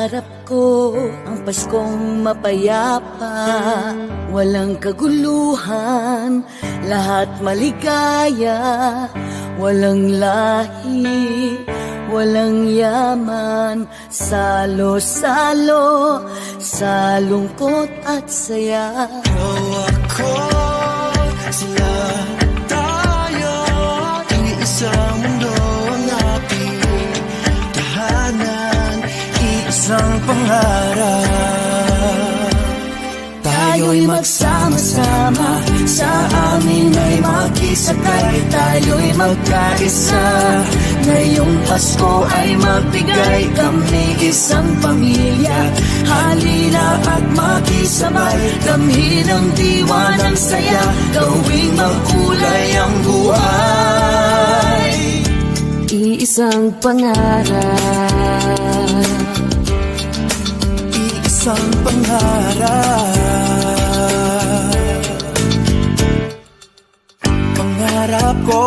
Pangarap ko ang Paskong mapayapa, walang kaguluhan, lahat maligaya, walang lahi, walang yaman, salo-salo sa lungkot at saya. Ikaw ako, sila tayo, iisang mundo ang ating tahanan, iisang pangarap. Tayo'y magsama-sama, sa amin ay makisakay, tayo'y magkaisa. Ngayong Pasko ay magbigay, kami isang pamilya. Halina at makisabay, damhin ang diwa ng saya, gawing makulay ang buhay. Iisang pangarap, iisang pangarap. Pangarap ko,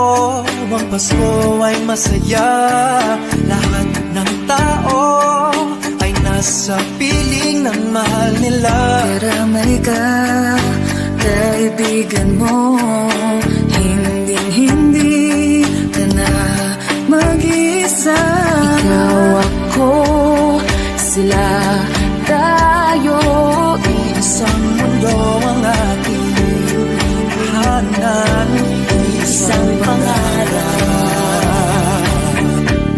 ang Pasko ay masaya. Lahat ng tao ay nasa piling ng mahal nila. karamay ka, kaibigan mo, hinding-hindi ka na mag-isa. Ikaw ako, sila tayo, Isang mundo ang ating tahanan, isang pangarap.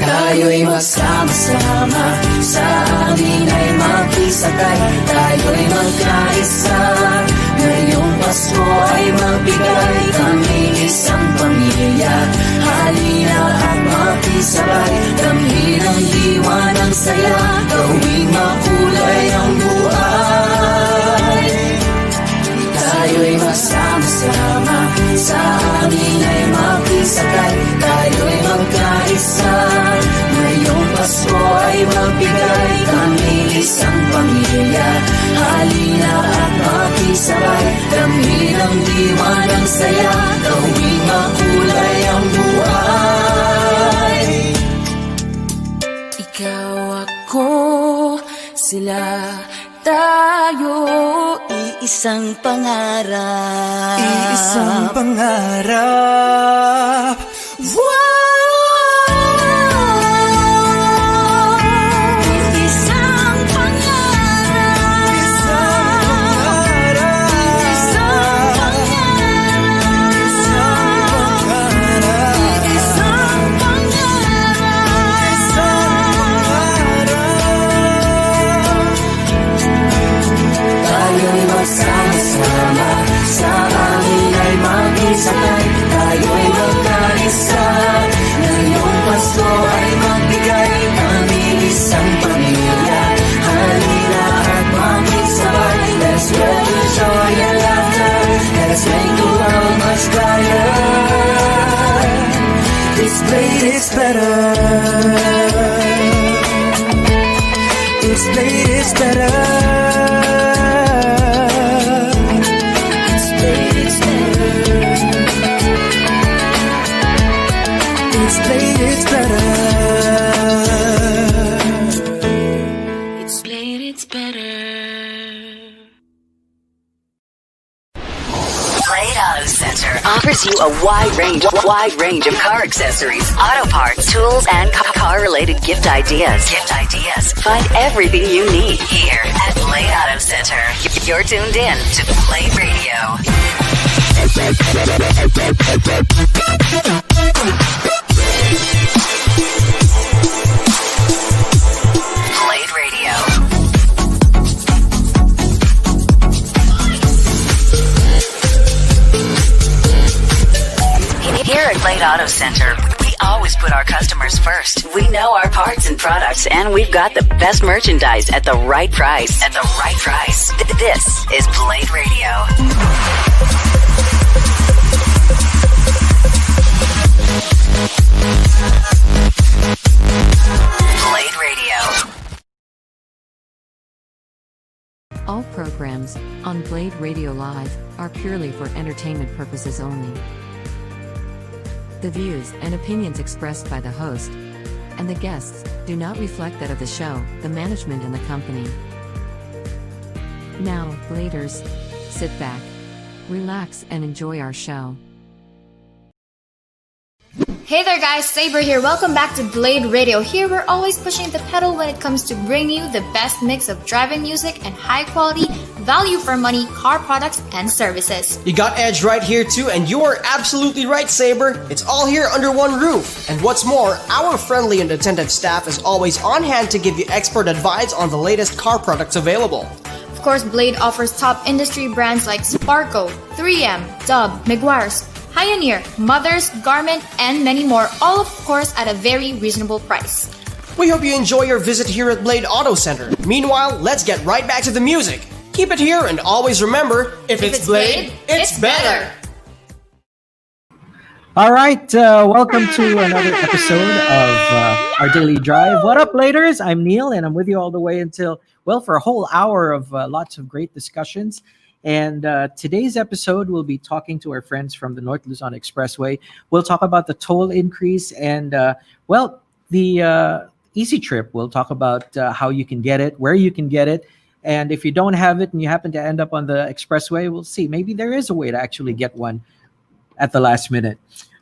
tayo'y magsama-sama, sa amin ay makisakay, tayo'y magkaisa. Ngayong Pasko ay magbigay, kami isang pamilya. Halina at makisabay, damhin ang diwa ng saya, gawing makulay ang buhay. Tayo'y magsama-sama, sa amin ay makisakay, tayo'y magkaisa. Ngayong Pasko ay magbigay, kami isang pamilya. Halina at makisabay, damhin ang diwa ng saya, gawing makulay ang buhay. Ikaw ako, sila tayo, iisang pangarap. Iisang pangarap. Isang pangarap. Tayo'y magsama-sama, sa amin ay makisakay, tayo'y magkaisa. Ngayong Pasko ay magbigay, kami isang pamilya. Halina at makisabay, let's spread the joy and laughter, let's make the world much brighter. This blade is better, this blade is better. It's better. It's played, it's better. Blade Auto Center offers you a wide range of car accessories, auto parts, tools, and car-related gift ideas. Find everything you need here at Blade Auto Center. You're tuned in to Blade Radio. Blade Radio. Here at Blade Auto Center, we always put our customers first. We know our parts and products, and we've got the best merchandise at the right price. This is Blade Radio. Blade Radio. All programs on Blade Radio Live are purely for entertainment purposes only. The views and opinions expressed by the host and the guests do not reflect that of the show, the management, and the company. Now, Bladers, sit back, relax, and enjoy our show. Hey there guys, Saber here. Welcome back to Blade Radio. Here we're always pushing the pedal when it comes to bringing you the best mix of driving music and high quality, value for money car products and services. You got Edge right here too, and you are absolutely right, Saber. It's all here under one roof. And what's more, our friendly and attentive staff is always on hand to give you expert advice on the latest car products available. Of course, Blade offers top industry brands like Sparco, 3M, Dub, Meguiar's, Pioneer, Mothers, Garment, and many more, all of course at a very reasonable price. We hope you enjoy your visit here at Blade Auto Center. Meanwhile, let's get right back to the music. Keep it here and always remember, if it's Blade, it's better. All right, welcome to another episode of our Daily Drive. What up, Bladers? I'm Neil, and I'm with you all the way until, for a whole hour of lots of great discussions. And today's episode, we'll be talking to our friends from the North Luzon Expressway. We'll talk about the toll increase and, the Easytrip. We'll talk about how you can get it, where you can get it. And if you don't have it and you happen to end up on the expressway, we'll see. Maybe there is a way to actually get one at the last minute.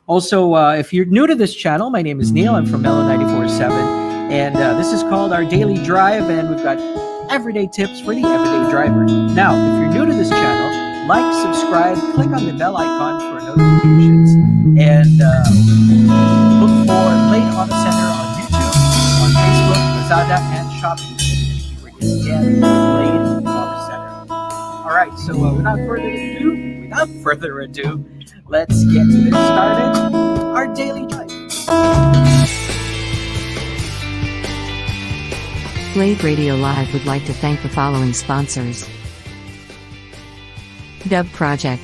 Also, if you're new to this channel, my name is Neil. I'm from Mellow 94.7. And this is called our Daily Drive. And we've got everyday tips for the everyday driver. Now, if you're new to this channel, like, subscribe, click on the bell icon for notifications, and look for Blade Auto Center on YouTube, on Facebook, Lazada, and Shopee. We're going to get Blade Auto Center. All right, so without further ado, let's get this started. Our Daily Drive. Blade Radio Live would like to thank the following sponsors. Dub Project,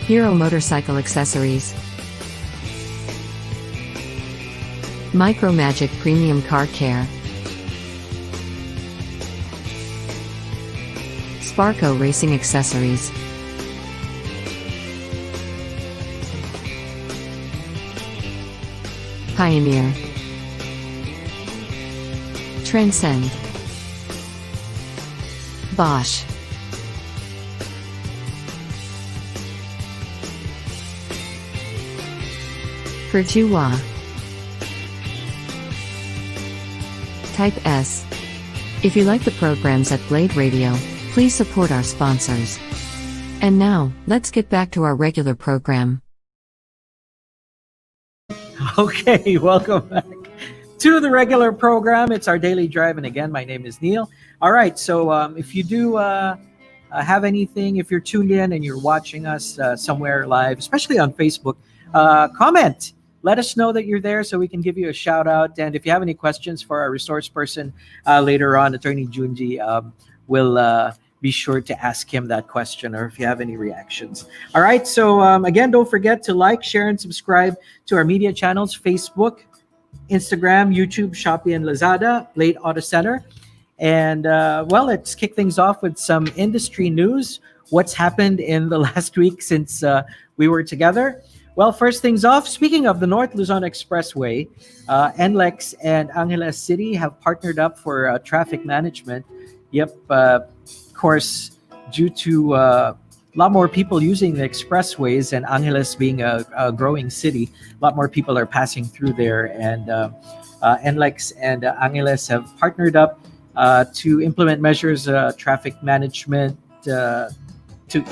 Hero Motorcycle Accessories, Micro Magic Premium Car Care, Sparco Racing Accessories, Pioneer, Transcend, Bosch, Perjua, Type S. If you like the programs at Blade Radio, please support our sponsors. And now, let's get back to our regular program. Okay, welcome back to the regular program. It's our Daily Drive, and again, my name is Neil. All right, so if you do have anything, if you're tuned in and you're watching us somewhere live, especially on Facebook, comment. Let us know that you're there so we can give you a shout out. And if you have any questions for our resource person later on, Attorney Junji will be sure to ask him that question, or if you have any reactions. All right, so again, don't forget to like, share, and subscribe to our media channels, Facebook, Instagram, YouTube, Shopee, and Lazada, Blade Auto Center. And let's kick things off with some industry news. What's happened in the last week since we were together? Well, first things off, speaking of the North Luzon Expressway, NLEX and Angeles City have partnered up for traffic management. Yep, of course, due to a lot more people using the expressways, and Angeles being a growing city, a lot more people are passing through there. And NLEX and Angeles have partnered up to implement measures, traffic management, to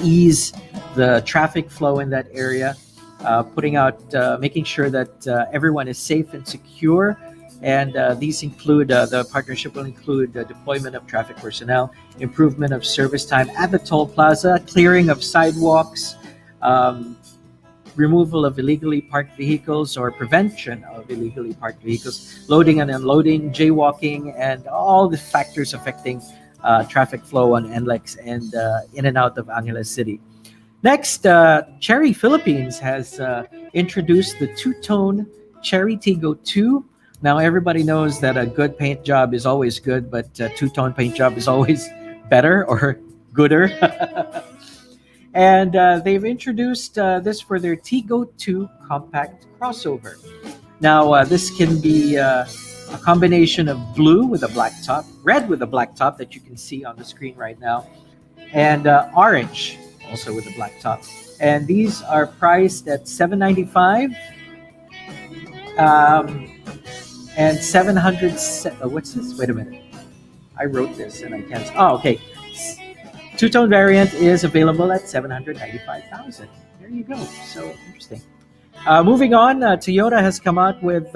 ease the traffic flow in that area. Making sure that everyone is safe and secure. And these include, the partnership will include the deployment of traffic personnel, improvement of service time at the toll plaza, clearing of sidewalks, removal of illegally parked vehicles or prevention of illegally parked vehicles, loading and unloading, jaywalking, and all the factors affecting traffic flow on NLEX and in and out of Angeles City. Next, Cherry Philippines has introduced the two-tone Cherry Tigo 2. Now, everybody knows that a good paint job is always good, but a two-tone paint job is always better or gooder. And they've introduced this for their Tigo 2 compact crossover. Now, this can be a combination of blue with a black top, red with a black top that you can see on the screen right now, and orange also with a black top. And these are priced at $795 and 700. What's this? Wait a minute. I wrote this and I can't. Oh, okay. Two-tone variant is available at $795,000. There you go. So interesting. Moving on, Toyota has come out with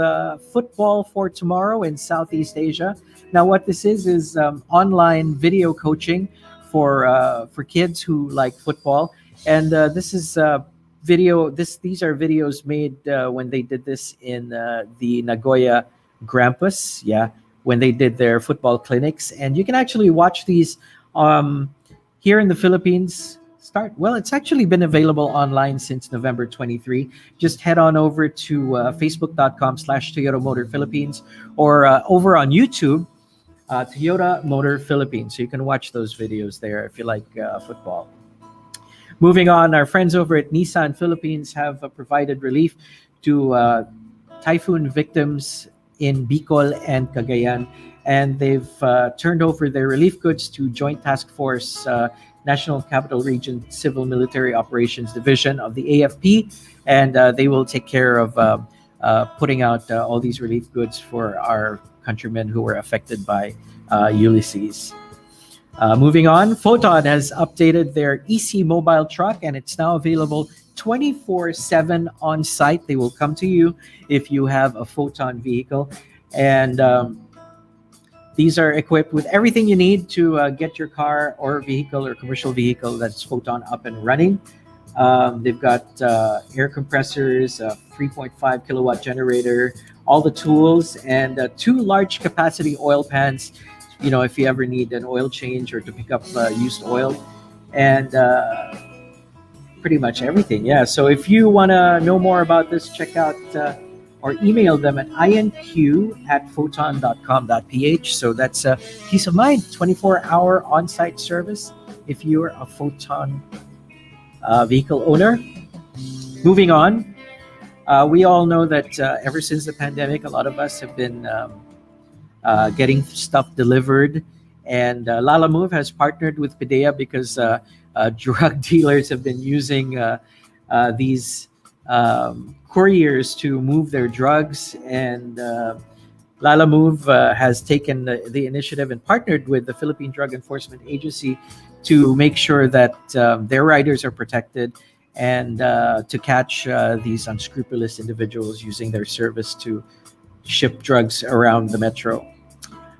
Football for Tomorrow in Southeast Asia. Now, what this is online video coaching for kids who like football, and this is video. These are videos made when they did this in the Nagoya Grampus. Yeah, when they did their football clinics, and you can actually watch these here in the Philippines. It's actually been available online since November 23. Just head on over to facebook.com/Toyota Motor Philippines, or over on YouTube, Toyota Motor Philippines. So you can watch those videos there if you like football. Moving on, our friends over at Nissan Philippines have provided relief to typhoon victims in Bicol and Cagayan, and they've turned over their relief goods to Joint Task Force National Capital Region Civil Military Operations Division of the AFP, and they will take care of putting out all these relief goods for our countrymen who were affected by Ulysses. Moving on, Photon has updated their EC mobile truck, and it's now available 24/7 on site. They will come to you if you have a Photon vehicle, and these are equipped with everything you need to get your car or vehicle or commercial vehicle that's Photon up and running. They've got air compressors, a 3.5 kilowatt generator, all the tools, and 2 large capacity oil pans, if you ever need an oil change or to pick up used oil, and pretty much everything. Yeah, so if you want to know more about this, check out or email them at inq@photon.com.ph. So that's a peace of mind, 24-hour on-site service if you're a Photon vehicle owner. Moving on, we all know that ever since the pandemic, a lot of us have been getting stuff delivered, and Lala Move has partnered with PDEA because drug dealers have been using these couriers to move their drugs, and Lala Move has taken the initiative and partnered with the Philippine Drug Enforcement Agency to make sure that their riders are protected, and to catch these unscrupulous individuals using their service to ship drugs around the metro.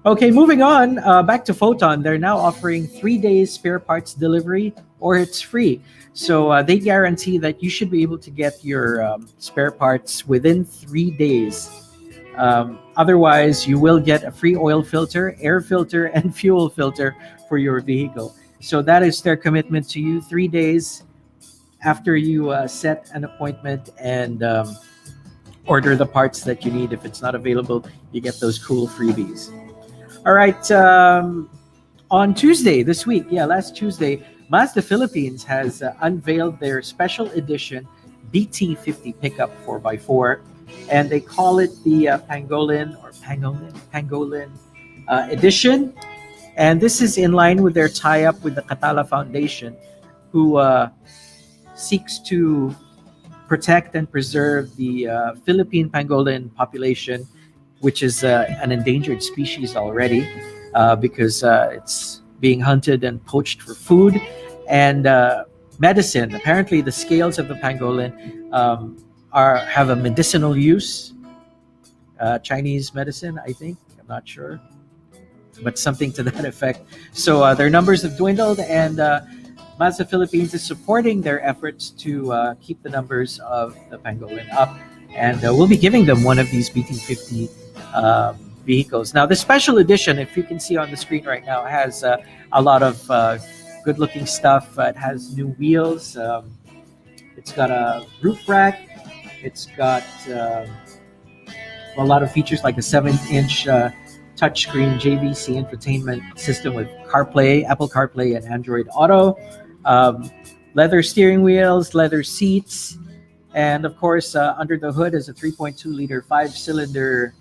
Okay, moving on, back to Photon. They're now offering 3 days spare parts delivery, or it's free. So they guarantee that you should be able to get your spare parts within 3 days. Otherwise, you will get a free oil filter, air filter, and fuel filter for your vehicle. So that is their commitment to you. 3 days after you set an appointment and order the parts that you need. If it's not available, you get those cool freebies. All right. On Tuesday this week, last Tuesday, Mazda Philippines has unveiled their special edition BT50 pickup 4x4, and they call it the Pangolin edition. And this is in line with their tie-up with the Katala Foundation, who seeks to protect and preserve the Philippine pangolin population, which is an endangered species already because it's being hunted and poached for food and medicine. Apparently, the scales of the pangolin have a medicinal use. Chinese medicine, I think. I'm not sure, but something to that effect. So their numbers have dwindled, and Mazda Philippines is supporting their efforts to keep the numbers of the pangolin up, and we'll be giving them one of these BT50 vehicles. Now, the special edition, if you can see on the screen right now, has a lot of good-looking stuff. It has new wheels. It's got a roof rack. It's got a lot of features like a 7-inch touchscreen JVC infotainment system with CarPlay, Apple CarPlay, and Android Auto. leather steering wheels, leather seats, and of course, under the hood is a 3.2-liter 5-cylinder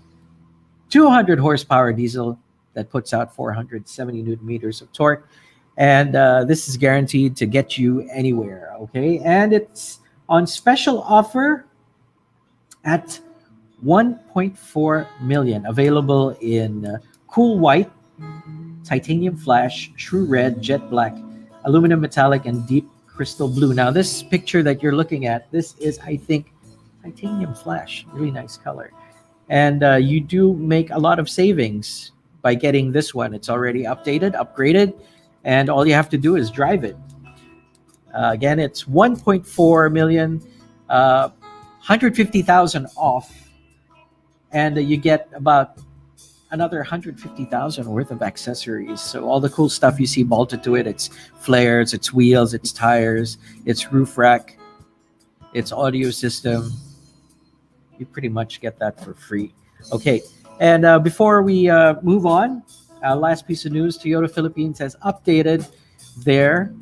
200 horsepower diesel that puts out 470 newton meters of torque. And this is guaranteed to get you anywhere, okay? And it's on special offer at 1.4 million, available in cool white, titanium flash, true red, jet black, aluminum metallic, and deep crystal blue. Now, this picture that you're looking at, this is, I think, titanium flash. Really nice color. And you do make a lot of savings by getting this one. It's already updated, upgraded, and all you have to do is drive it. Again, it's 1.4 million, 150,000 off, and you get about another 150,000 worth of accessories. So all the cool stuff you see bolted to it, its flares, its wheels, its tires, its roof rack, its audio system, you pretty much get that for free. Okay, and before we move on, last piece of news, Toyota Philippines has updated their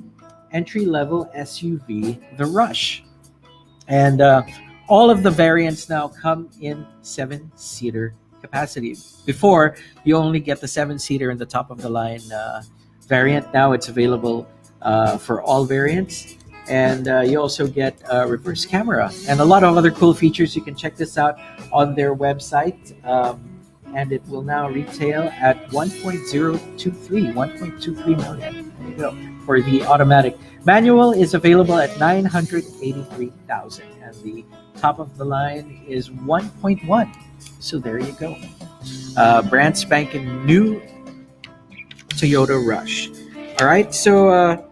entry-level SUV, the Rush. And all of the variants now come in 7-seater capacity. Before, you only get the 7-seater in the top-of-the-line variant. Now it's available for all variants. And you also get a reverse camera and a lot of other cool features. You can check this out on their website. And it will now retail at 1.23 million. There you go. For the automatic. Manual is available at 983,000. And the top of the line is 1.1. So there you go. Brand spanking new Toyota Rush. All right, so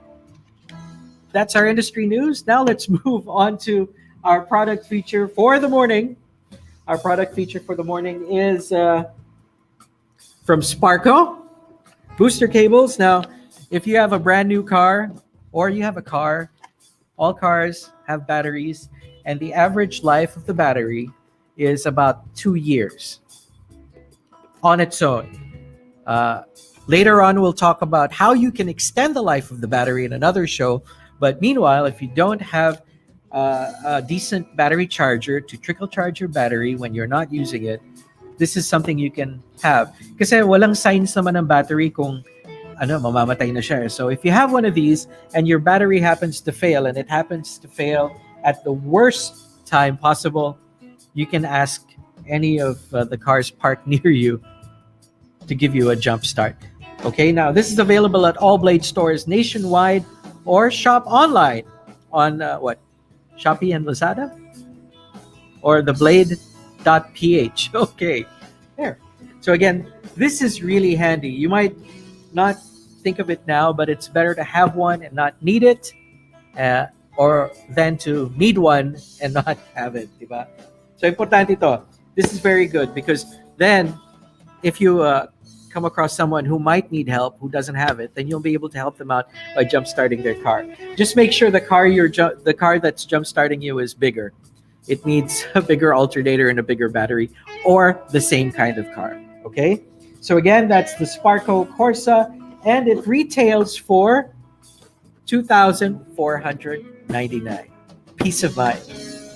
that's our industry news. Now let's move on to our product feature for the morning. Our product feature for the morning is from Sparco, booster cables. Now, if you have a brand new car or you have a car, all cars have batteries, and the average life of the battery is about 2 years on its own. Later on, we'll talk about how you can extend the life of the battery in another show. But meanwhile, if you don't have a decent battery charger to trickle charge your battery when you're not using it, this is something you can have. Kasi walang signs naman ng battery kung mamamatay na siya. So if you have one of these and your battery happens to fail, and it happens to fail at the worst time possible, you can ask any of the cars parked near you to give you a jump start. Okay, now this is available at all Blade stores nationwide, or shop online on Shopee and Lazada, or theblade.ph. Okay, there. So again, this is really handy. You might not think of it now, but it's better to have one and not need it, or than to need one and not have it, diba? So importante ito. This is very good, because then if you come across someone who might need help, who doesn't have it, then you'll be able to help them out by jump starting their car. Just make sure the car that's jump starting you is bigger. It needs a bigger alternator and a bigger battery, or the same kind of car. Okay? So again, that's the Sparco Corsa, and it retails for $2,499. Peace of mind.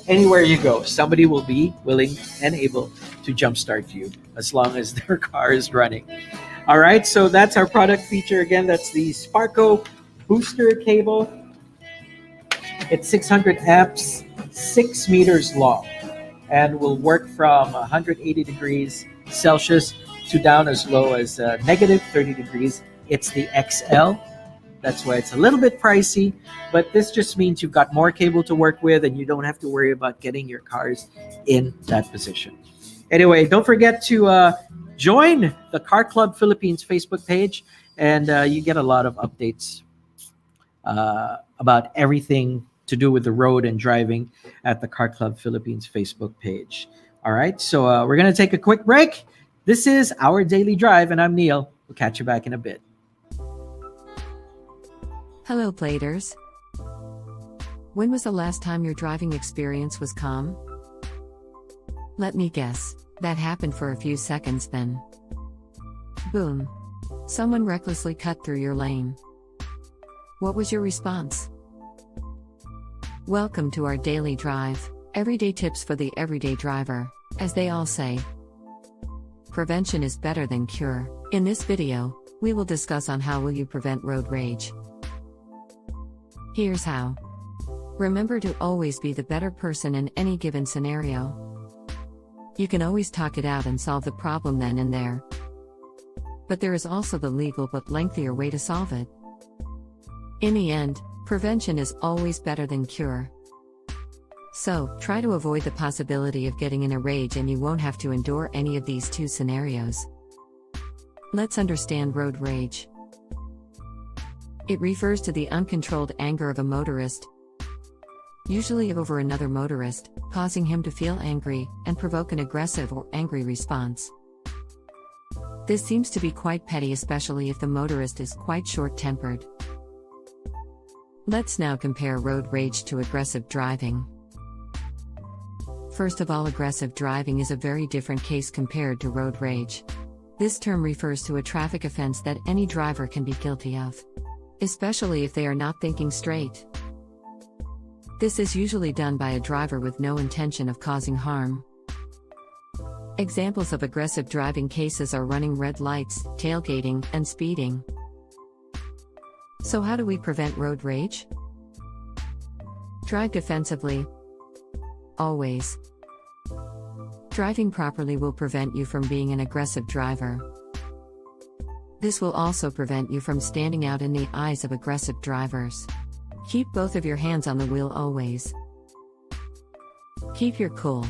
Anywhere you go, somebody will be willing and able to jumpstart you as long as their car is running. All right, so that's our product feature. Again, that's the Sparco booster cable. It's 600 amps, 6 meters long, and will work from 180 degrees Celsius to down as low as negative 30 degrees. It's the XL. That's why it's a little bit pricey, but this just means you've got more cable to work with, and you don't have to worry about getting your cars in that position. Anyway, don't forget to join the Car Club Philippines Facebook page, and you get a lot of updates about everything to do with the road and driving at the Car Club Philippines Facebook page. All right, so we're going to take a quick break. This is Our Daily Drive, and I'm Neil. We'll catch you back in a bit. Hello, Bladers. When was the last time your driving experience was calm? Let me guess, that happened for a few seconds then. Boom. Someone recklessly cut through your lane. What was your response? Welcome to our daily drive. Everyday tips for the everyday driver. As they all say, prevention is better than cure. In this video, we will discuss on how will you prevent road rage. Here's how. Remember to always be the better person in any given scenario. You can always talk it out and solve the problem then and there. But there is also the legal but lengthier way to solve it. In the end, prevention is always better than cure. So, try to avoid the possibility of getting in a rage and you won't have to endure any of these two scenarios. Let's understand road rage. It refers to the uncontrolled anger of a motorist, usually over another motorist, causing him to feel angry and provoke an aggressive or angry response. This seems to be quite petty, especially if the motorist is quite short-tempered. Let's now compare road rage to aggressive driving. First of all, aggressive driving is a very different case compared to road rage. This term refers to a traffic offense that any driver can be guilty of, especially if they are not thinking straight. This is usually done by a driver with no intention of causing harm. Examples of aggressive driving cases are running red lights, tailgating, and speeding. So how do we prevent road rage? Drive defensively. Always. Driving properly will prevent you from being an aggressive driver. This will also prevent you from standing out in the eyes of aggressive drivers. Keep both of your hands on the wheel always. Keep your cool.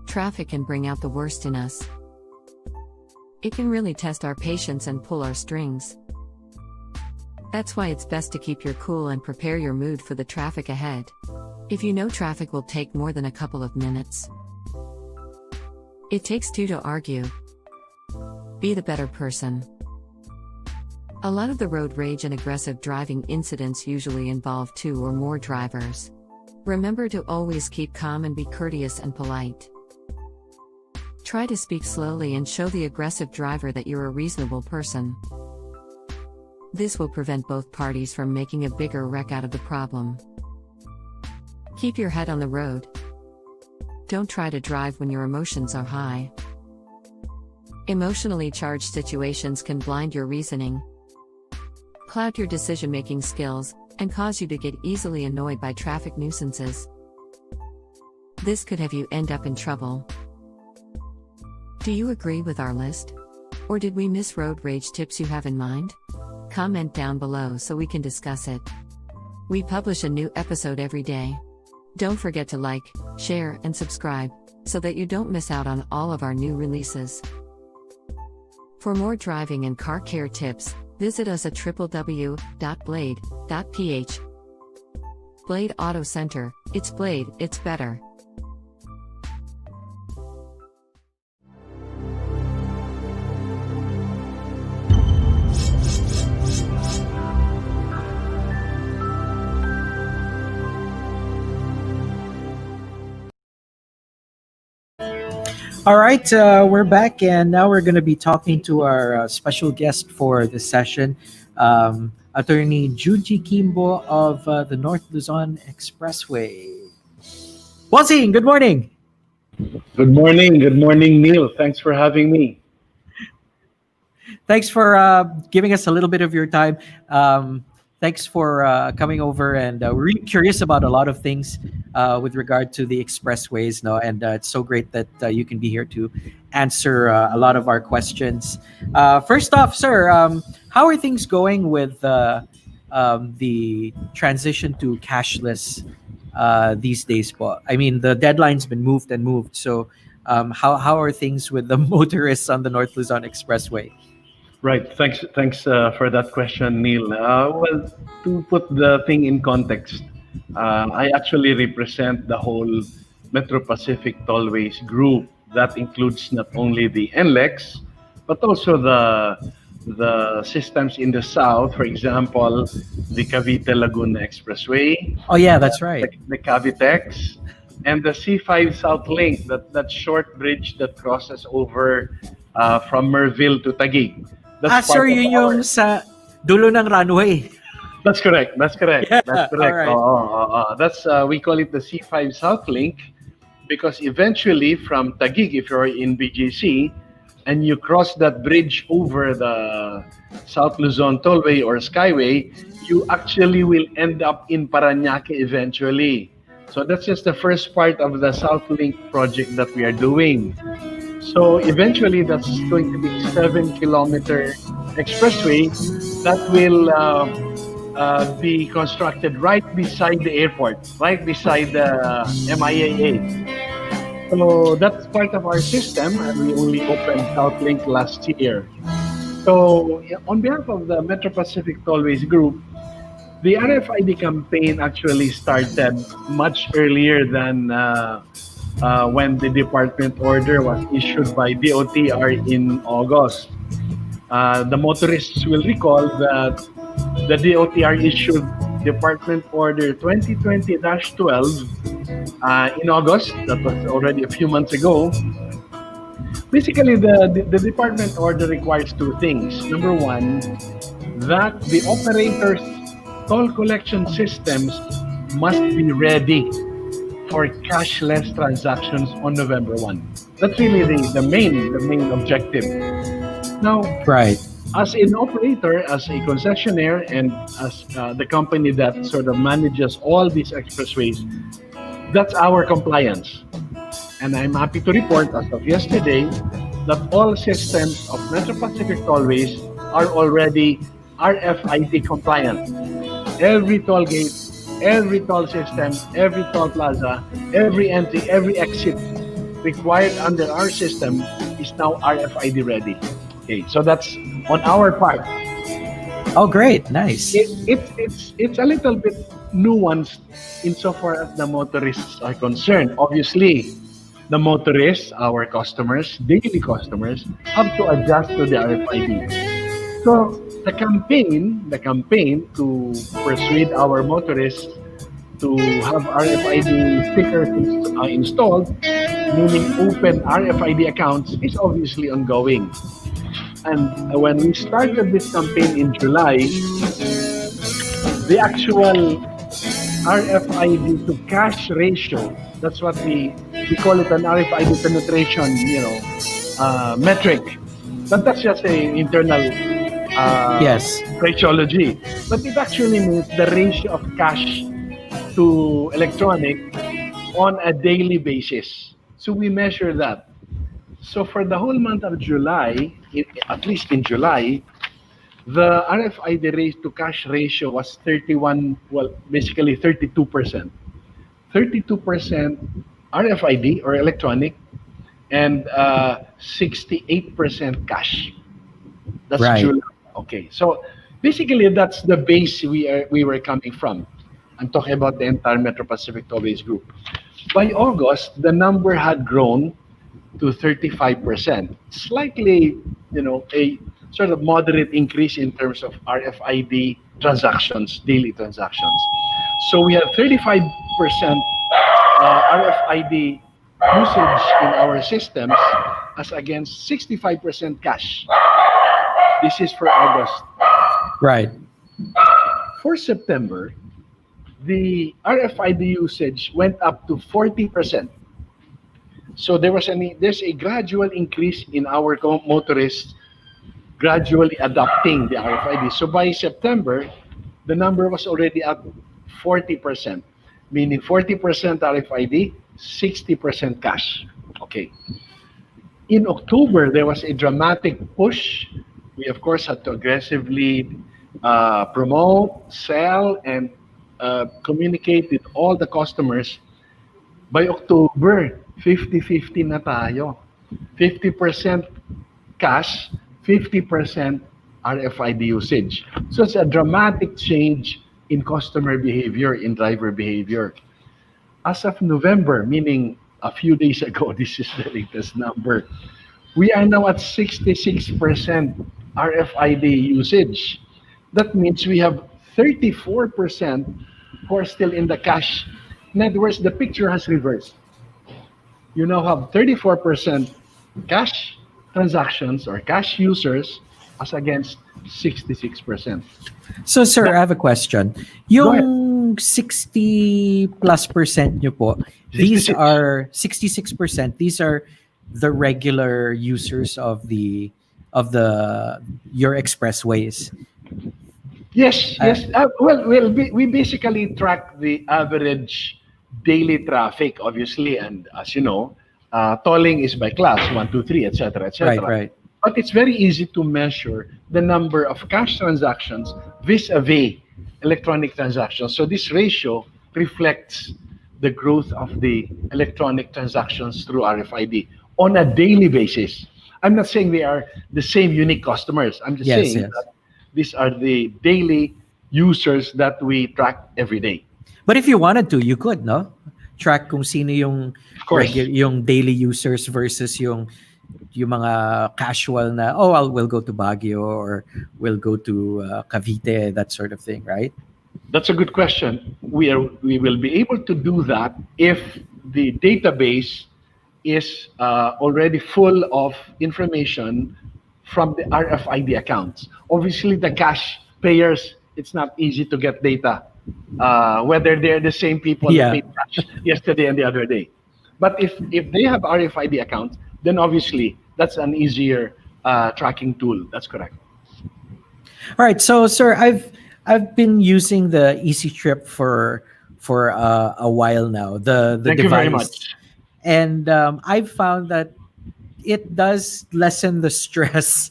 Traffic can bring out the worst in us. It can really test our patience and pull our strings. That's why it's best to keep your cool and prepare your mood for the traffic ahead. If you know traffic will take more than a couple of minutes. It takes two to argue. Be the better person. A lot of the road rage and aggressive driving incidents usually involve two or more drivers. Remember to always keep calm and be courteous and polite. Try to speak slowly and show the aggressive driver that you're a reasonable person. This will prevent both parties from making a bigger wreck out of the problem. Keep your head on the road. Don't try to drive when your emotions are high. Emotionally charged situations can blind your reasoning, cloud your decision-making skills, and cause you to get easily annoyed by traffic nuisances. This could have you end up in trouble. Do you agree with our list? Or did we miss road rage tips you have in mind? Comment down below so we can discuss it. We publish a new episode every day. Don't forget to like, share, and subscribe, so that you don't miss out on all of our new releases. For more driving and car care tips, visit us at www.blade.ph. Blade Auto Center, it's Blade, it's better. All right, we're back, and now we're going to be talking to our special guest for this session, Attorney Juji Kimbo of the North Luzon Expressway. Bossing, good morning. Good morning. Good morning, Neil. Thanks for having me. Thanks for giving us a little bit of your time. Thanks for coming over, and we're really curious about a lot of things with regard to the expressways. No, and it's so great that you can be here to answer a lot of our questions. First off, sir, how are things going with the transition to cashless these days? Po? I mean, the deadline's been moved and moved. So, how are things with the motorists on the North Luzon Expressway? Right. Thanks for that question, Neil. Well, to put the thing in context, I actually represent the whole Metro Pacific Tollways group. That includes not only the NLEX, but also the systems in the south. For example, the Cavite Laguna Expressway. Oh yeah, that's right. The Cavitex, and the C5 South Link, that short bridge that crosses over from Merville to Taguig. Sir, yun yung sa dulo ng runway. That's correct. That's correct. Yeah, That's all correct. right. That's we call it the C5 South Link because eventually from Taguig, if you're in BGC, and you cross that bridge over the South Luzon Tollway or Skyway, you actually will end up in Parañaque eventually. So that's just the first part of the South Link project that we are doing. So eventually, that's going to be 7-kilometer expressway that will be constructed right beside the airport, right beside the MIAA. So that's part of our system, and we only opened South-Link last year. So on behalf of the Metro Pacific Tollways Group, the RFID campaign actually started much earlier than when the department order was issued by DOTR in August. The motorists will recall that the DOTR issued Department Order 2020-12 in August. That was already a few months ago. Basically, the department order requires two things. Number one, that the operators' toll collection systems must be ready for cashless transactions on November 1. That's really the main objective. Now, Right. as an operator, as a concessionaire, and as the company that sort of manages all these expressways, that's our compliance. And I'm happy to report as of yesterday that all systems of Metro Pacific Tollways are already RFID compliant. Every toll gate, every toll system, every toll plaza, every entry, every exit required under our system is now RFID ready. Okay, so that's on our part. Oh, great. Nice. It's a little bit nuanced insofar as the motorists are concerned. Obviously, the motorists, our customers, daily customers, have to adjust to the RFID. So the campaign to persuade our motorists to have RFID stickers installed, meaning open RFID accounts, is obviously ongoing. And when we started this campaign in July, the actual RFID to cash ratio, that's what we call it, an RFID penetration, metric. But that's just an internal Yes. phraseology. But it actually means the ratio of cash to electronic on a daily basis. So we measure that. So for the whole month of July, at least in July, the RFID to cash ratio was 31, well, basically 32%. 32% RFID or electronic and 68% cash. That's Right. July. Okay, so basically that's the base we were coming from. I'm talking about the entire Metro Pacific Tollways Group. By August, the number had grown to 35%. Slightly, a sort of moderate increase in terms of RFID transactions, daily transactions. So we have 35% RFID usage in our systems as against 65% cash. This is for August. Right. For September, the RFID usage went up to 40%. So there's a gradual increase in our motorists gradually adopting the RFID. So by September, the number was already at 40%, meaning 40% RFID, 60% cash. Okay. In October, there was a dramatic push. We, of course, had to aggressively promote, sell, and communicate with all the customers. By October, 50-50 na tayo. 50% cash, 50% RFID usage. So it's a dramatic change in customer behavior, in driver behavior. As of November, meaning a few days ago, this is the latest number, we are now at 66% RFID usage. That means we have 34% who are still in the cash. In other words, the picture has reversed. You now have 34% cash transactions or cash users as against 66%. So, sir, I have a question. Go ahead. Yung 60+% nyo po, these 66. are 66%. These are the regular users of your expressways. Yes, yes. We basically track the average daily traffic, obviously, and as you know, tolling is by class 1, 2, 3, etc., etc. Right. But it's very easy to measure the number of cash transactions vis-a-vis electronic transactions. So this ratio reflects the growth of the electronic transactions through RFID on a daily basis. I'm not saying they are the same unique customers. I'm just saying that these are the daily users that we track every day. But if you wanted to, you could, no? Track kung sino yung Of course. yung daily users versus yung mga casual na, we'll go to Baguio or we'll go to Cavite, that sort of thing, right? That's a good question. We will be able to do that if the database is already full of information from the RFID accounts. Obviously, the cash payers, it's not easy to get data, whether they're the same people who paid cash yesterday and the other day. But if they have RFID accounts, then obviously that's an easier tracking tool. That's correct. All right, so sir, I've been using the Easytrip for a while now. The Thank device, you very much. And I've found that it does lessen the stress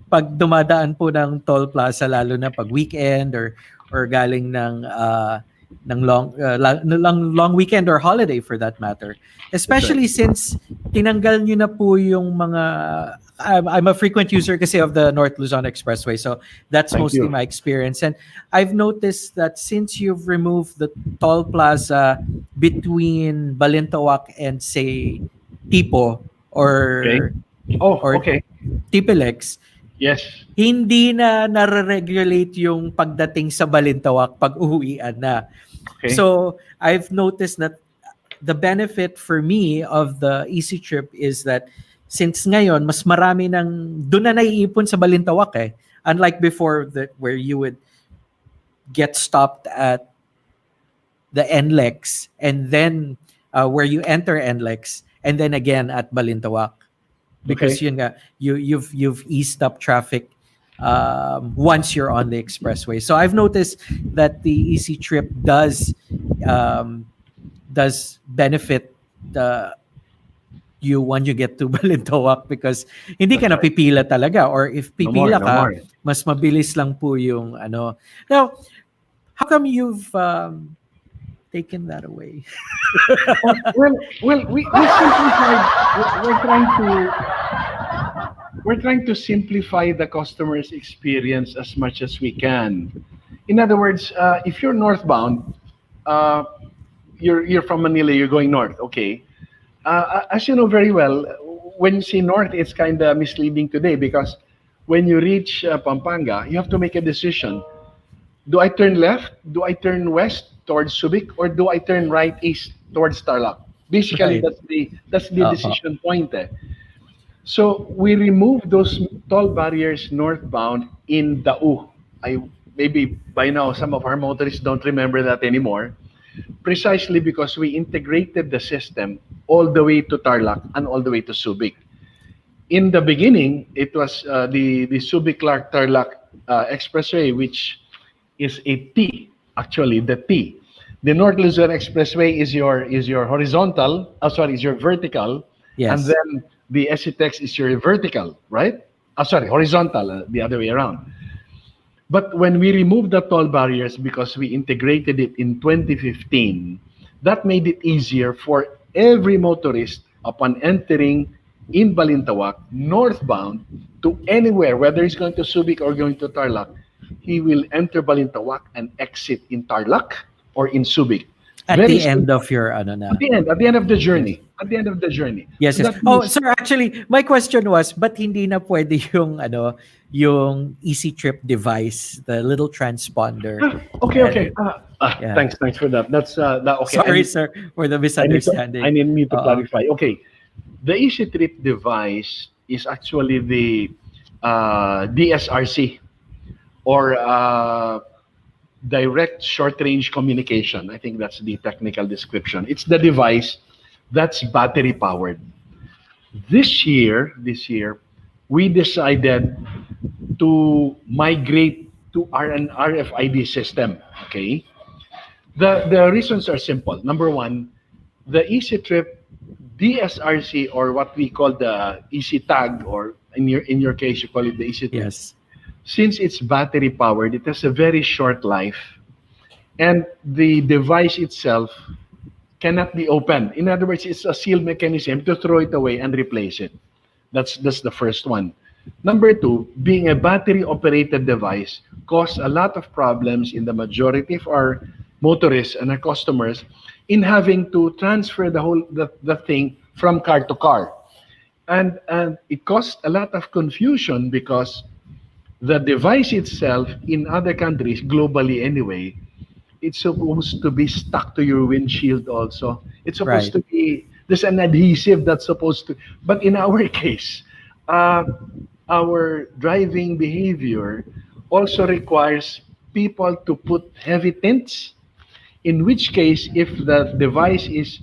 pag dumadaan po ng toll plaza, lalo na pag weekend or galing ng long weekend or holiday for that matter. Especially since tinanggal nyo na po yung mga I'm a frequent user kasi of the North Luzon Expressway, so that's mostly my experience. And I've noticed that since you've removed the toll plaza between Balintawak and say Tipo or Tipilex, yes, hindi na nare-regulate yung pagdating sa Balintawak pag uwian na. Okay. So I've noticed that the benefit for me of the Easytrip is that since ngayon mas marami nang doon na naiipon sa Balintawak eh. Unlike before where you would get stopped at the NLEX and then where you enter NLEX and then again at Balintawak. Because yun nga, you've eased up traffic once you're on the expressway. So I've noticed that the Easytrip does benefit you when you get to Balintawak because hindi ka napipila talaga, or if pipila ka, mas mabilis lang po yung ano. Now, how come you've taken that away? we simplified. We're trying to simplify the customer's experience as much as we can. In other words, if you're northbound, you're from Manila, you're going north, okay. As you know very well, when you say north, it's kind of misleading today because when you reach Pampanga, you have to make a decision. Do I turn left? Do I turn west towards Subic, or do I turn right east towards Tarlac? Basically, that's the decision point. So we remove those toll barriers northbound in Dau. Maybe by now some of our motorists don't remember that anymore. Precisely because we integrated the system all the way to Tarlac and all the way to Subic. In the beginning, it was the Subic-Clark-Tarlac Expressway, which is a T, actually the T. The North Luzon Expressway is your horizontal, is your vertical, and then the Esitex is your vertical, right? Horizontal, the other way around. But when we removed the toll barriers because we integrated it in 2015, that made it easier for every motorist upon entering in Balintawak, northbound, to anywhere, whether he's going to Subic or going to Tarlac, he will enter Balintawak and exit in Tarlac or in Subic. At the end of your At the end of the journey. At the end of the journey. Yes. So sir, actually, my question was, but hindi na pwede yung Easytrip device, the little transponder? Okay. Thanks for that. That's okay. Sorry, sir, for the misunderstanding. I need to clarify. Okay. The Easytrip device is actually DSRC, or direct short-range communication. I think that's the technical description. It's the device that's battery-powered. This year, we decided to migrate to an RFID system. Okay, the reasons are simple. Number one, the Easytrip DSRC, or what we call the Easy Tag, or in your case you call it the Easytrip. Yes. Since it's battery powered, it has a very short life, and the device itself cannot be opened. In other words, it's a seal mechanism to throw it away and replace it. That's the first one. Number two, being a battery operated device caused a lot of problems in the majority of our motorists and our customers in having to transfer the thing from car to car. And it caused a lot of confusion because the device itself in other countries, globally anyway, it's supposed to be stuck to your windshield also. It's supposed to be, there's an adhesive that's supposed to, but in our case, our driving behavior also requires people to put heavy tints, in which case, if the device is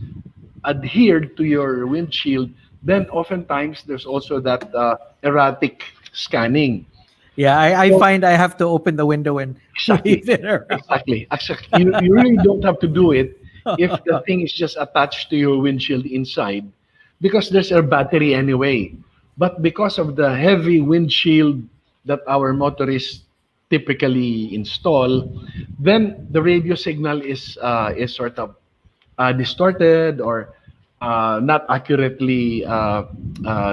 adhered to your windshield, then oftentimes there's also that erratic scanning. Yeah, I find I have to open the window and leave it around. Exactly. You really don't have to do it if the thing is just attached to your windshield inside, because there's a battery anyway. But because of the heavy windshield that our motorists typically install, then the radio signal is sort of distorted or not accurately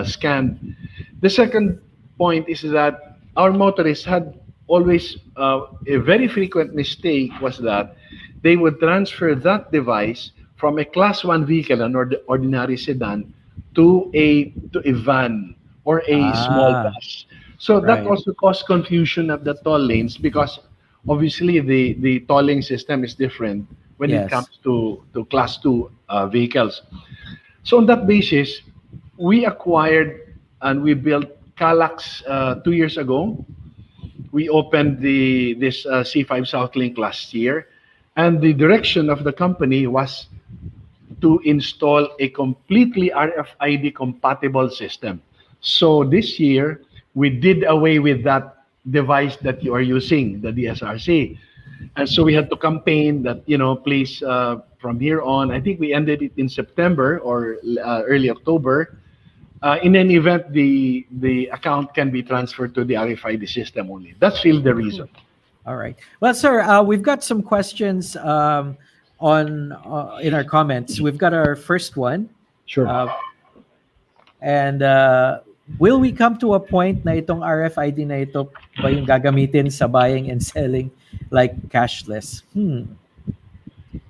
scanned. The second point is that our motorists had always a very frequent mistake was that they would transfer that device from a class 1 vehicle, an ordinary sedan, to a van or a small bus. So that also caused confusion at the toll lanes, because obviously the tolling system is different when it comes to class 2 vehicles. So on that basis, we acquired and we built Calax 2 years ago. We opened this C5 Southlink last year, and the direction of the company was to install a completely RFID compatible system. So this year, we did away with that device that you are using, the DSRC. And so we had to campaign that, please, from here on, I think we ended it in September or early October. In any event, the account can be transferred to the RFID system only. That's really the reason. All right. Well, sir, we've got some questions in our comments. We've got our first one. Sure. And will we come to a point na itong RFID na ito ba yung gagamitin sa buying and selling like cashless?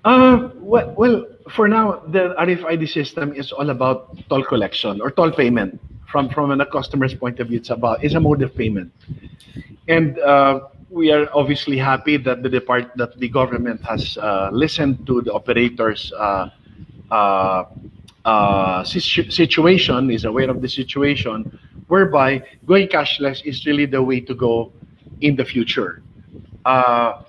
Well, for now, the RFID system is all about toll collection or toll payment. From a customer's point of view, it's a mode of payment. And we are obviously happy that the government has listened to the operators' situation, is aware of the situation, whereby going cashless is really the way to go in the future. The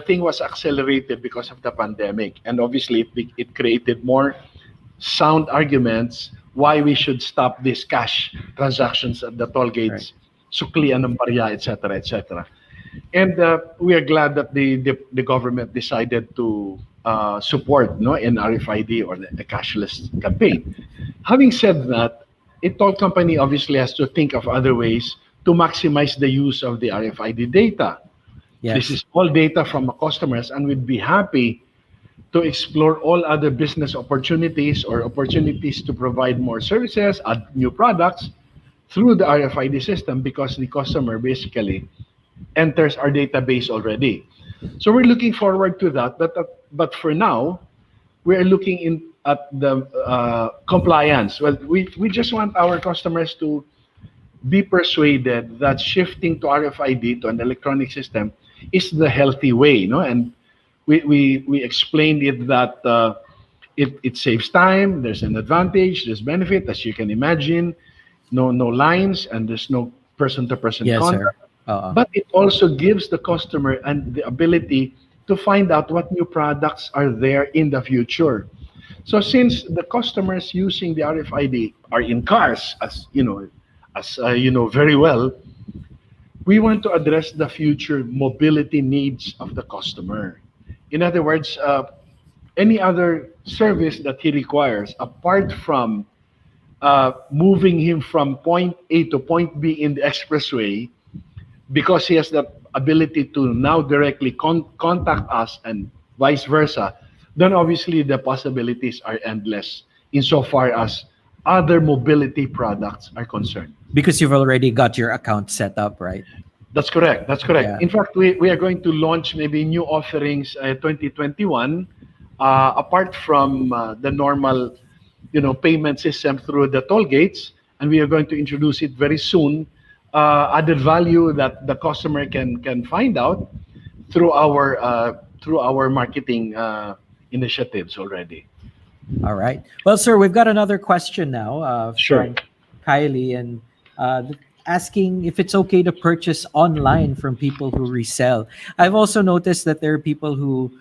thing was accelerated because of the pandemic, and obviously it created more sound arguments why we should stop these cash transactions at the toll gates, suklian ng barya, etc., etc. And we are glad that the government decided to support an RFID or a cashless campaign. Having said that, a toll company obviously has to think of other ways to maximize the use of the RFID data. Yes. This is all data from our customers, and we'd be happy to explore all other business opportunities or opportunities to provide more services, add new products through the RFID system, because the customer basically enters our database already. So we're looking forward to that. But for now, we are looking at the compliance. Well, we just want our customers to be persuaded that shifting to RFID, to an electronic system, is the healthy way, and we explained it that it saves time, there's an advantage, there's benefit, as you can imagine. no lines, and there's no person-to-person Yes, contact. sir. Uh-uh. But it also gives the customer and the ability to find out what new products are there in the future. So since the customers using the RFID are in cars, as you know very well, we want to address the future mobility needs of the customer. In other words, any other service that he requires, apart from moving him from point A to point B in the expressway, because he has the ability to now directly contact us and vice versa, then obviously the possibilities are endless insofar as other mobility products are concerned. Because you've already got your account set up, right? That's correct. That's correct. Yeah. In fact, we are going to launch maybe new offerings 2021, apart from the normal, payment system through the toll gates, and we are going to introduce it very soon. Added value that the customer can find out through our marketing initiatives already. All right. Well, sir, we've got another question now Sure. from Kylie, and asking if it's okay to purchase online from people who resell. I've also noticed that there are people who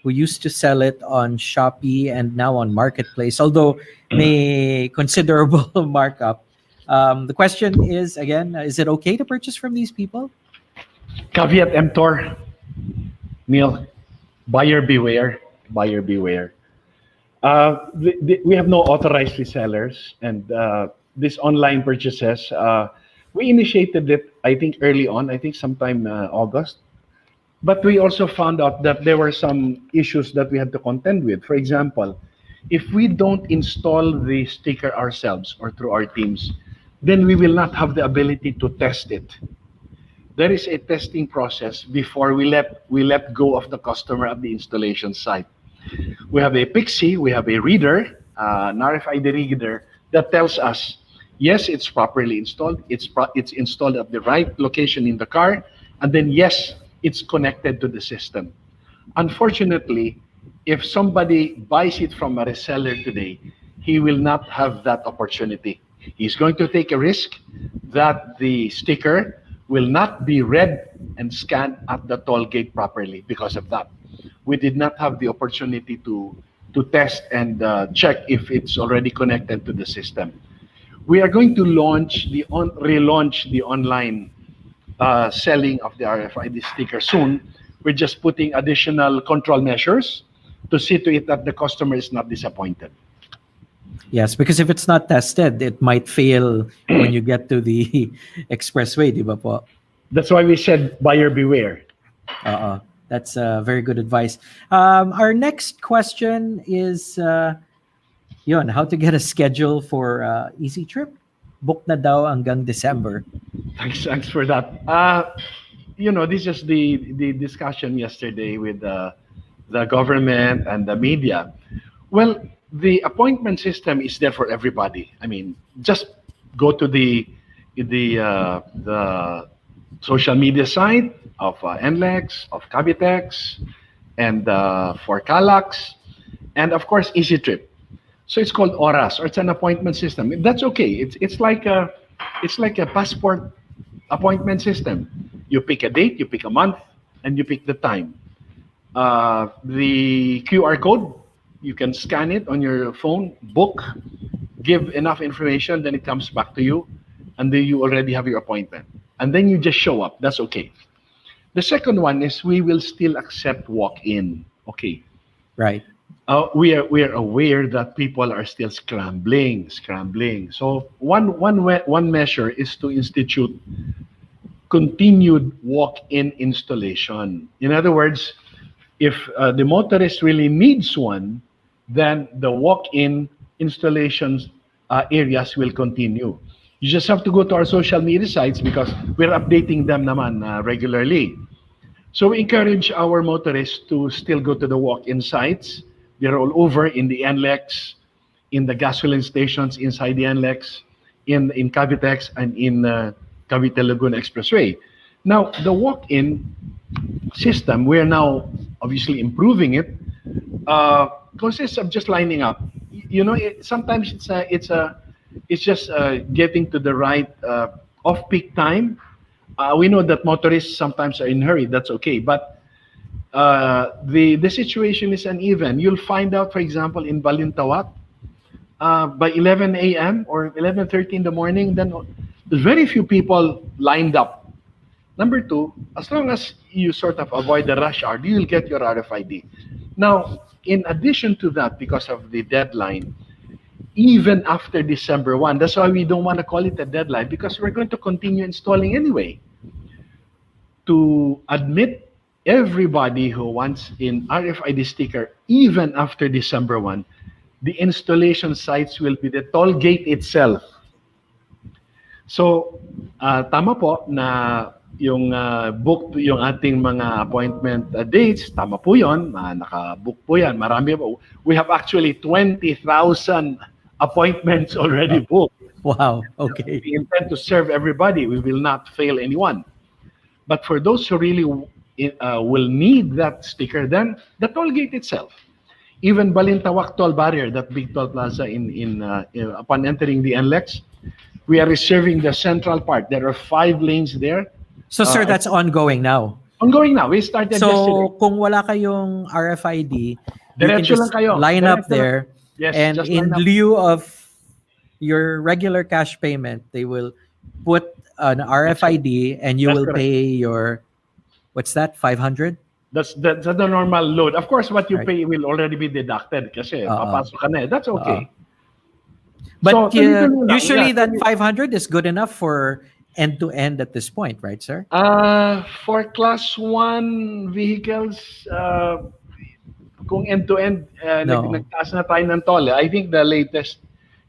used to sell it on Shopee and now on Marketplace, although may considerable markup. The question is, again, is it okay to purchase from these people? Caveat emptor, Neil, buyer beware, buyer beware. We have no authorized resellers, and these online purchases, we initiated it, I think, early on, I think sometime August. But we also found out that there were some issues that we had to contend with. For example, if we don't install the sticker ourselves or through our teams, then we will not have the ability to test it. There is a testing process before we let go of the customer at the installation site. We have a Pixie, we have a reader, an RFID reader that tells us, yes, it's properly installed, it's installed at the right location in the car, and then yes, it's connected to the system. Unfortunately, if somebody buys it from a reseller today, he will not have that opportunity. He's going to take a risk that the sticker will not be read and scanned at the toll gate properly because of that. We did not have the opportunity to test and check if it's already connected to the system. We are going to relaunch the online selling of the RFID sticker soon. We're just putting additional control measures to see to it that the customer is not disappointed. Yes, because if it's not tested, it might fail when you get to the expressway, di ba po? That's why we said buyer beware. That's very good advice. Our next question is, how to get a schedule for Easytrip? Book na daw hanggang December. Thanks for that. This is the discussion yesterday with the government and the media. Well, the appointment system is there for everybody. I mean, just go to the social media site of NLEX, of Cavitex, and for Calax, and of course Easytrip. So it's called Oras, or it's an appointment system. That's okay. It's like a passport appointment system. You pick a date, you pick a month, and you pick the time. The QR code, you can scan it on your phone, book, give enough information, then it comes back to you, and then you already have your appointment. And then you just show up. That's okay. The second one is we will still accept walk-in. Okay. Right. We are aware that people are still scrambling. So one measure is to institute continued walk-in installation. In other words, if the motorist really needs one, then the walk-in installations areas will continue. You just have to go to our social media sites because we're updating them naman regularly. So we encourage our motorists to still go to the walk-in sites. They're all over in the NLEX, in the gasoline stations inside the NLEX, in Cavitex, and in Cavite Laguna Expressway. Now, the walk-in system, we're now obviously improving it, consists of just lining up. Sometimes it's It's just getting to the right off-peak time. We know that motorists sometimes are in a hurry. That's okay, but the situation is uneven. You'll find out, for example, in Balintawak, by 11 a.m. or 11:30 in the morning, then there's very few people lined up. Number two, as long as you sort of avoid the rush hour, you'll get your RFID. Now, in addition to that, because of the deadline, even after December 1, that's why we don't want to call it a deadline, because we're going to continue installing anyway. To admit everybody who wants an RFID sticker, even after December 1, the installation sites will be the toll gate itself. So, tama po na yung book yung ating mga appointment dates, tama po yun, naka-book po yan, marami po. We have actually 20,000 appointments already booked. Wow, okay. We intend to serve everybody. We will not fail anyone. But for those who really will need that sticker, then the toll gate itself. Even Balintawak toll barrier, that big toll plaza upon entering the NLEX, we are reserving the central part. There are 5 lanes there. So, sir, that's ongoing now. Ongoing now. We started So, yesterday. kung wala kayong RFID, you can Diretso lang just kayo. line up Diretso there. Yes, And just in line up. lieu of your regular cash payment, they will put an RFID and you That's will correct. pay your, what's that, 500? That's the normal load. Of course, what you Right. pay will already be deducted kasi papasok ka na eh. That's okay. But So, tuloy-tuloy lang. usually Yeah, that 500 is good enough for end-to-end at this point, right, sir? For class 1 vehicles, kung end-to-end, No. nagtaas na tayo ng toll. I think the latest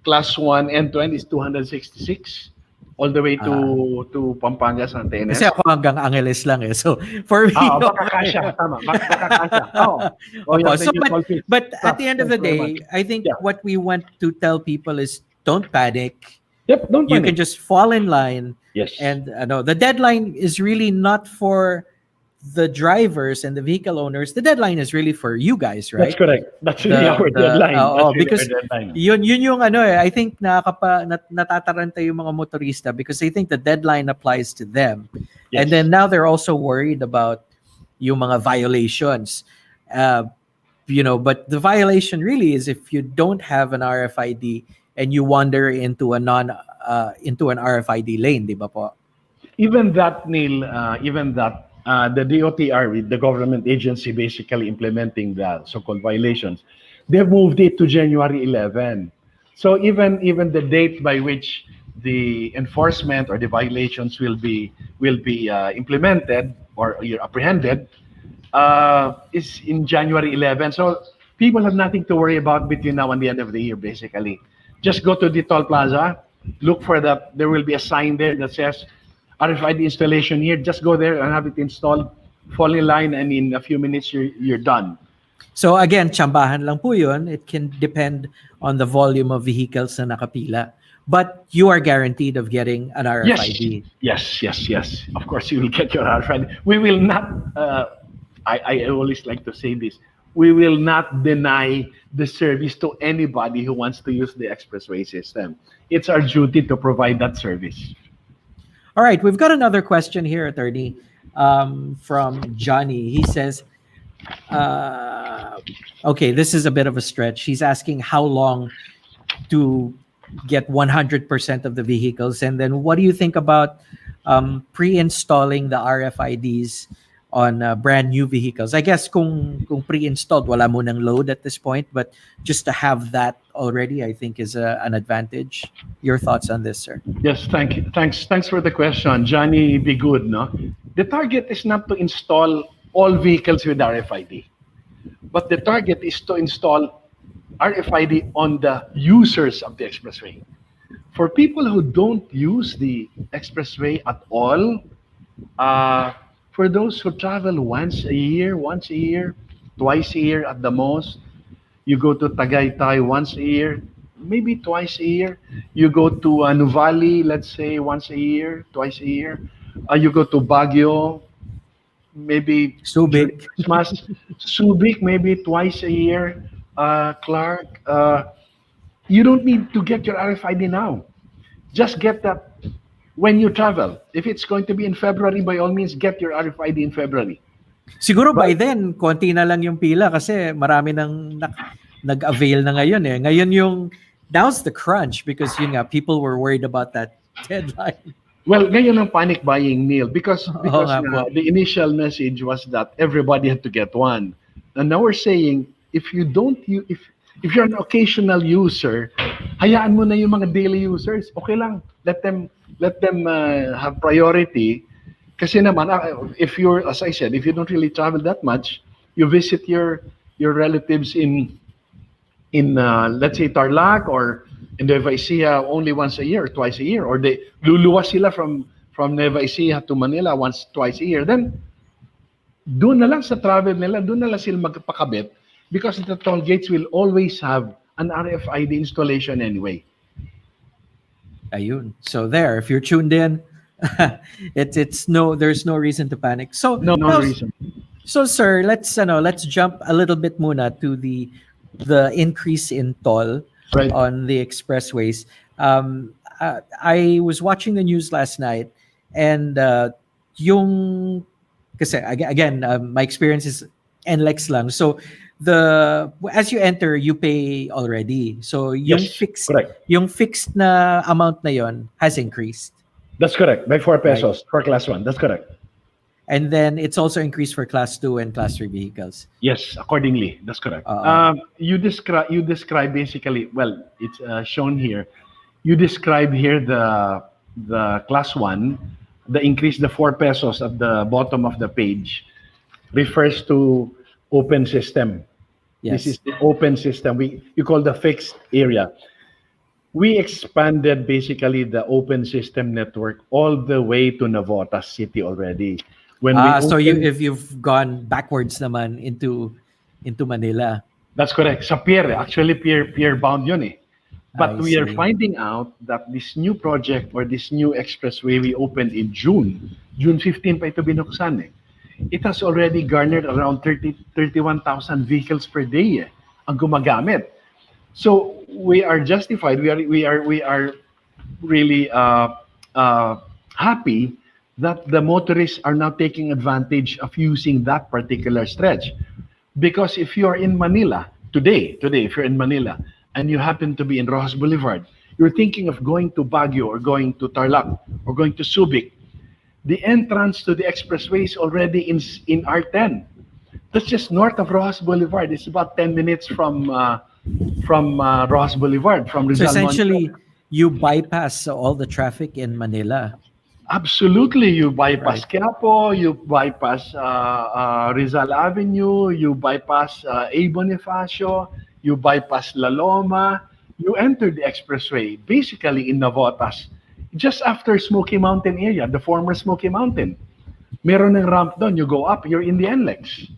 class 1 end-to-end is 266 all the way to Pampanga, Santa Ines. Kasi ako hanggang Angeles lang eh. So, for me, Baka kasya. Tama. Baka kasya. Oh, Opo. yeah, So, thank you, Paul Fitz. but at the end of the Thanks very day, much. I think Yeah. what we want to tell people is don't panic. Yep, don't You panic. can just fall in line. Yes. And the deadline is really not for the drivers and the vehicle owners. The deadline is really for you guys, right? That's correct. That's really our deadline. Oo, That's really because our deadline. yun yung I think natataranta yung mga motorista because they think the deadline applies to them. Yes. And then now they're also worried about yung mga violations. But the violation really is if you don't have an RFID and you wander into an RFID lane, di ba po? Even that, Neil, the DOTR, the government agency basically implementing the so-called violations, they've moved it to January 11. So even the date by which the enforcement or the violations will be implemented or apprehended is in January 11. So people have nothing to worry about between now and the end of the year, basically. Just go to the toll plaza, look for there will be a sign there that says RFID installation here. Just go there and have it installed, fall in line, and in a few minutes you're done. So again, tsambahan lang po yun. It can depend on the volume of vehicles na nakapila. But you are guaranteed of getting an RFID. Yes. Of course, you will get your RFID. We will not, I always like to say this, we will not deny the service to anybody who wants to use the expressway system. It's our duty to provide that service. All right, we've got another question here, attorney, from Johnny. He says, okay, this is a bit of a stretch. He's asking how long to get 100% of the vehicles. And then what do you think about pre-installing the RFIDs on brand new vehicles? I guess kung pre-installed, wala mo ng load at this point, but just to have that already, I think is an advantage. Your thoughts on this, sir? Yes, thank you. Thanks for the question. Johnny, be good, no? The target is not to install all vehicles with RFID, but the target is to install RFID on the users of the expressway. For people who don't use the expressway at all, for those who travel once a year, twice a year at the most, you go to Tagaytay once a year, maybe twice a year. You go to Nuvali, let's say once a year, twice a year. You go to Baguio, maybe Subic. Subic, maybe twice a year. Clark, you don't need to get your RFID now. Just get that when you travel. If it's going to be in February, by all means, get your RFID in February. Siguro by then, konti na lang yung pila kasi marami nang nag-avail na ngayon eh. Ngayon now's the crunch because yun nga, people were worried about that deadline. Well, ngayon ang panic buying, Neil, because nga po. the initial message was that everybody had to get one. And now we're saying, if you're an occasional user, hayaan mo na yung mga daily users. Okay lang, let them have priority. Kasi naman, if you're, as I said, if you don't really travel that much, you visit your relatives in let's say Tarlac or in Nueva Ecija only once a year or twice a year, or they luluwas sila from Nueva Ecija to Manila twice a year, then doon na lang sa travel nila, doon na lang sila magpakabit because the toll gates will always have an RFID installation anyway. Ayun. So there, if you're tuned in, there's no reason to panic. So No reason. So sir, let's jump a little bit muna to the increase in toll on the expressways. I was watching the news last night, and kasi again, my experience is NLEX lang. So as you enter, you pay already. So yung fixed na amount na yon has increased. That's correct. By 4 pesos for class 1. That's correct. And then it's also increased for class 2 and class 3 vehicles. Yes, accordingly. That's correct. You describe basically, well, it's shown here. You describe here the class 1, the increase, the 4 pesos at the bottom of the page refers to open system. Yes. This is the open system. You call the fixed area. We expanded basically the open system network all the way to Navotas City already. If you've gone backwards naman into Manila. That's correct. Sa pier, actually pier bound yun eh. But we are finding out that this new project or this new expressway we opened in June 15 pa ito binuksan eh. It has already garnered around 31,000 vehicles per day eh, ang gumagamit. So we are justified. We are really happy that the motorists are now taking advantage of using that particular stretch. Because if you are in Manila today, if you're in Manila and you happen to be in Rojas Boulevard, you're thinking of going to Baguio or going to Tarlac or going to Subic, the entrance to the expressway is already in R10. That's just north of Rojas Boulevard. It's about 10 minutes from Rojas Boulevard, from Rizal. So essentially, you bypass all the traffic in Manila. Absolutely. You bypass Quiapo, you bypass Rizal Avenue, you bypass A. Bonifacio, you bypass La Loma, you enter the expressway, basically in Navotas, just after Smoky Mountain area, the former Smoky Mountain. Meron ng ramp doon, you go up, you're in the NLEX.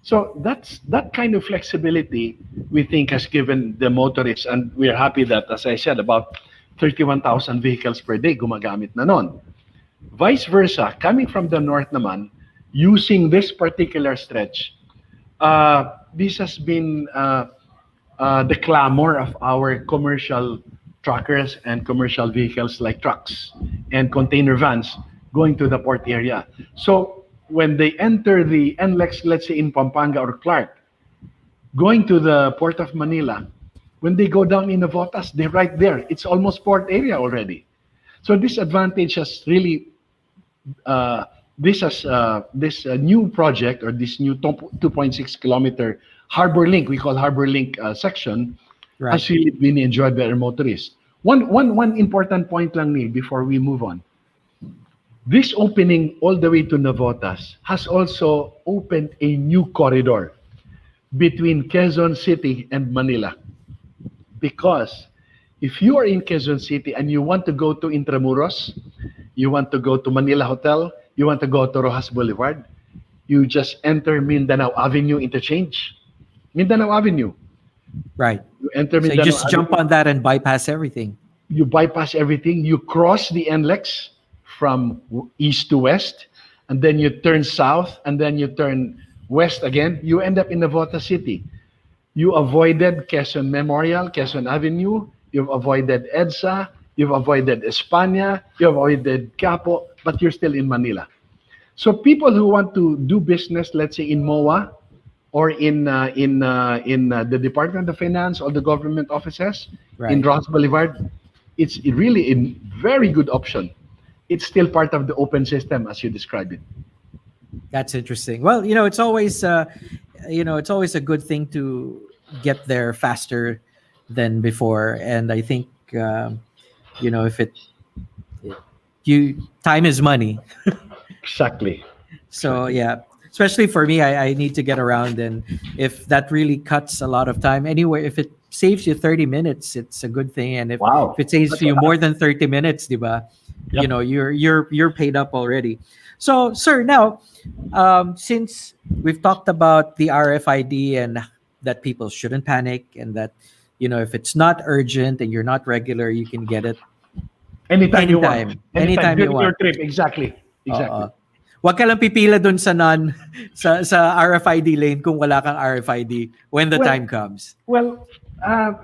So that kind of flexibility we think has given the motorists, and we're happy that, as I said, about 31,000 vehicles per day gumagamit na nun. Vice versa, coming from the north naman, using this particular stretch, this has been the clamor of our commercial truckers and commercial vehicles like trucks and container vans going to the port area. So when they enter the NLEX, let's say in Pampanga or Clark, going to the Port of Manila, when they go down in Navotas, they're right there. It's almost port area already. So this advantage has really, this new project or this new 2.6 kilometer Harbor Link, we call Harbor Link section, has really been enjoyed by our motorists. One important point lang, Neil, before we move on. This opening all the way to Navotas has also opened a new corridor between Quezon City and Manila. Because if you are in Quezon City and you want to go to Intramuros, you want to go to Manila Hotel, you want to go to Rojas Boulevard, you just enter Mindanao Avenue interchange. Mindanao Avenue. Right. You enter Mindanao So you just Avenue, jump on that and bypass everything. You bypass everything. You cross the NLEX from east to west, and then you turn south, and then you turn west again. You end up in Navotas City. You avoided Quezon Memorial, Quezon Avenue. You've avoided EDSA. you've avoided España, you've avoided Capo, but you're still in Manila. So people who want to do business, let's say in MOA or in the Department of Finance or the government offices in Right. Ross Boulevard, it's really a very good option. It's still part of the open system as you described it. That's interesting. Well, it's always a good thing to get there faster than before, and I think if time is money. Exactly. So yeah, especially for me, I need to get around, and if that really cuts a lot of time anyway, if it saves you 30 minutes, it's a good thing, and Wow. if it saves you more than 30 minutes, diba, Yep. you're paid up already. So, sir, now since we've talked about the RFID and that people shouldn't panic, and that if it's not urgent and you're not regular, you can get it Anytime you want. anytime you during want. your trip. Exactly. Exactly. Oo. Wag ka lang pipila dun sa sa RFID lane kung wala kang RFID when the Well, time comes. Well,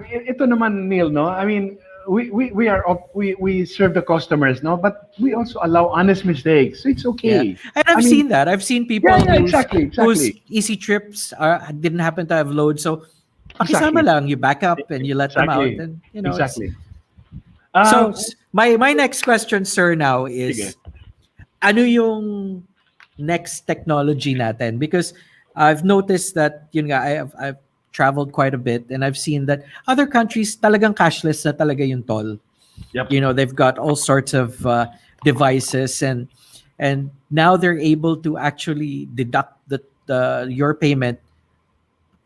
ito naman, Neil, no? I mean, we serve the customers, no? But we also allow honest mistakes. So it's okay. Yeah. And I've seen that. I've seen people exactly. whose easy trips didn't happen to have loads. So pakisama Exactly. lang, you back up and you let them out. Exactly. And Exactly. So my next question, sir, now is Sige. ano yung next technology natin? Because I've noticed that I've traveled quite a bit, and I've seen that other countries talagang cashless na talaga yung toll. Yep. They've got all sorts of devices, and now they're able to actually deduct your payment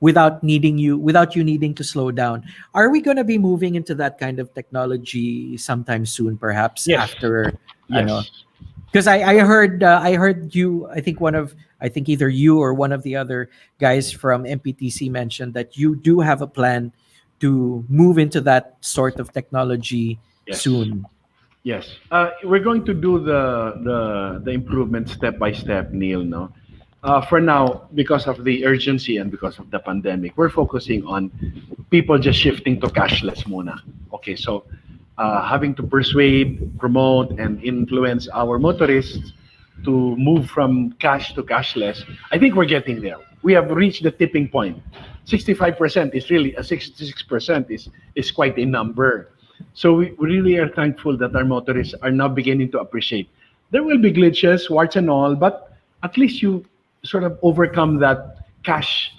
without you needing to slow down. Are we going to be moving into that kind of technology sometime soon, perhaps Yes. after Yes. because I heard you, I think either you or one of the other guys from MPTC mentioned that you do have a plan to move into that sort of technology Yes. soon. Yes. We're going to do the improvement step by step, Neil, no? For now, because of the urgency and because of the pandemic, we're focusing on people just shifting to cashless muna. Okay, so having to persuade, promote, and influence our motorists to move from cash to cashless, I think we're getting there. We have reached the tipping point. 65% is really, 66% is quite a number. So we really are thankful that our motorists are now beginning to appreciate. There will be glitches, warts and all, but at least you sort of overcome that cash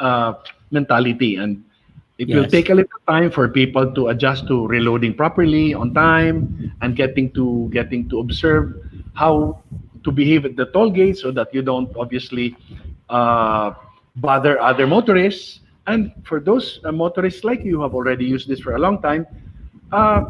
mentality, and it will Yes. take a little time for people to adjust to reloading properly on time and getting to observe how to behave at the toll gate so that you don't obviously bother other motorists. And for those motorists like you who have already used this for a long time,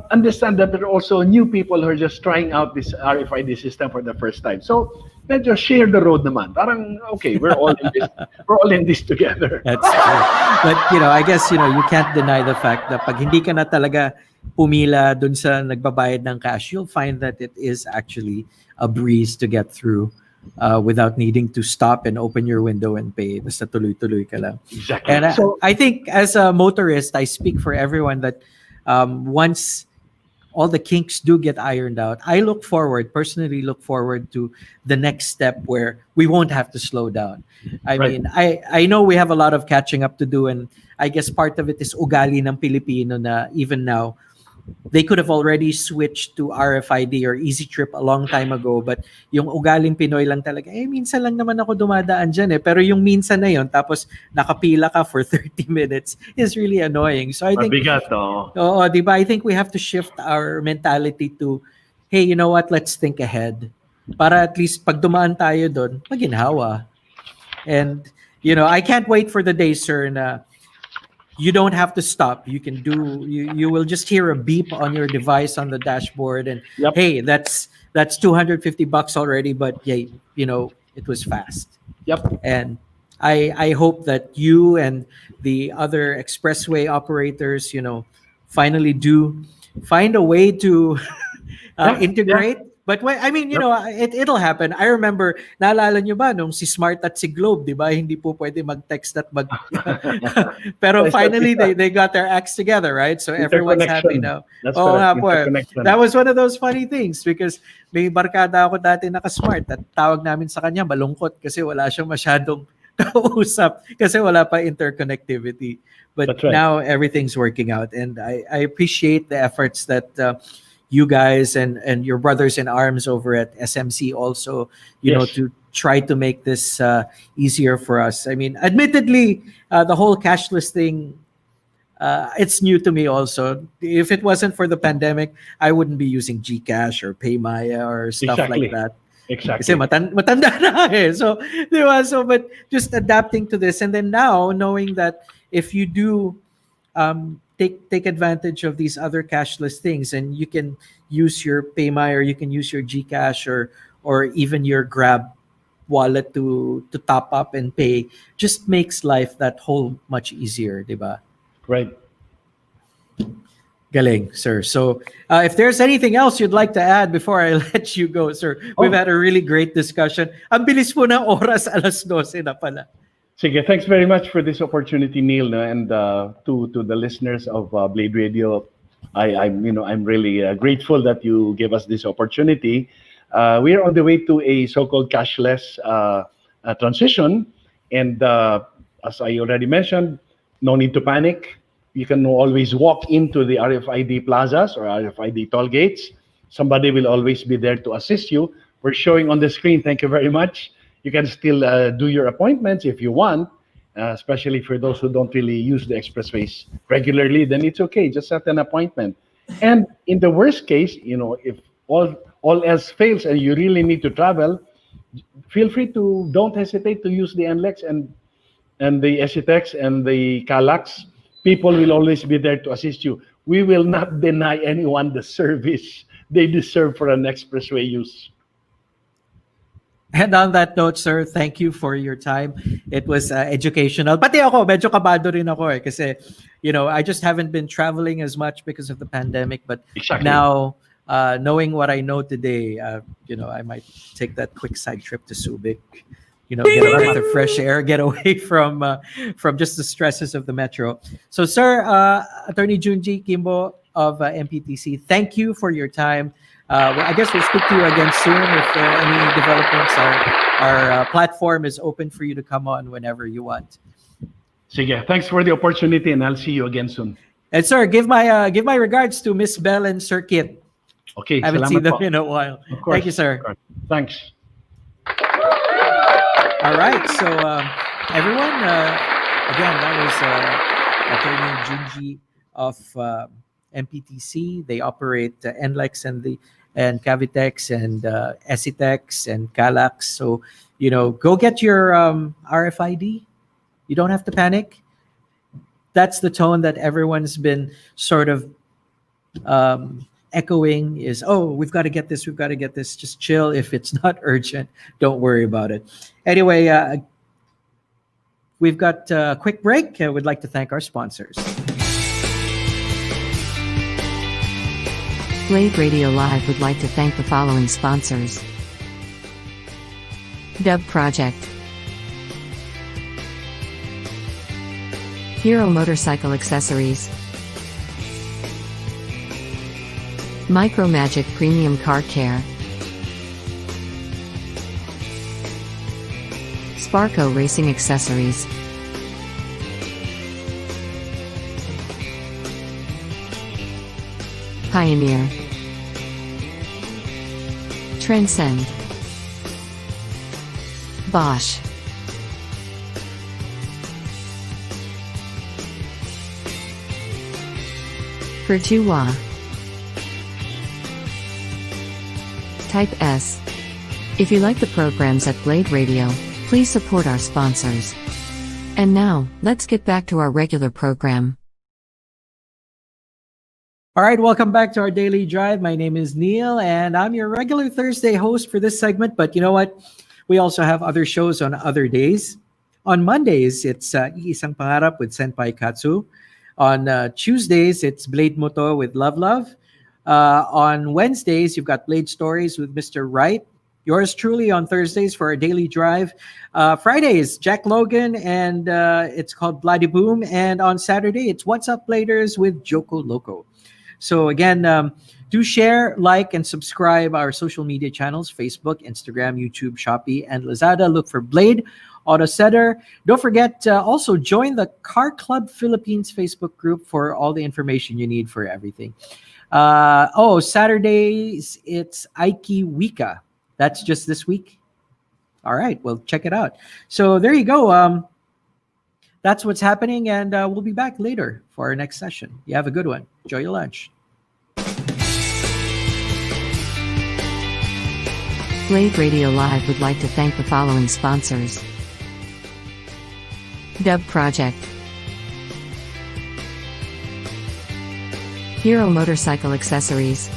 understand that there are also new people who are just trying out this RFID system for the first time. So let's just share the road naman. Parang, okay, we're all in this, we're all in this together. That's true. But I guess you can't deny the fact that pag hindi ka na talaga pumila dun sa nagbabayad ng cash, you'll find that it is actually a breeze to get through without needing to stop and open your window and pay. Basta tuloy-tuloy ka lang. Exactly. And I think as a motorist, I speak for everyone that once all the kinks do get ironed out, I personally look forward to the next step where we won't have to slow down. I Right. mean, I know we have a lot of catching up to do, and I guess part of it is ugali ng Pilipino na even now, they could have already switched to RFID or Easytrip a long time ago, but yung ugaling Pinoy lang talaga, minsan lang naman ako dumadaan dyan eh. Pero yung minsan na yun, tapos nakapila ka for 30 minutes is really annoying. So I think, Mabigat, oh. oo, di ba? I think we have to shift our mentality to, hey, you know what? Let's think ahead. Para at least pag dumaan tayo doon, maginhawa. And, I can't wait for the day, sir, na you don't have to stop. You can you will just hear a beep on your device on the dashboard, and Yep. hey, that's $250 already, but yeah, it was fast. Yep. And I hope that you and the other expressway operators, finally do find a way to integrate But when, I mean, Yep. it'll happen. I remember, naalala nyo ba, nung si Smart at si Globe, di ba, hindi po pwede mag-text at mag... Pero Yes, that is finally, they got their acts together, right? So everyone's happy interconnection. now. That's Oo nga correct. po. Interconnection. That was one of those funny things because may barkada ako dati naka-Smart at tawag namin sa kanya, malungkot kasi wala siyang masyadong kausap kasi wala pa interconnectivity. But That's right. now everything's working out. And I appreciate the efforts that... you guys and your brothers in arms over at SMC also, Yes. to try to make this easier for us. I mean, admittedly, the whole cashless thing, it's new to me also. If it wasn't for the pandemic, I wouldn't be using GCash or PayMaya or stuff Exactly. like that. Exactly. Kasi matanda na eh. So, di ba? So, but just adapting to this. And then now, knowing that if you do take advantage of these other cashless things, and you can use your PayMy or you can use your GCash or even your Grab wallet to top up and pay, just makes life that whole much easier, diba? Right. Galing, sir. So if there's anything else you'd like to add before I let you go, sir, we've had a really great discussion. Ang bilis po ng oras, 12:00 na pala. Sige, thanks very much for this opportunity, Neil, no? And to the listeners of Blade Radio, I'm really grateful that you gave us this opportunity. We are on the way to a so-called cashless transition, and as I already mentioned, no need to panic. You can always walk into the RFID plazas or RFID toll gates. Somebody will always be there to assist you. We're showing on the screen. Thank you very much. You can still do your appointments if you want, especially for those who don't really use the expressways regularly. Then it's okay. Just set an appointment. And in the worst case, if all else fails and you really need to travel, feel free to don't hesitate to use the NLEX and the Easytech and the Calax. People will always be there to assist you. We will not deny anyone the service they deserve for an expressway use. And on that note, sir, thank you for your time. It was educational. Pati ako, medyo kabado rin ako eh. Kasi, I just haven't been traveling as much because of the pandemic. But Exactly. now, knowing what I know today, I might take that quick side trip to Subic. Get a breath of fresh air, get away from just the stresses of the metro. So, sir, Attorney Junji Kimbo of MPTC, thank you for your time. I guess we'll speak to you again soon if there are any developments. Our platform is open for you to come on whenever you want. Sige, thanks for the opportunity, and I'll see you again soon. And sir, give my regards to Miss Bell and Sir Kit. Okay, I haven't salamat seen them po. in a while. Of course. Thank you, sir. Of course. Thanks. All right, so everyone, again, that was Attorney Junji of MPTC. They operate NLEX and Cavitex and Easytech and Calax. So, go get your RFID. You don't have to panic. That's the tone that everyone's been sort of echoing is, we've got to get this. Just chill. If it's not urgent, don't worry about it. Anyway, we've got a quick break. We'd like to thank our sponsors. Blade Radio Live would like to thank the following sponsors. Dub Project, Hero Motorcycle Accessories, Micro Magic Premium Car Care, Sparco Racing Accessories, Pioneer, Transcend, Bosch, Virtua, Type S. If you like the programs at Blade Radio, please support our sponsors. And now, let's get back to our regular program. All right, welcome back to our daily drive. My name is Neil, and I'm your regular Thursday host for this segment. But you know what? We also have other shows on other days. On Mondays, it's Iisang Pangarap with Senpai Katsu. On Tuesdays, it's Blade Moto with Love Love. On Wednesdays, you've got Blade Stories with Mr. Wright. Yours truly on Thursdays for a daily drive. Fridays, Jack Logan, and it's called Bloody Boom. And on Saturday, it's What's Up Bladers with Joko Loco. So again, do share, like, and subscribe our social media channels, Facebook, Instagram, YouTube, Shopee, and Lazada. Look for Blade Auto Center. Don't forget also join the Car Club Philippines Facebook group for all the information you need for everything. Saturdays, it's Aiki Wika. That's just this week. All right, well, check it out. So there you go. That's what's happening, and we'll be back later for our next session. You have a good one. Enjoy your lunch. Blade Radio Live would like to thank the following sponsors. Dub Project, Hero Motorcycle Accessories,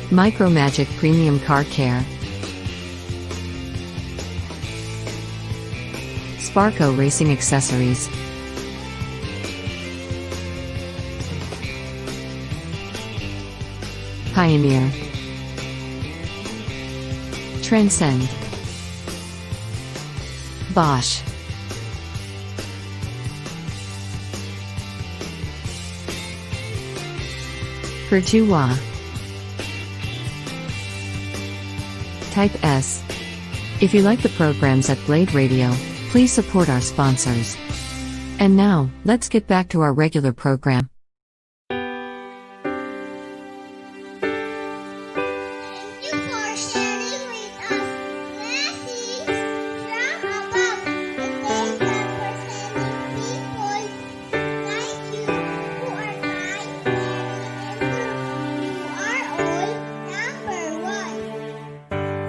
Micromagic Premium Car Care, Sparco Racing Accessories, Pioneer, Transcend, Bosch, Perjua, Type S. If you like the programs at Blade Radio, please support our sponsors. And now, let's get back to our regular program.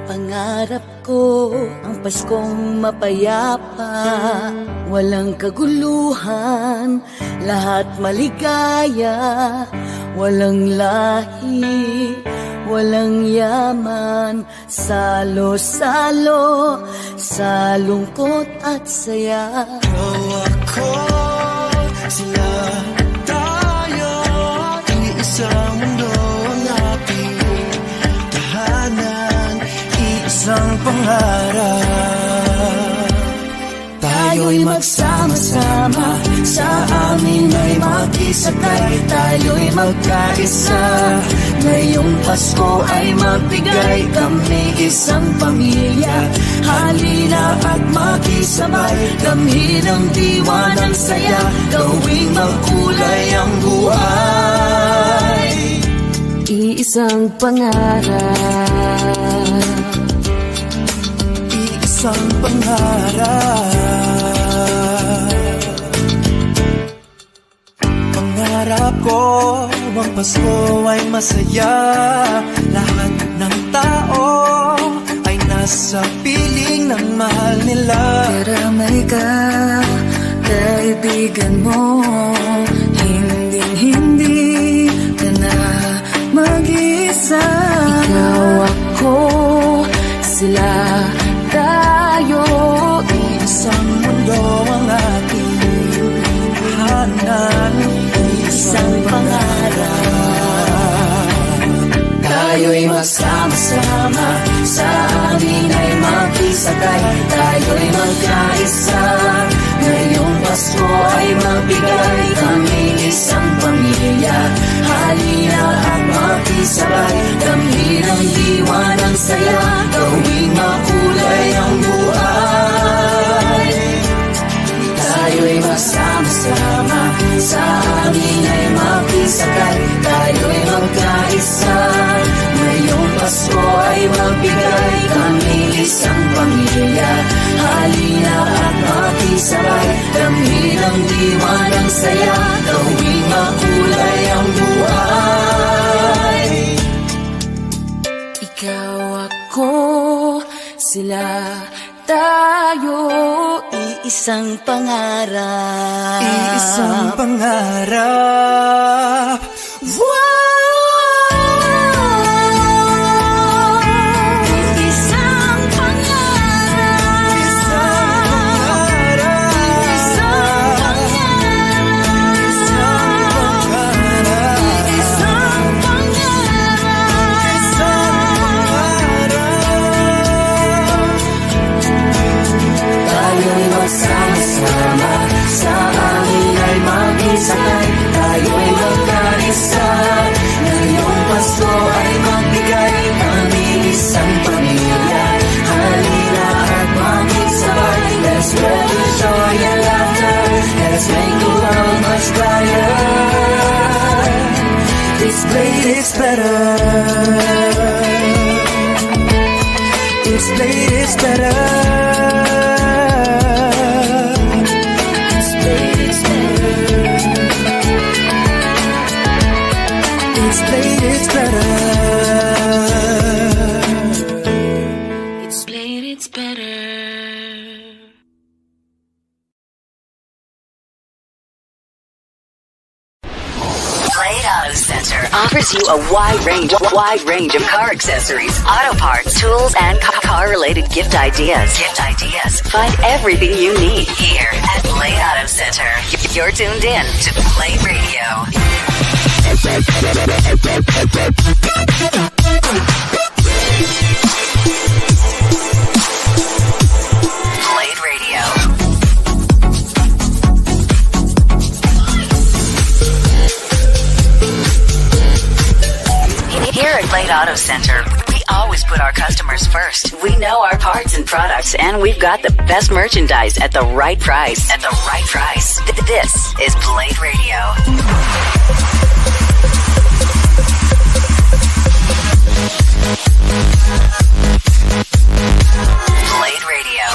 Pangarap ko ang Paskong mapayapa, walang kaguluhan, lahat maligaya, walang lahi, walang yaman, salo-salo sa lungkot at saya. Ikaw ako, sila tayo, iisang mundo ang ating tahanan, iisang pangarap. Tayo'y magsama-sama, sa amin ay makisakay, tayo'y magkaisa. Ngayong Pasko ay magbigay, kami isang pamilya. Halina at makisabay, damhin ang diwa ng saya, gawing magkulay ang buhay. Iisang pangarap, iisang pangarap. Pangarap ko ang Pasko ay masaya, lahat ng tao ay nasa piling ng mahal nila. Karamay ka, kaibigan mo, hinding-hindi ka na mag-isa. Ikaw ako, sila tayo, Isang mundo ang ating tahanan, isang pangarap. tayo'y magsama-sama, sa amin ay makisakay, tayo'y magkaisa. Ngayong Pasko ay magbigay, kami isang pamilya. Halina at makisabay, damhin ang diwa ng saya, gawing makulay ang buhay. Tayo'y magsama-sama, sa amin ay makisakay, tayo'y magkaisa. Ngayong Pasko ay magbigay, kami isang pamilya. Halina at makisabay, damhin ang diwa ng saya, gawing makulay ang buhay. Ikaw ako, sila tayo, iisang pangarap. Iisang pangarap. Isang pangarap. Isang pangarap. Let's make the world much brighter. This blade is better. This blade is better. This blade is better. This blade is better. This blade is better. Blade Auto Center offers you a wide range of car accessories, auto parts, tools, and car-related gift ideas. Find everything you need here at Blade Auto Center. You're tuned in to Blade Radio. Blade Radio. Here at Blade Auto Center, we always put our customers first. We know our parts and products, and we've got the best merchandise at the right price. This is Blade Radio. Blade Radio.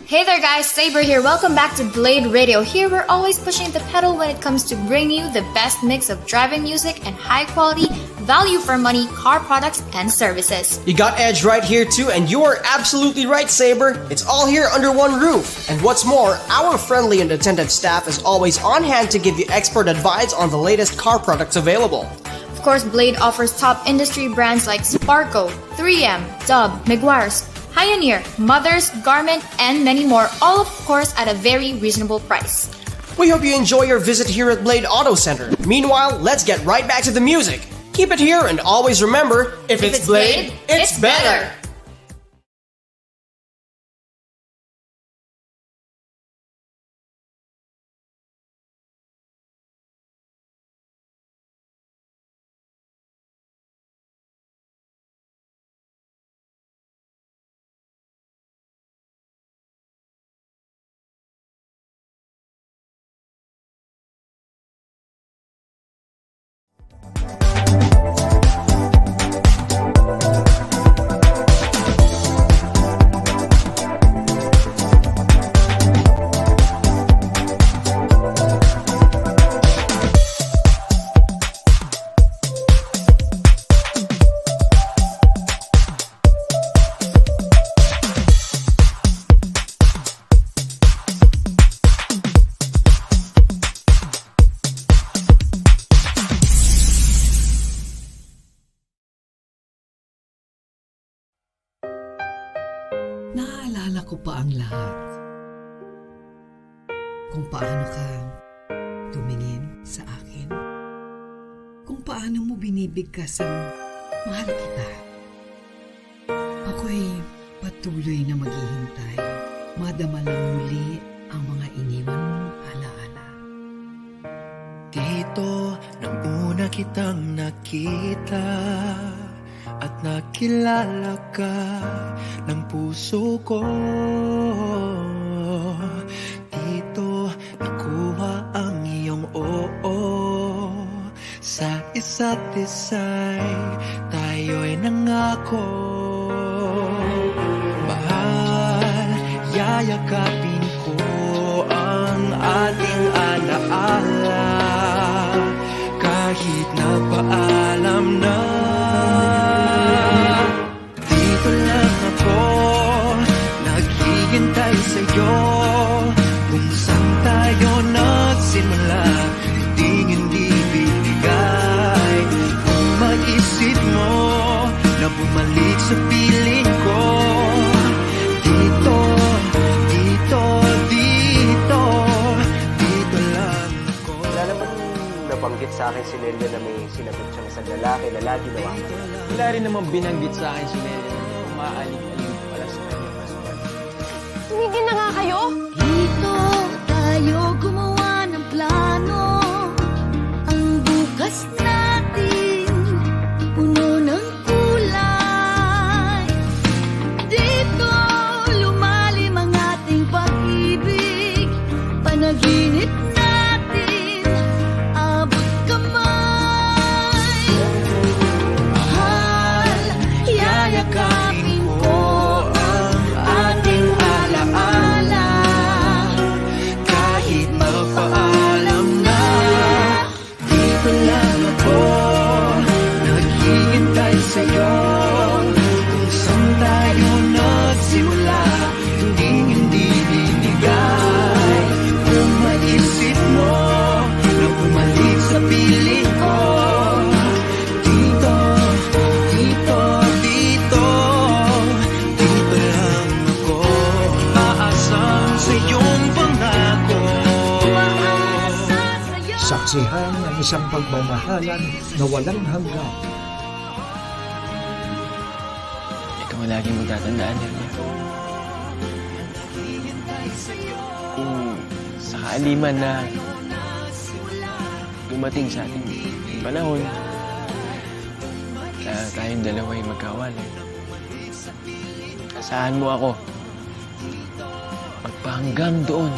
Hey there guys, Saber here. Welcome back to Blade Radio. Here we're always pushing the pedal when it comes to bring you the best mix of driving music and high quality, value for money car products and services. You got Edge right here too, and you are absolutely right, Saber. It's all here under one roof. And what's more, our friendly and attentive staff is always on hand to give you expert advice on the latest car products available. Of course, Blade offers top industry brands like Sparco, 3M, Dub, Meguiar's, Pioneer, Mothers, Garment, and many more, all of course at a very reasonable price. We hope you enjoy your visit here at Blade Auto Center. Meanwhile, let's get right back to the music. Keep it here and always remember, if it's Blade, it's better. Naalala ko pa ang lahat. Kung paano ka tumingin sa akin. Kung paano mo binibigkasang mahal kita. Ako'y patuloy na maghihintay. Madama lang muli ang mga iniwan mong alaala. Dito nang una kitang nakita at nakilala ka ng puso ko. Dito nakuha ang iyong oo. Sa isa't isa'y tayo'y nangako. Mahal, yayakapin ko ang ating alaala. Kahit nagpaalam na, dito lang ako naghihintay sa'yo. Kung saan tayo nagsimula, hindi bibigay. Kung maisip mo na bumalik sa piling ko, dito lang ako. Wala naman nabanggit sa akin si Nelia na may sinagot siyang sa lalaki na lagi nawakan. Wala rin naman binanggit sa akin si Nelia na umaalig-alig pala sa kanya. Tumigil na nga kayo! Dito tayo gumawa ng plano. Ang bukas natin puno ng kulay. Dito lumalim ang ating pag saksihan ang isang pagmamahalan na walang hanggan. Ikaw lagi mong tatandaan, Erna. Kung sakali man na dumating sa ating panahon na tayong dalawa ay magkawalan, asahan mo ako magpahanggang doon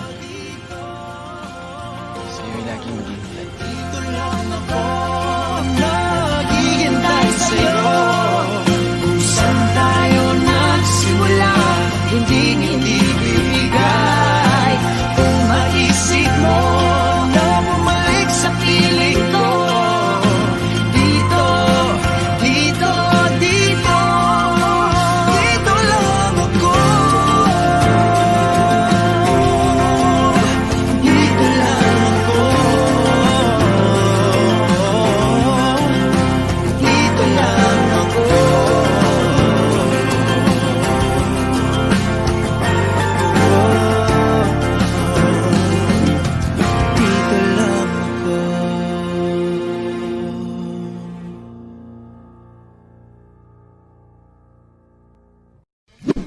sa'yo'y lagi maghihintay. Dito lang ako naghihintay sa'yo kung saan tayo nagsimula, hindi bibigay. Kung maisip mo na bumalik sa piling ko, dito lang ako. Dito lang ako. Dito lang ako. Dito lang ako.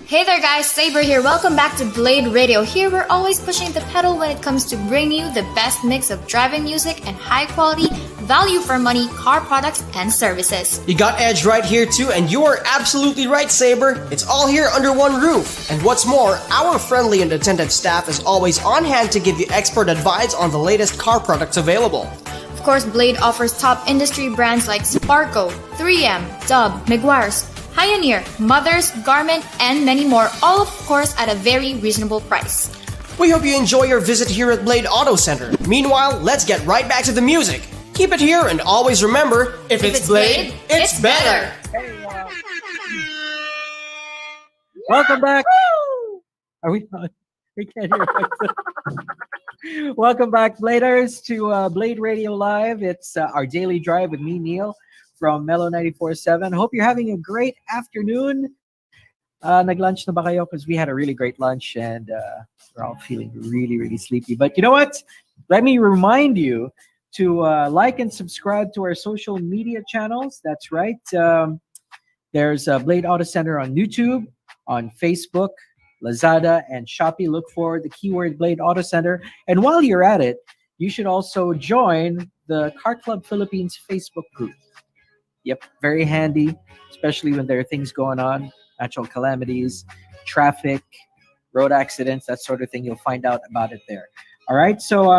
Hey there guys, Saber here. Welcome back to Blade Radio. Here we're always pushing the pedal when it comes to bring you the best mix of driving music and high quality, value for money car products and services. You got Edge right here too, and you are absolutely right, Saber. It's all here under one roof. And what's more, our friendly and attentive staff is always on hand to give you expert advice on the latest car products available. Of course, Blade offers top industry brands like Sparco, 3M, Dub, Meguiar's, Pioneer, Mothers, Garment, and many more, all of course at a very reasonable price. We hope you enjoy your visit here at Blade Auto Center. Meanwhile, let's get right back to the music. Keep it here and always remember, if it's Blade, it's better. Welcome back. Are we? We can't hear myself. Welcome back, Bladers, to Blade Radio Live. It's our daily drive with me, Neil, from Mellow 94.7. Hope you're having a great afternoon. Nag-lunch na ba kayo? Because we had a really great lunch and we're all feeling really, really sleepy. But you know what? Let me remind you to like and subscribe to our social media channels. That's right. There's Blade Auto Center on YouTube, on Facebook, Lazada, and Shopee. Look for the keyword Blade Auto Center. And while you're at it, you should also join the Car Club Philippines Facebook group. Yep, very handy, especially when there are things going on, natural calamities, traffic, road accidents, that sort of thing. You'll find out about it there. All right, so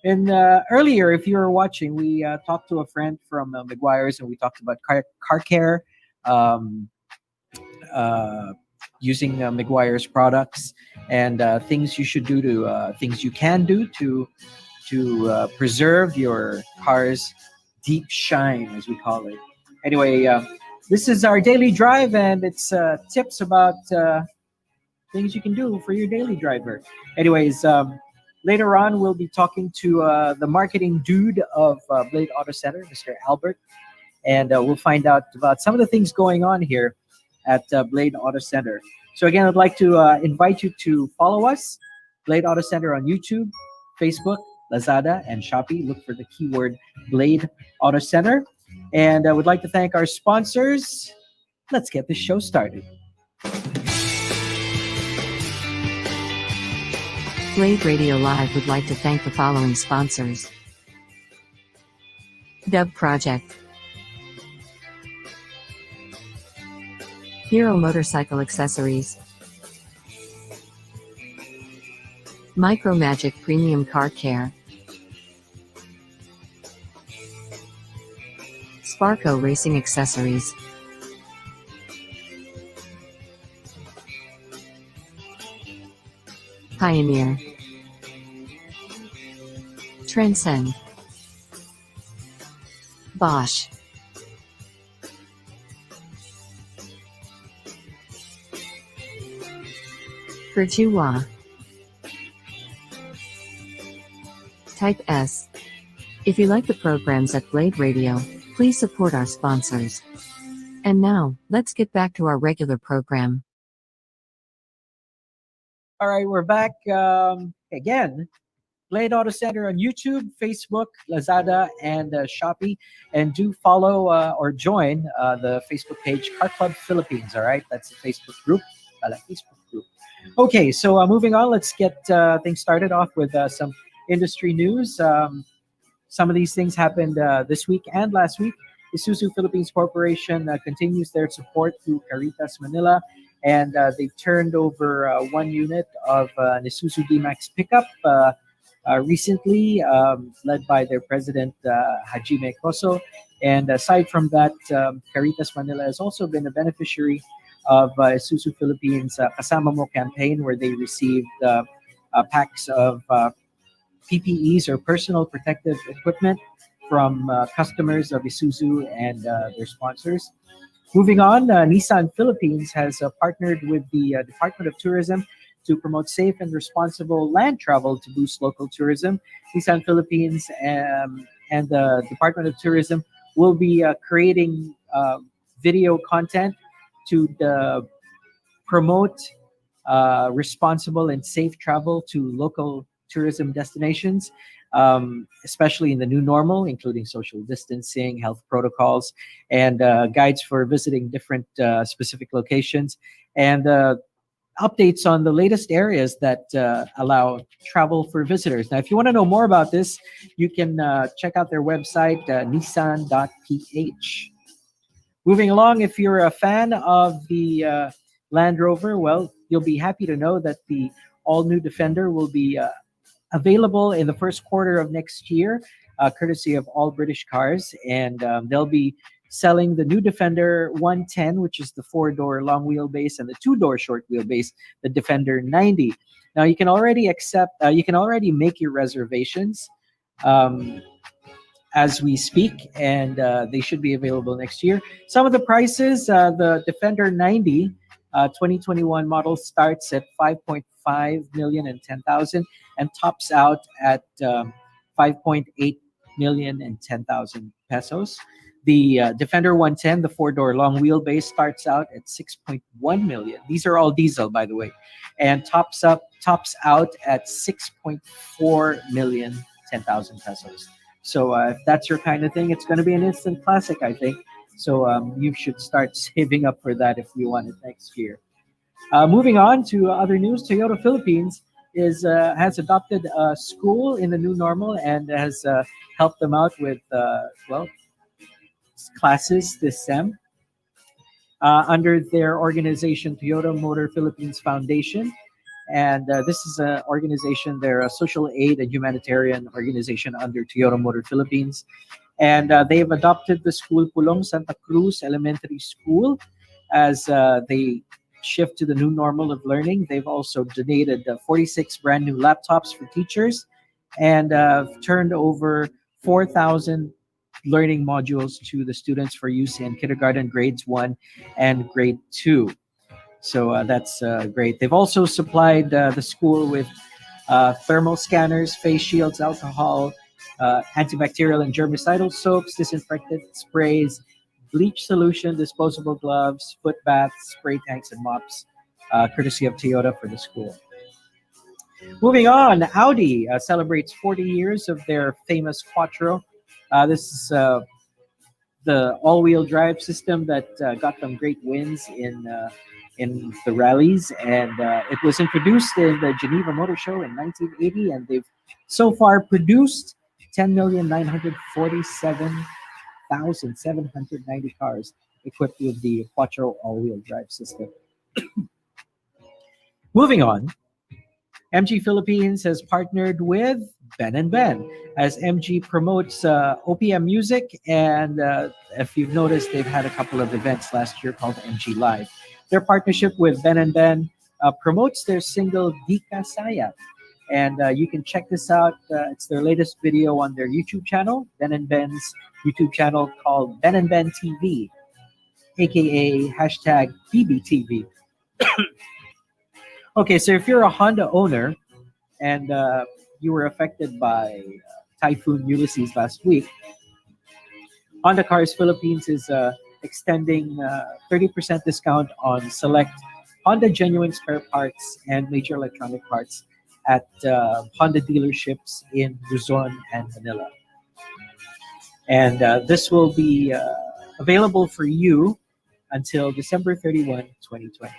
earlier, if you were watching, we talked to a friend from Meguiar's, and we talked about car care, using Meguiar's products, and things you should do to things you can do to preserve your car's deep shine, as we call it. Anyway, this is our daily drive, and it's tips about things you can do for your daily driver. Anyways, later on, we'll be talking to the marketing dude of Blade Auto Center, Mr. Albert, and we'll find out about some of the things going on here at Blade Auto Center. So again, I'd like to invite you to follow us, Blade Auto Center on YouTube, Facebook, Lazada, and Shopee. Look for the keyword Blade Auto Center. And I would like to thank our sponsors. Let's get this show started. Blade Radio Live would like to thank the following sponsors. Dub Project, Hero Motorcycle Accessories, Micro Magic Premium Car Care, Sparco Racing Accessories, Pioneer, Transcend, Bosch, Virtua, Type S. If you like the programs at Blade Radio, please support our sponsors. And now, let's get back to our regular program. All right, we're back again. Blade Auto Center on YouTube, Facebook, Lazada, and Shopee. And do follow or join the Facebook page Car Club Philippines. All right, that's the Facebook group. Facebook group. Okay, so moving on, let's get things started off with some industry news. Some of these things happened this week and last week. Isuzu Philippines Corporation continues their support through Caritas Manila, and they've turned over one unit of an Isuzu D-Max pickup recently, led by their president, Hajime Koso. And aside from that, Caritas Manila has also been a beneficiary of Isuzu Philippines Kasama Mo campaign, where they received packs of PPEs or personal protective equipment from customers of Isuzu and their sponsors. Moving on, Nissan Philippines has partnered with the Department of Tourism to promote safe and responsible land travel to boost local tourism. Nissan Philippines and the Department of Tourism will be creating video content to promote responsible and safe travel to local tourism destinations, especially in the new normal, including social distancing, health protocols, and guides for visiting different specific locations, and updates on the latest areas that allow travel for visitors. Now, if you want to know more about this, you can check out their website, nissan.ph. Moving along, if you're a fan of the Land Rover, well, you'll be happy to know that the all-new Defender will be available in the first quarter of next year, courtesy of All British Cars, and they'll be selling the new Defender 110, which is the 4-door long wheelbase, and the 2-door short wheelbase, the Defender 90. Now you can already make your reservations as we speak, and they should be available next year. Some of the prices: the Defender 90 2021 model starts at 5.5 million and 10,000 and tops out at 5.8 million and 10,000 pesos. The Defender 110, the 4-door long wheelbase, starts out at 6.1 million. These are all diesel, by the way, and tops out at 6.4 million, 10,000 pesos. So if that's your kind of thing, it's going to be an instant classic, I think. So you should start saving up for that if you want it next year. Moving on to other news, Toyota Philippines has adopted a school in the new normal and has helped them out with classes this sem under their organization, Toyota Motor Philippines Foundation. And this is an organization, they're a social aid and humanitarian organization under Toyota Motor Philippines. And they've adopted the school Pulong Santa Cruz Elementary School as they shift to the new normal of learning. They've also donated 46 brand new laptops for teachers and turned over 4,000 learning modules to the students for use in kindergarten grades 1 and grade 2. So that's great. They've also supplied the school with thermal scanners, face shields, alcohol, antibacterial and germicidal soaps, disinfectant sprays, bleach solution, disposable gloves, foot baths, spray tanks, and mops, courtesy of Toyota for the school. Moving on, Audi celebrates 40 years of their famous Quattro. This is the all-wheel drive system that got them great wins in the rallies, and it was introduced in the Geneva Motor Show in 1980, and they've so far produced 10,947,790 cars equipped with the Quattro all-wheel drive system. Moving on, MG Philippines has partnered with Ben & Ben as MG promotes OPM music, and if you've noticed, they've had a couple of events last year called MG Live. Their partnership with Ben & Ben promotes their single Di Ka Saya, and you can check this out. It's their latest video on their YouTube channel, Ben & Ben's YouTube channel called Ben & Ben TV, aka hashtag BBTV. Okay, so if you're a Honda owner and you were affected by Typhoon Ulysses last week, Honda Cars Philippines is extending 30% discount on select Honda genuine spare parts and major electronic parts at Honda dealerships in Luzon and Manila. And this will be available for you until December 31, 2020.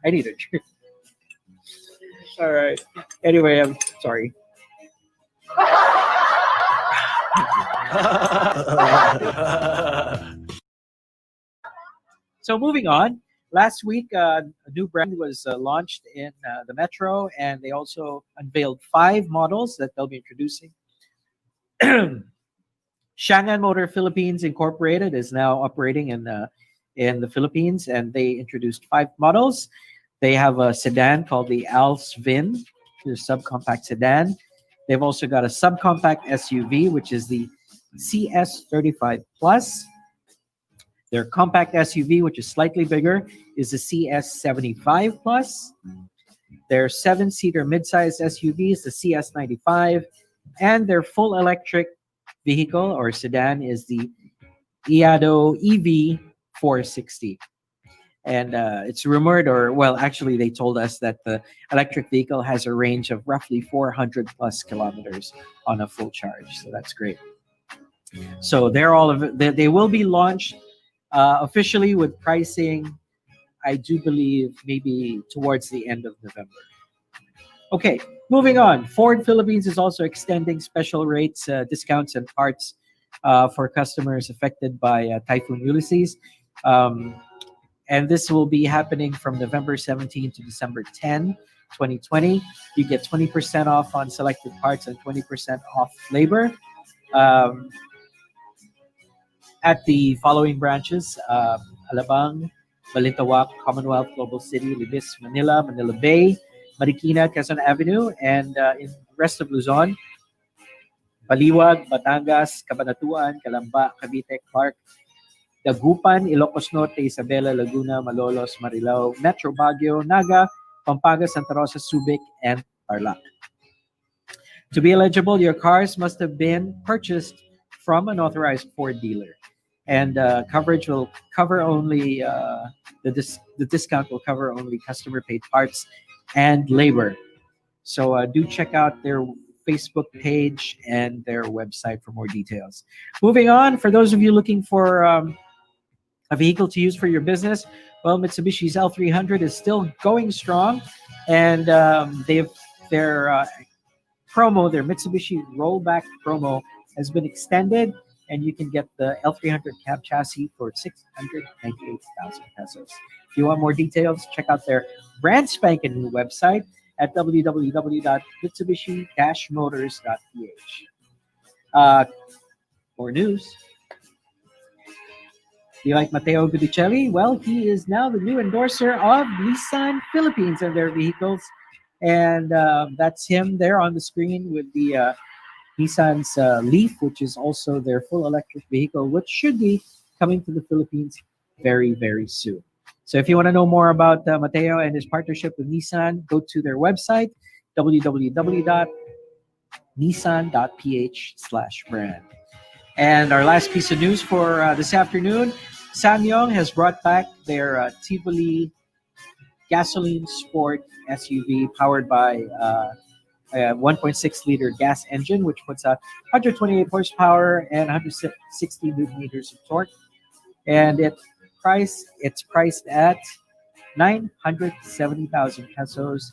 I need a drink. All right. Anyway, I'm sorry. So moving on, last week a new brand was launched in the Metro, and they also unveiled 5 models that they'll be introducing. Shangan Motor Philippines Incorporated is now operating in the Philippines, and they introduced 5 models. They have a sedan called the Alsvin, their subcompact sedan. They've also got a subcompact SUV, which is the CS35 Plus. Their compact SUV, which is slightly bigger, is the CS75 Plus. Their 7-seater midsize SUV is the CS95, and their full electric vehicle or sedan is the Iado EV460. And it's rumored, or well, actually, they told us that the electric vehicle has a range of roughly 400 plus kilometers on a full charge. So that's great. So they're all of it. They will be launched officially with pricing, I do believe, maybe towards the end of November. Okay, moving on. Ford Philippines is also extending special rates, discounts, and parts for customers affected by Typhoon Ulysses. And this will be happening from November 17 to December 10, 2020. You get 20% off on selected parts and 20% off labor at the following branches: Alabang, Balintawak, Commonwealth, Global City, Libis, Manila, Manila Bay, Marikina, Quezon Avenue, and in the rest of Luzon, Baliwag, Batangas, Cabanatuan, Calamba, Cavite, Clark, Dagupan, Ilocos Norte, Isabela, Laguna, Malolos, Marilao, Metro Baguio, Naga, Pampanga, Santa Rosa, Subic, and Tarlac. To be eligible, your cars must have been purchased from an authorized Ford dealer, and coverage will cover only the discount will cover only customer-paid parts and labor. So do check out their Facebook page and their website for more details. Moving on, for those of you looking for a vehicle to use for your business, well, Mitsubishi's L300 is still going strong, and their promo, their Mitsubishi rollback promo, has been extended, and you can get the L300 cab chassis for 698,000 pesos. If you want more details, check out their brand spanking new website at www.mitsubishi-motors.ph. More news. Do you like Matteo Guidicelli? Well, he is now the new endorser of Nissan Philippines and their vehicles. And that's him there on the screen with the Nissan's Leaf, which is also their full electric vehicle, which should be coming to the Philippines very, very soon. So if you want to know more about Matteo and his partnership with Nissan, go to their website, www.nissan.ph/brand. And our last piece of news for this afternoon, SsangYong has brought back their Tivoli gasoline sport SUV powered by a 1.6-liter gas engine, which puts out 128 horsepower and 160 newton meters of torque. And it's priced at 970,000 pesos.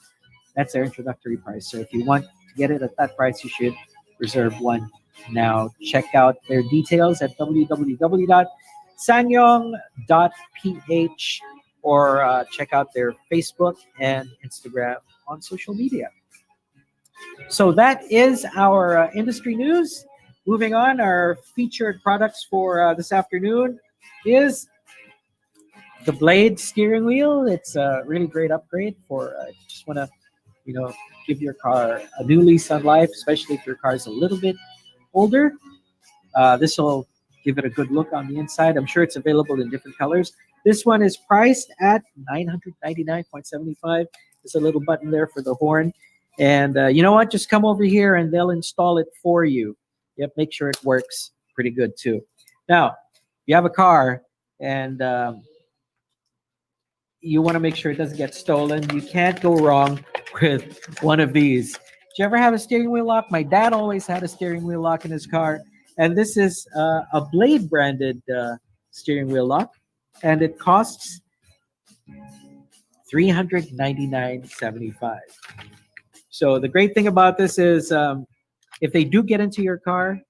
That's their introductory price. So if you want to get it at that price, you should reserve one now. Check out their details at www.sangyong.ph or check out their Facebook and Instagram on social media. So that is our industry news. Moving on, our featured products for this afternoon is the Blade steering wheel. It's a really great upgrade for just want to, give your car a new lease on life, especially if your car is a little bit older. This will give it a good look on the inside. I'm sure it's available in different colors. This one is priced at $999.75. There's a little button there for the horn. And you know what? Just come over here and they'll install it for you. Yep, make sure it works pretty good too. Now, you have a car and you want to make sure it doesn't get stolen. You can't go wrong with one of these. Did you ever have a steering wheel lock? My dad always had a steering wheel lock in his car, and this is a Blade branded steering wheel lock, and it costs $399.75. So the great thing about this is, if they do get into your car,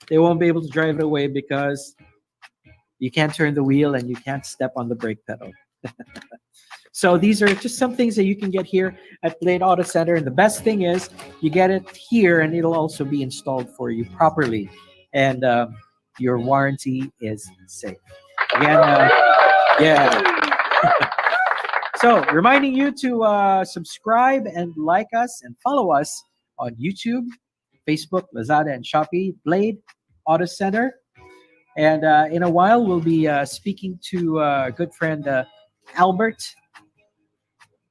they won't be able to drive it away because you can't turn the wheel and you can't step on the brake pedal. So these are just some things that you can get here at Blade Auto Center. And the best thing is you get it here and it'll also be installed for you properly. And your warranty is safe. Again, yeah. So reminding you to subscribe and like us and follow us on YouTube, Facebook, Lazada, and Shopee, Blade Auto Center. And in a while, we'll be speaking to a good friend, Albert,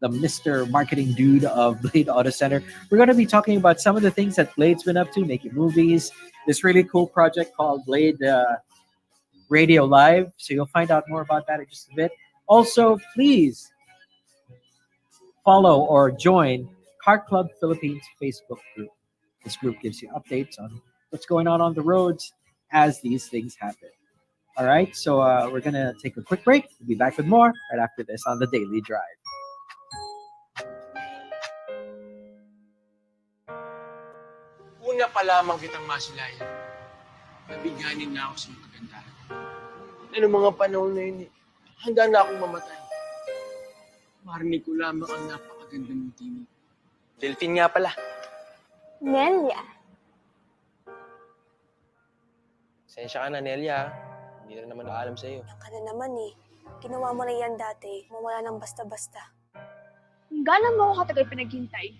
the Mr. Marketing Dude of Blade Auto Center. We're going to be talking about some of the things that Blade's been up to, making movies, this really cool project called Blade Radio Live. So you'll find out more about that in just a bit. Also, please follow or join Car Club Philippines Facebook group. This group gives you updates on what's going on the roads as these things happen. All right, so we're going to take a quick break. We'll be back with more right after this on The Daily Drive. Una pa lamang kitang masilayan. Nabiganin na ako sa kagandahan. Noong mga panahon na yun, handa na akong mamatay. Marinig ko lamang ang napakaganda ng tinig. Delphine nga pala. Nelia. Sensya ka na, Nelia. Hindi na naman nakaalam sa'yo. Ka na naman eh. Ginawa mo na yan dati. Mawala ng basta-basta. Kung gano'n mo ako katagal pinaghintay,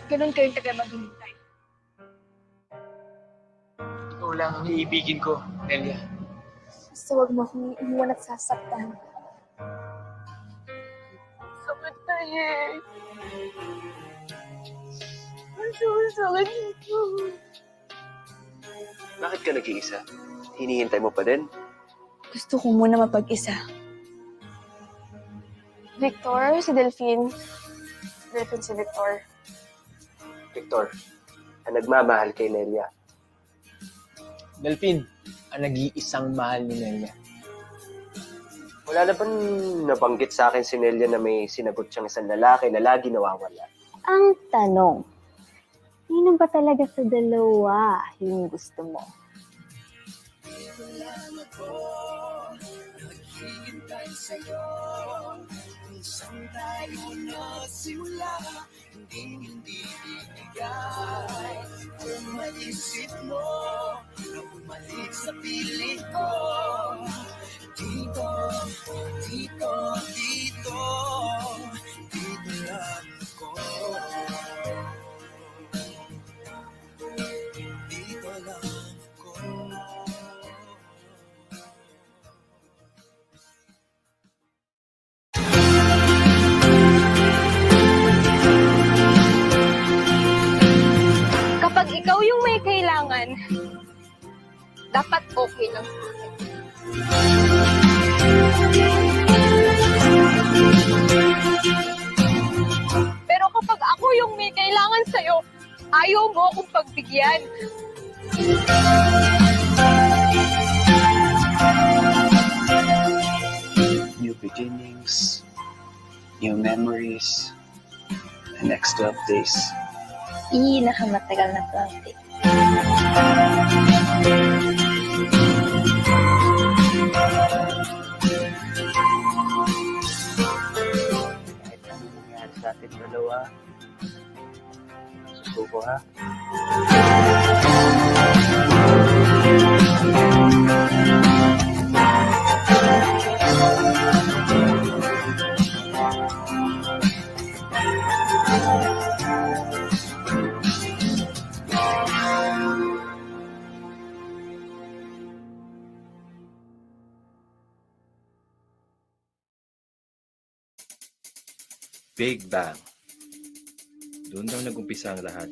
ganun kayong tagal maghintay. Ikaw lang ang iibigin ko, Nelia. Basta huwag mo akong iiwan at sasaktan. Sakit na eh. Sakit nito. Bakit ka nag-iisa? Hinihintay mo pa din? Gusto ko muna mapag-isa. Victor, si Delphine. Delphine si Victor. Victor, ang nagmamahal kay Nelia. Delphine, ang nag-iisang mahal ni Nelia. Wala na bang nabanggit sa akin si Nelia na may sinagot siyang isang lalaki na lagi nawawala? Ang tanong, sino ba talaga sa dalawa yung gusto mo? Naghihintay sa'yo kung saan tayo nagsimula, hindi ibigay. Kung maisip mo na bumalik sa piling ko, dito lang ako. Dito lang ako. Kapag ikaw yung may kailangan, dapat okay lang sa akin. Pero kapag ako yung may kailangan sa'yo, ayaw mo akong pagbigyan. New beginnings, new memories, the next 12 days. Pinakamatagal na plastic. Kahit anong nangyari sa ating dalawa, susuko ha? Big Bang. Doon daw nag-umpisa ang lahat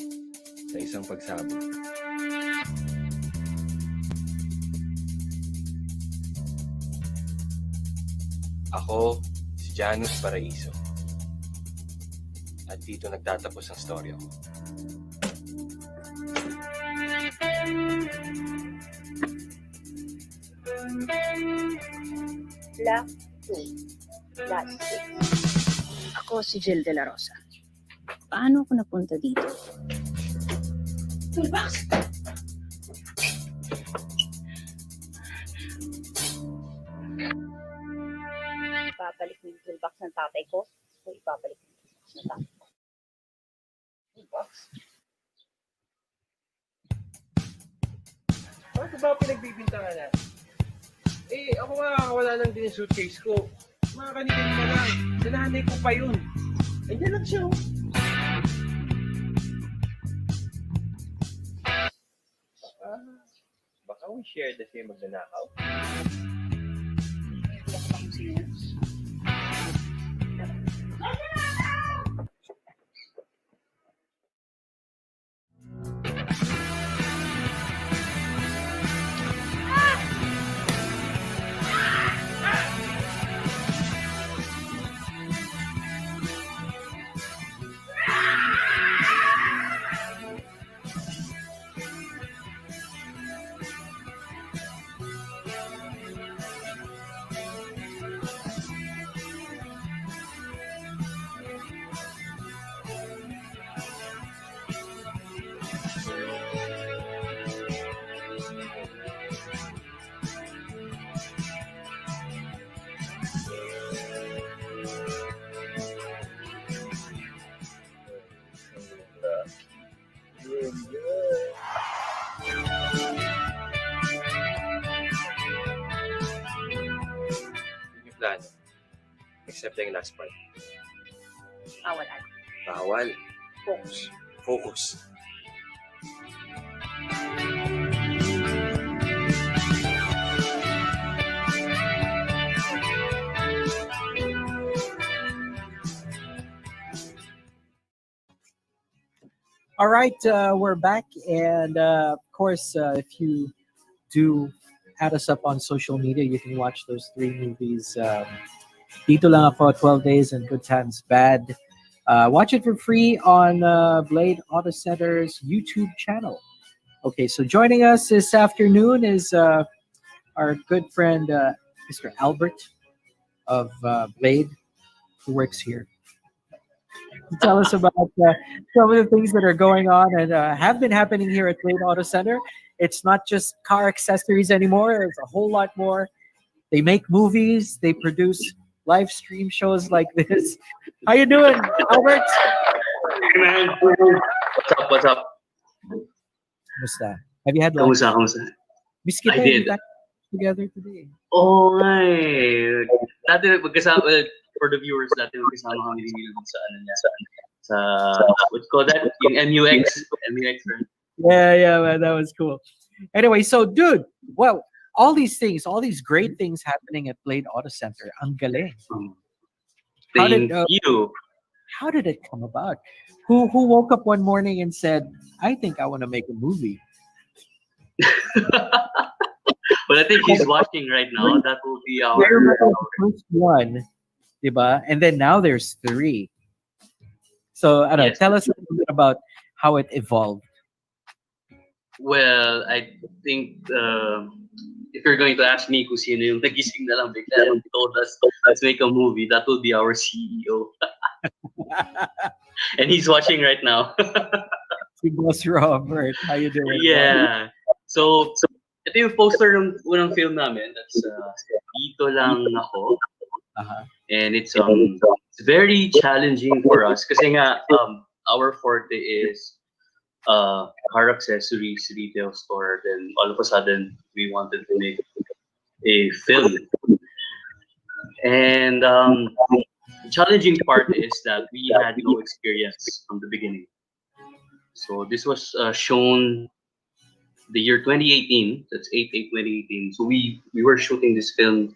sa isang pagsabog. Ako, si Janus Paraiso. At dito nagtatapos ang storya ko. Black 2, last 6. Ako si Jill De La Rosa. Paano ako napunta dito? Toolbox! Ipapalik mo yung toolbox ng tatay ko o ipapalik mo yung toolbox ng tatay ko? Toolbox? Bakit ba pinagbibintangan na? Eh, ako nga wala lang din yung suitcase ko. Mga kanina lang. Sa nanay ko pa yun. Andiyan lang siya. Baka we share the same magnanakaw. Yung plan. Except yung last part. Bawal. Bawal. Focus. Focus. All right, we're back, and of course, if you do add us up on social media, you can watch those 3 movies. Dito lang ako, 12 Days and Good Times Bad. Watch it for free on Blade Auto Center's YouTube channel. Okay, so joining us this afternoon is our good friend, Mr. Albert of Blade, who works here. Tell us about some of the things that are going on and have been happening here at Blade Auto Center. It's not just car accessories anymore. There's a whole lot more. They make movies. They produce live stream shows like this. How you doing, Albert? Hey, man. What's up? Musta? Have you had lunch? Kamusta? Miss kita, I did. Together today. Oo nga eh. Dati magkasama, well, for the viewers, dati magkasama kami ni Neil sa ano niya. Sa, what you call that? Yung MUX. Right? Yeah, man, that was cool. Anyway, so dude, well, all these things, all these great things happening at Blade Auto Center. Ang galing. Thank you. How did it come about? Who woke up one morning and said, I think I want to make a movie? Well, I think he's watching right now. That will be our first one, diba? And then now there's 3. So, tell us a little bit about how it evolved. Well, I think if you're going to ask me kung sino yung nagising na lang bigla and told us, let's make a movie, that will be our CEO. And he's watching right now. Si Boss Robert, how you doing? Yeah. So ito yung poster ng unang film namin. That's Dito Lang Ako. And it's very challenging for us kasi nga our forte is car accessories retail store. Then all of a sudden we wanted to make a film. And the challenging part is that we had no experience from the beginning. So this was shown the year 2018. That's 8/8/2018. So we were shooting this film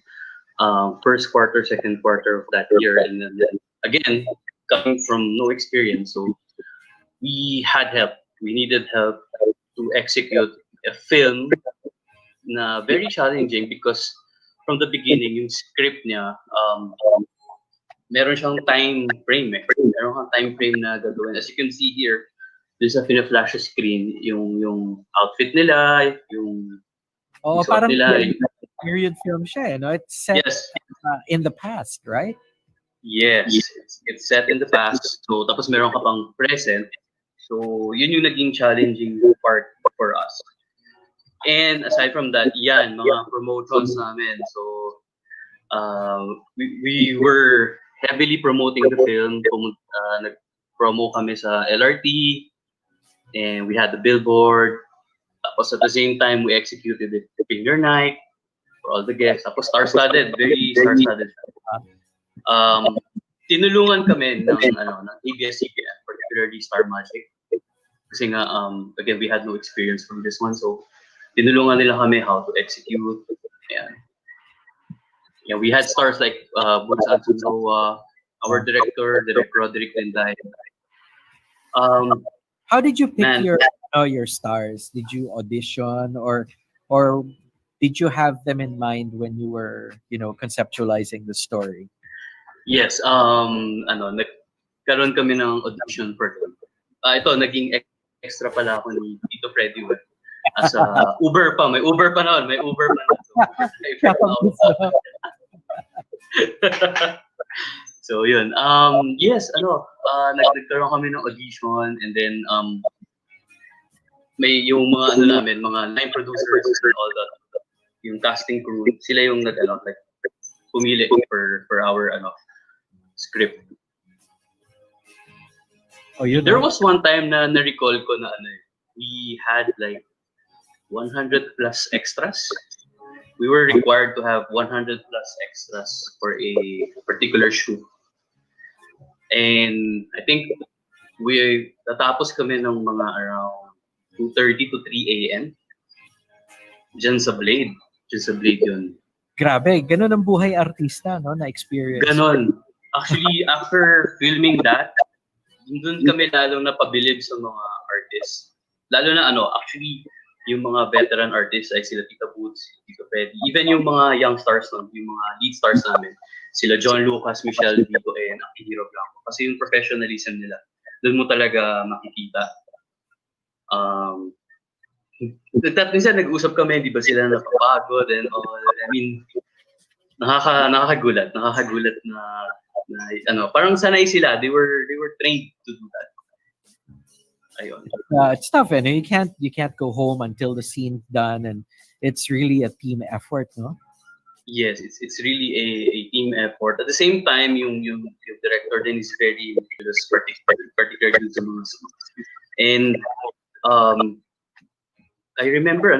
first quarter, second quarter of that year, and then again coming from no experience. So we had help. We needed help to execute a film na very challenging because from the beginning yung script niya meron siyang time frame eh. Meron kang time frame na gagawin. As you can see here, there's a flash screen, yung outfit nila, yung Oh, suot parang nila. period film siya, eh, no? It's set Yes. In the past, right? Yes, it's set in the past. So, tapos meron ka pang present. So, yun yung naging challenging part for us. And aside from that, yan, mga promotions namin. So, we were heavily promoting the film. Nag-promo kami sa LRT, and we had the billboard. Tapos at the same time, we executed the premiere night for all the guests. Tapos star-studded, very star-studded. Tinulungan kami ng ABS-CBN, particularly Star Magic. Kasi nga, again, we had no experience from this one. So, tinulungan nila kami how to execute. Ayan. Yeah, we had stars like Buns Antunoa, our director, Direk Roderick Linday. How did you pick your stars? Did you audition or did you have them in mind when you were, conceptualizing the story? Yes, nagkaroon kami ng audition for them. Ito, naging extra pala ako ni Tito Freddy. As a Uber pa, may Uber pa noon, So yun. Yes, nagkaroon kami ng audition, and then may yung mga mga line producers and all that, yung casting crew, sila yung pumili for our script. Oh, yun. There was one time na na-recall ko na we had like 100 plus extras. We were required to have 100 plus extras for a particular shoot. And I think natapos kami ng mga around 2:30 to 3 a.m. Diyan sa Blade. Yun. Grabe, ganun ang buhay artista, no? Na experience. Ganon. Actually, after filming that, doon kami lalong napabilib sa mga artists. Lalo na actually, yung mga veteran artists ay sila Tita Boots, Tito Freddy, even yung mga young stars yung mga lead stars namin, sila John Lucas, Michelle Vito, and Akihiro Blanco. Kasi yung professionalism nila, doon mo talaga makikita. Minsan nag-usap kami, di ba sila napapagod and all. I mean, nakakagulat na parang sanay sila. They were trained to do that. Ayun. It's tough, and you can't go home until the scene's done, and it's really a team effort, no? Yes, it's really a team effort. At the same time, yung director din is very particularly to lose. And I remember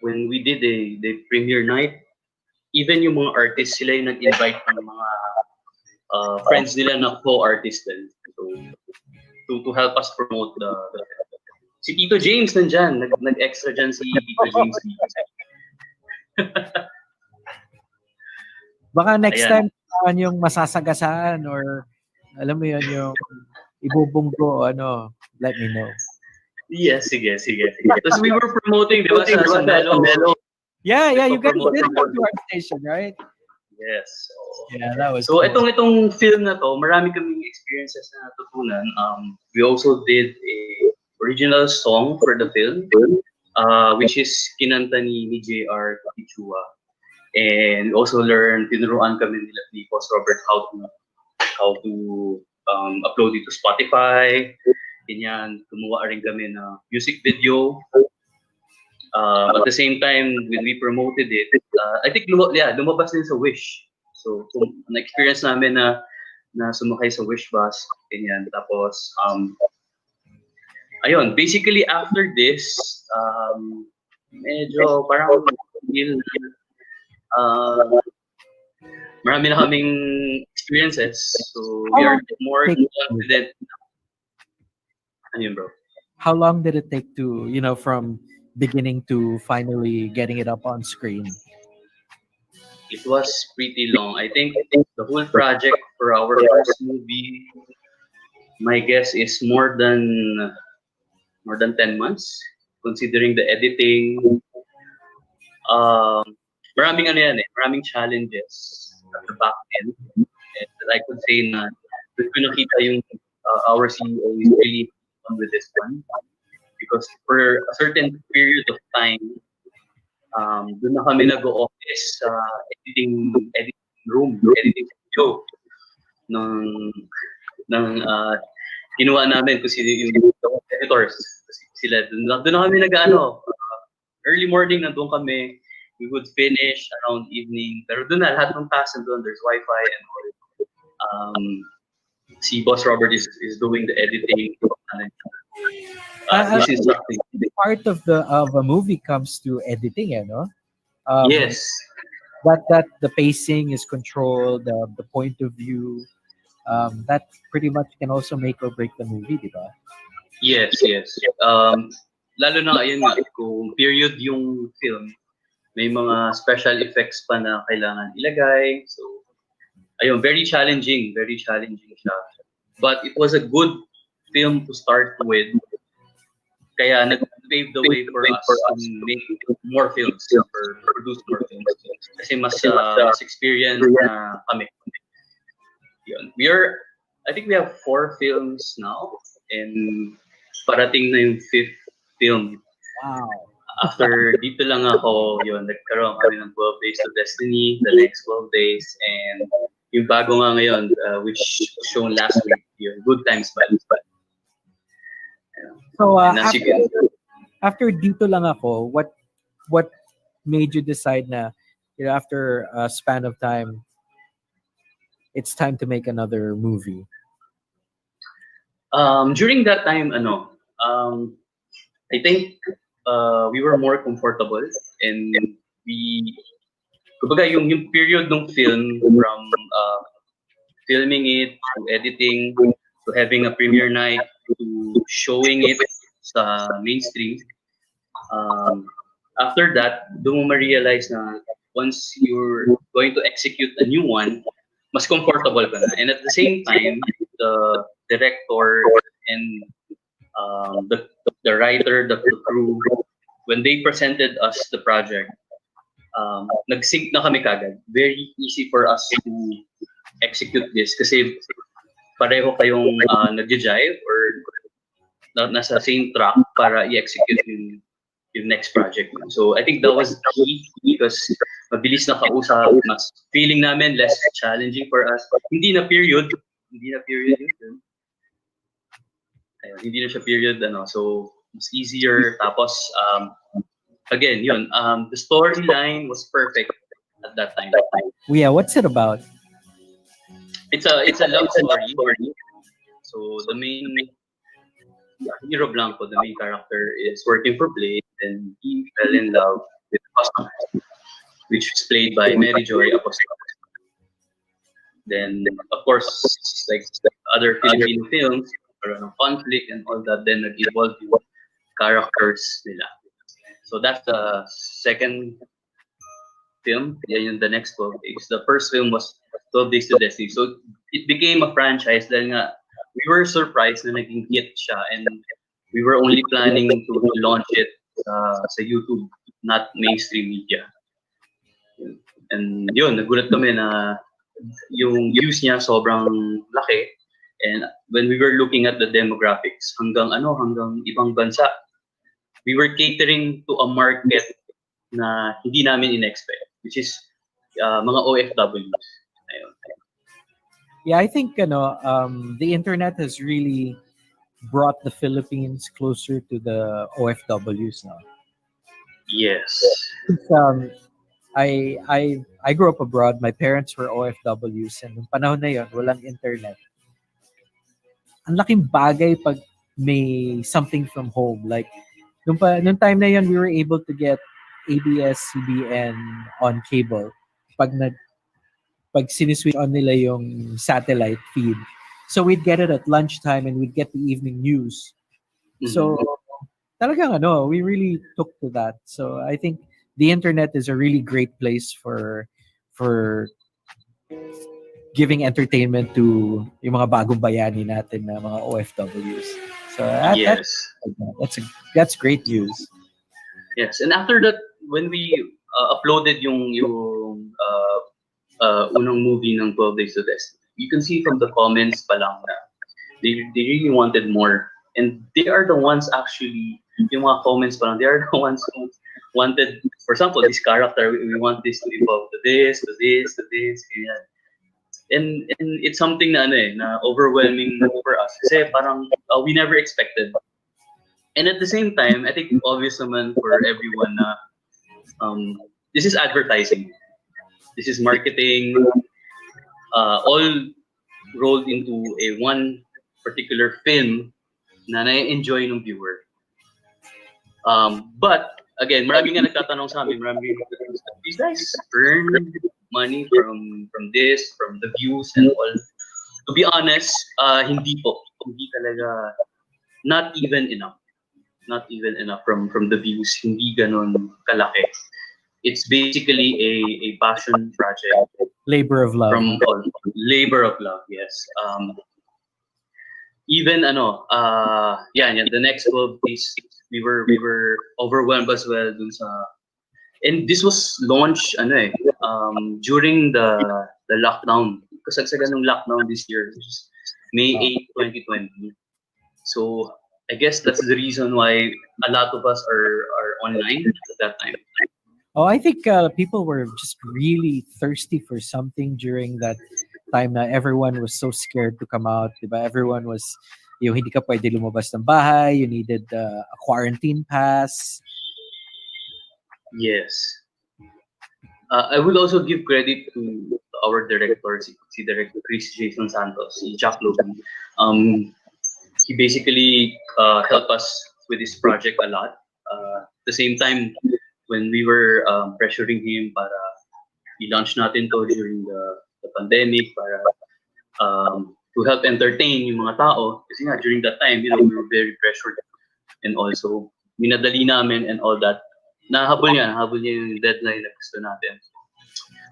when we did the premiere night, even yung mga artists, sila yung nag-invite ng mga friends nila na co-artist din. So, to help us promote the si Tito James nandyan, nag-extra dyan si Tito James. Baka next time yung masasagasaan or alam mo yun, yung ibubunggo, let me know. Yes, sige. Tapos we were promoting, di ba, sa Melo. Yeah, you guys did come to our station, right? Yes. Yeah, that was so. Cool. Itong film na to, marami kaming experiences na natutunan. We also did a original song for the film, which is kinanta ni JR Kichua. And also tinuruan kami nila ni Boss Robert how to upload it to Spotify. Ganyan, gumawa rin kami na music video. At the same time, when we promoted it, I think lumabas din sa Wish. So, na-experience namin na sumakay sa Wish bus. Ganyan. Tapos, ayun, basically after this, medyo parang marami na kaming experiences. So, we are more confident. Ano yun, bro? How long did it take to, from beginning to finally getting it up on screen? It was pretty long. I think the whole project for our first movie, my guess is more than 10 months, considering the editing. Maraming challenges at the back end. And I could say na doon ko nakita yung our CEO is really on with this one because for a certain period of time, doon na kami nag-o-office sa editing room, editing studio ng kinuha namin kung sino yung editors. Sila, doon na kami early morning nandun kami. We would finish around evening. Pero doon na, lahat ng tasks nandun. There's Wi-Fi and all. Si Boss Robert is doing the editing. This is something. Part of a movie comes to editing, no? Yes. That the pacing is controlled, the point of view, that pretty much can also make or break the movie, di ba? Yes. Lalo na ayun nga, kung period yung film, may mga special effects pa na kailangan ilagay. So, ayun, very challenging siya. But it was a good film to start with. Kaya nag-pave the way for us to make more films, or produce more films. Kasi mas experience na kami. Yun. I think we have 4 films now, and parating na yung 5th film. Wow. After dito lang ako, yun, nagkaroon kami ng 12 Days to Destiny, the next 12 days, and yung bago nga ngayon, which was shown last week, yun, Good Times Bad. So, after dito lang ako, what made you decide na, after a span of time, it's time to make another movie? During that time, I think we were more comfortable, and kumbaga yung period ng film, from filming it to editing to having a premiere night to showing it sa mainstream. After that, doon mo ma-realize na once you're going to execute a new one, mas comfortable ka na. And at the same time, the director and the writer, the crew, when they presented us the project, nag-sync na kami kagad. Very easy for us to execute this kasi pareho kayong nag-jive or nasa same track para i-execute yung next project. So I think that was key because mabilis na kausap, mas feeling namin less challenging for us. Hindi na period yun. Ayun, hindi na siya period, so it's easier. Tapos again, yun, the storyline was perfect at that time. Yeah, what's it about? It's a love story. So the main Hero Blanco, the main character, is working for Blade, and he fell in love with a customer, which is played by Mary Joy Apostol. Then, of course, like other Filipino films, conflict and all that, then nag-evolve yung characters nila. So that's the second film. Yan yung the next 12 days. The first film was 12 Days to Destiny. So it became a franchise dahil nga we were surprised na naging hit siya, and we were only planning to launch it sa YouTube, not mainstream media. And yun, nagulat kami na yung views niya sobrang laki. And when we were looking at the demographics, hanggang ibang bansa, we were catering to a market na hindi namin in-expect, which is mga OFWs. Ayun. Yeah, I think the internet has really brought the Philippines closer to the OFWs now. Yes. I grew up abroad. My parents were OFWs, and nung panahon na yon, walang internet. Ang laking bagay pag may something from home. Like nung time na yon, we were able to get ABS-CBN on cable. Pag siniswitch on nila yung satellite feed. So we'd get it at lunchtime, and we'd get the evening news. Mm-hmm. So talagang we really took to that. So I think the internet is a really great place for giving entertainment to yung mga bagong bayani natin na mga OFWs. So that's great news. Yes, and after that, when we uploaded yung unang movie ng 12 Days to Destiny, You can see from the comments pa lang na they really wanted more. And they are the ones actually, yung mga comments pa lang, they are the ones who wanted, for example, this character, we want this to evolve to this, to this, to this, ganyan. And it's something na na overwhelming for us. Kasi parang we never expected. And at the same time, I think obvious naman for everyone na this is advertising. This is marketing, all rolled into a one particular film na na-enjoy ng viewer. But again, maraming nga nagtatanong sa amin, maraming these guys earn money from this, from the views and all. To be honest, hindi po. Hindi talaga, not even enough. Not even enough from the views. Hindi ganon kalaki. It's basically a passion project. Labor of love. From all. Labor of love, yes. Even the next 12 days, we were overwhelmed as well dun sa, and this was launched during the lockdown. Kasagsagan ng lockdown this year, which is May 8, 2020. So I guess that's the reason why a lot of us are online at that time. Oh, I think people were just really thirsty for something during that time na everyone was so scared to come out, diba? Everyone was, hindi ka pwede lumabas ng bahay, you needed a quarantine pass. Yes. I would also give credit to our director, si Director Chris Jason Santos, si Jack Logan. He basically helped us with this project a lot. At the same time, when we were pressuring him para i-launch natin to during the pandemic, para to help entertain yung mga tao. Kasi nga, during that time, we were very pressured. And also, minadali namin and all that. Nahabol niya yung deadline na gusto natin.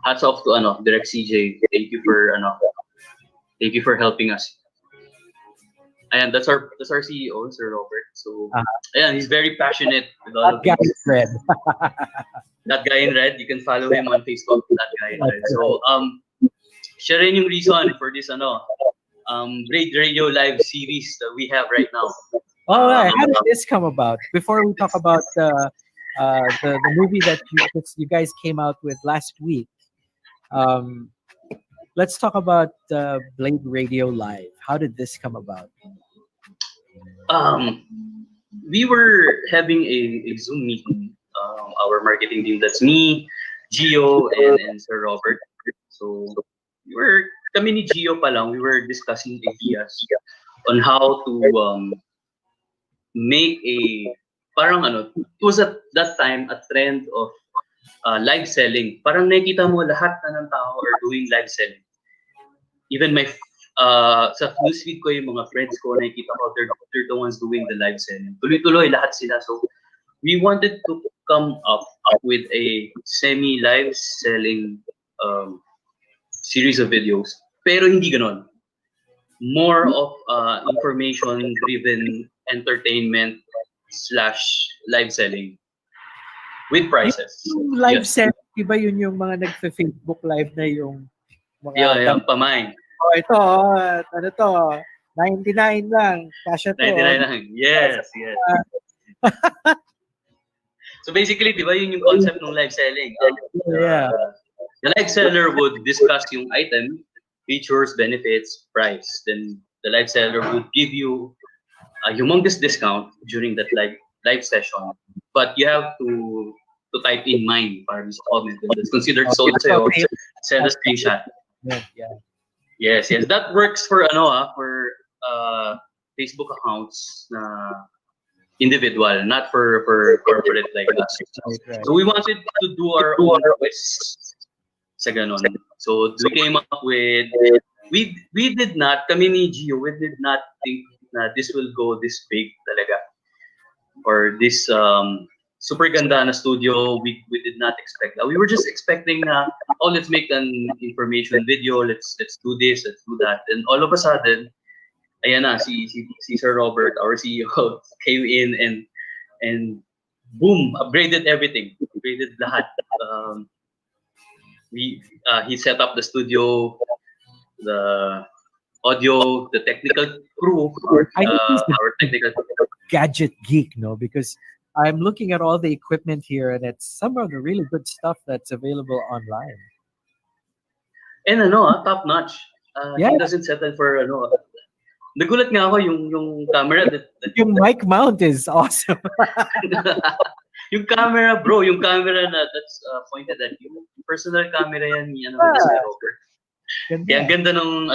Hats off to Direct CJ. Thank you for helping us. Ayan, that's our CEO, Sir Robert. So, ayan, he's very passionate with all of this. That guy in red. That guy in red. You can follow him on Facebook. That guy in red. So, siya rin yung reason for this Braid Radio live series that we have right now. All right, how did this come about? Before we talk about the movie that you guys came out with last week, let's talk about Blade Radio Live. How did this come about? We were having a Zoom meeting, our marketing team. That's me, Gio, and Sir Robert. So kami ni Gio pa lang, we were discussing ideas on how to make parang it was at that time a trend of live selling. Parang nakikita mo lahat na ng tao are doing live selling. Even my sa newsfeed ko yung mga friends ko, nakikita ko they're the ones doing the live selling. Tuloy-tuloy lahat sila. So we wanted to come up with a semi-live selling series of videos. Pero hindi ganon. More of information-driven entertainment / live selling with prices. Yung live selling, iba yun yung mga nagfe-Facebook live na yung mga... yung pamain. Oh, ito, ano to, 99 lang. Kasha to. 99 lang. Yes. So basically, di ba yun yung concept ng live selling? Yeah. The live seller would discuss yung item, features, benefits, price. Then the live seller would give you a humongous discount during that live session. But you have to type in mine para sa comment. It's considered sold sa'yo. Send a screenshot. Yeah. Yes. That works for Facebook accounts na individual, not for corporate like us. Right. So we wanted to do our own twist sa ganon. So we came up with, we did not, kami ni Gio, we did not think na this will go this big talaga. Or this super ganda na studio, we did not expect that. We were just expecting na, let's make an information video, let's do this, let's do that. And all of a sudden, ayan na, si Sir Robert, our CEO, came in and boom, upgraded everything. Upgraded lahat. He set up the studio. the audio, the technical crew, I think he's a our technical. gadget geek, no? Because I'm looking at all the equipment here, and it's some of the really good stuff that's available online. And top notch. Yeah. He doesn't settle for Nagulat nga ako yung camera Yung mic mount is awesome. yung camera, bro, yung camera na that's pointed at you. Personal camera yan ni Mr. Robert. Ganda. Kaya ang ganda ng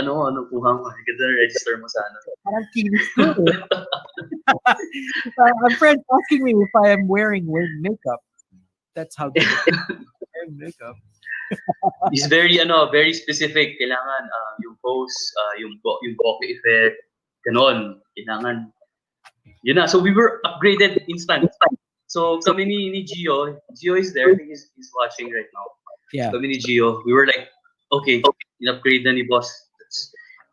kuha mo. Ang ganda ng register mo sa Parang kinis ko eh. A friend asking me if I am wearing makeup. That's how good it is. Wearing makeup. He's very very specific. Kailangan yung pose, yung bokeh effect, ganon. Kailangan. Yun na. So we were upgraded instant. So kami ni Gio is there. I think he's watching right now. Yeah. Kami ni Gio, we were like, okay, in-upgrade na ni boss.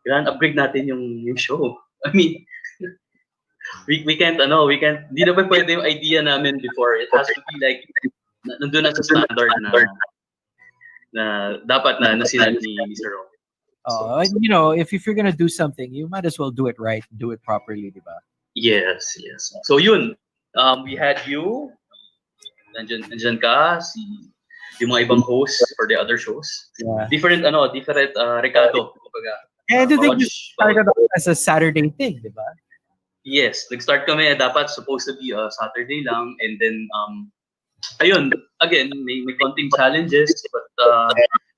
Kailangan upgrade natin yung show. I mean, we can't, hindi na pa pwede yung idea namin before. It has to be like, nandun na sa standard na dapat na sinabi ni Mr. Robert. And if you're gonna do something, you might as well do it right, do it properly, di ba? Yes. So yun, we had you, nandyan ka, yung mga ibang hosts for the other shows. Yeah. Different Ricardo. And I think you started off as a Saturday thing, di ba? Yes, nag-start kami, dapat supposed to be Saturday lang, and then ayun, again, may konting challenges, but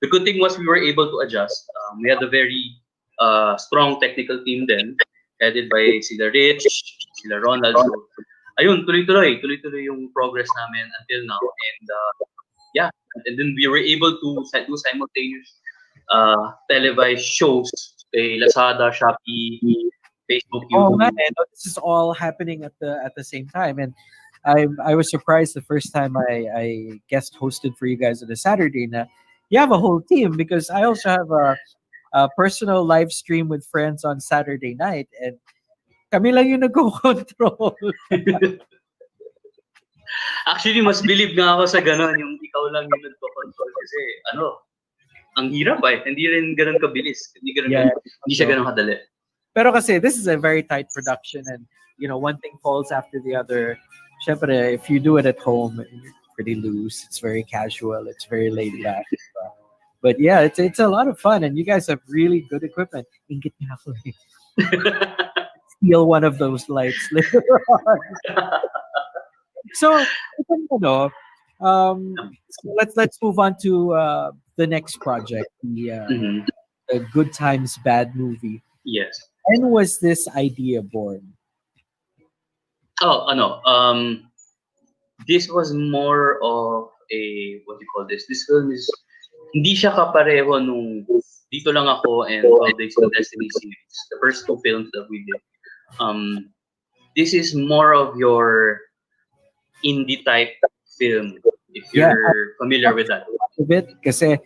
the good thing was we were able to adjust. We had a very strong technical team then, headed by sila Rich, sila Ronald. So, ayun, tuloy-tuloy yung progress namin until now. And and then we were able to do simultaneous televised shows kay Lazada, Shopee, Facebook, YouTube. Oh man, this is all happening at the same time, and I was surprised the first time I guest hosted for you guys on a Saturday. Na you have a whole team, because I also have a personal live stream with friends on Saturday night, and kami lang yung nagko-control. Actually, mas believe nga ako sa gano'n, yung ikaw lang yung nagko-control, kasi ang hirap hindi rin gano'n kabilis, hindi siya gano'n kadali. Pero kasi this is a very tight production, and one thing falls after the other. Syempre, if you do it at home, it's pretty loose, it's very casual, it's very laid back. But yeah, it's a lot of fun, and you guys have really good equipment. Ingit nga ako eh. Steal one of those lights later on. So let's move on to the next project, the Good Times Bad movie. Yes. When was this idea born? This was more of a, what do you call this? This film is, hindi siya kapareho nung Dito Lang Ako and 12 Days of Destiny series, the first two films that we did. This is more of your indie type film, if you're familiar with that. A bit, kasi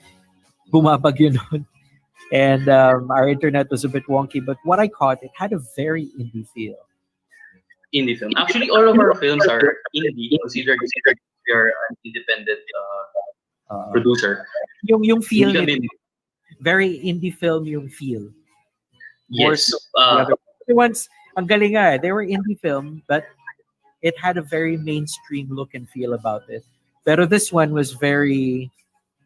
bumabagyo noon. And our internet was a bit wonky, but what I caught, it had a very indie feel. Indie film. Actually, all of our films are indie, considered we are an independent producer. Yung feel, very indie film yung feel. Yes. The other ones, ang galing nga, they were indie film, but it had a very mainstream look and feel about it. Pero this one was very,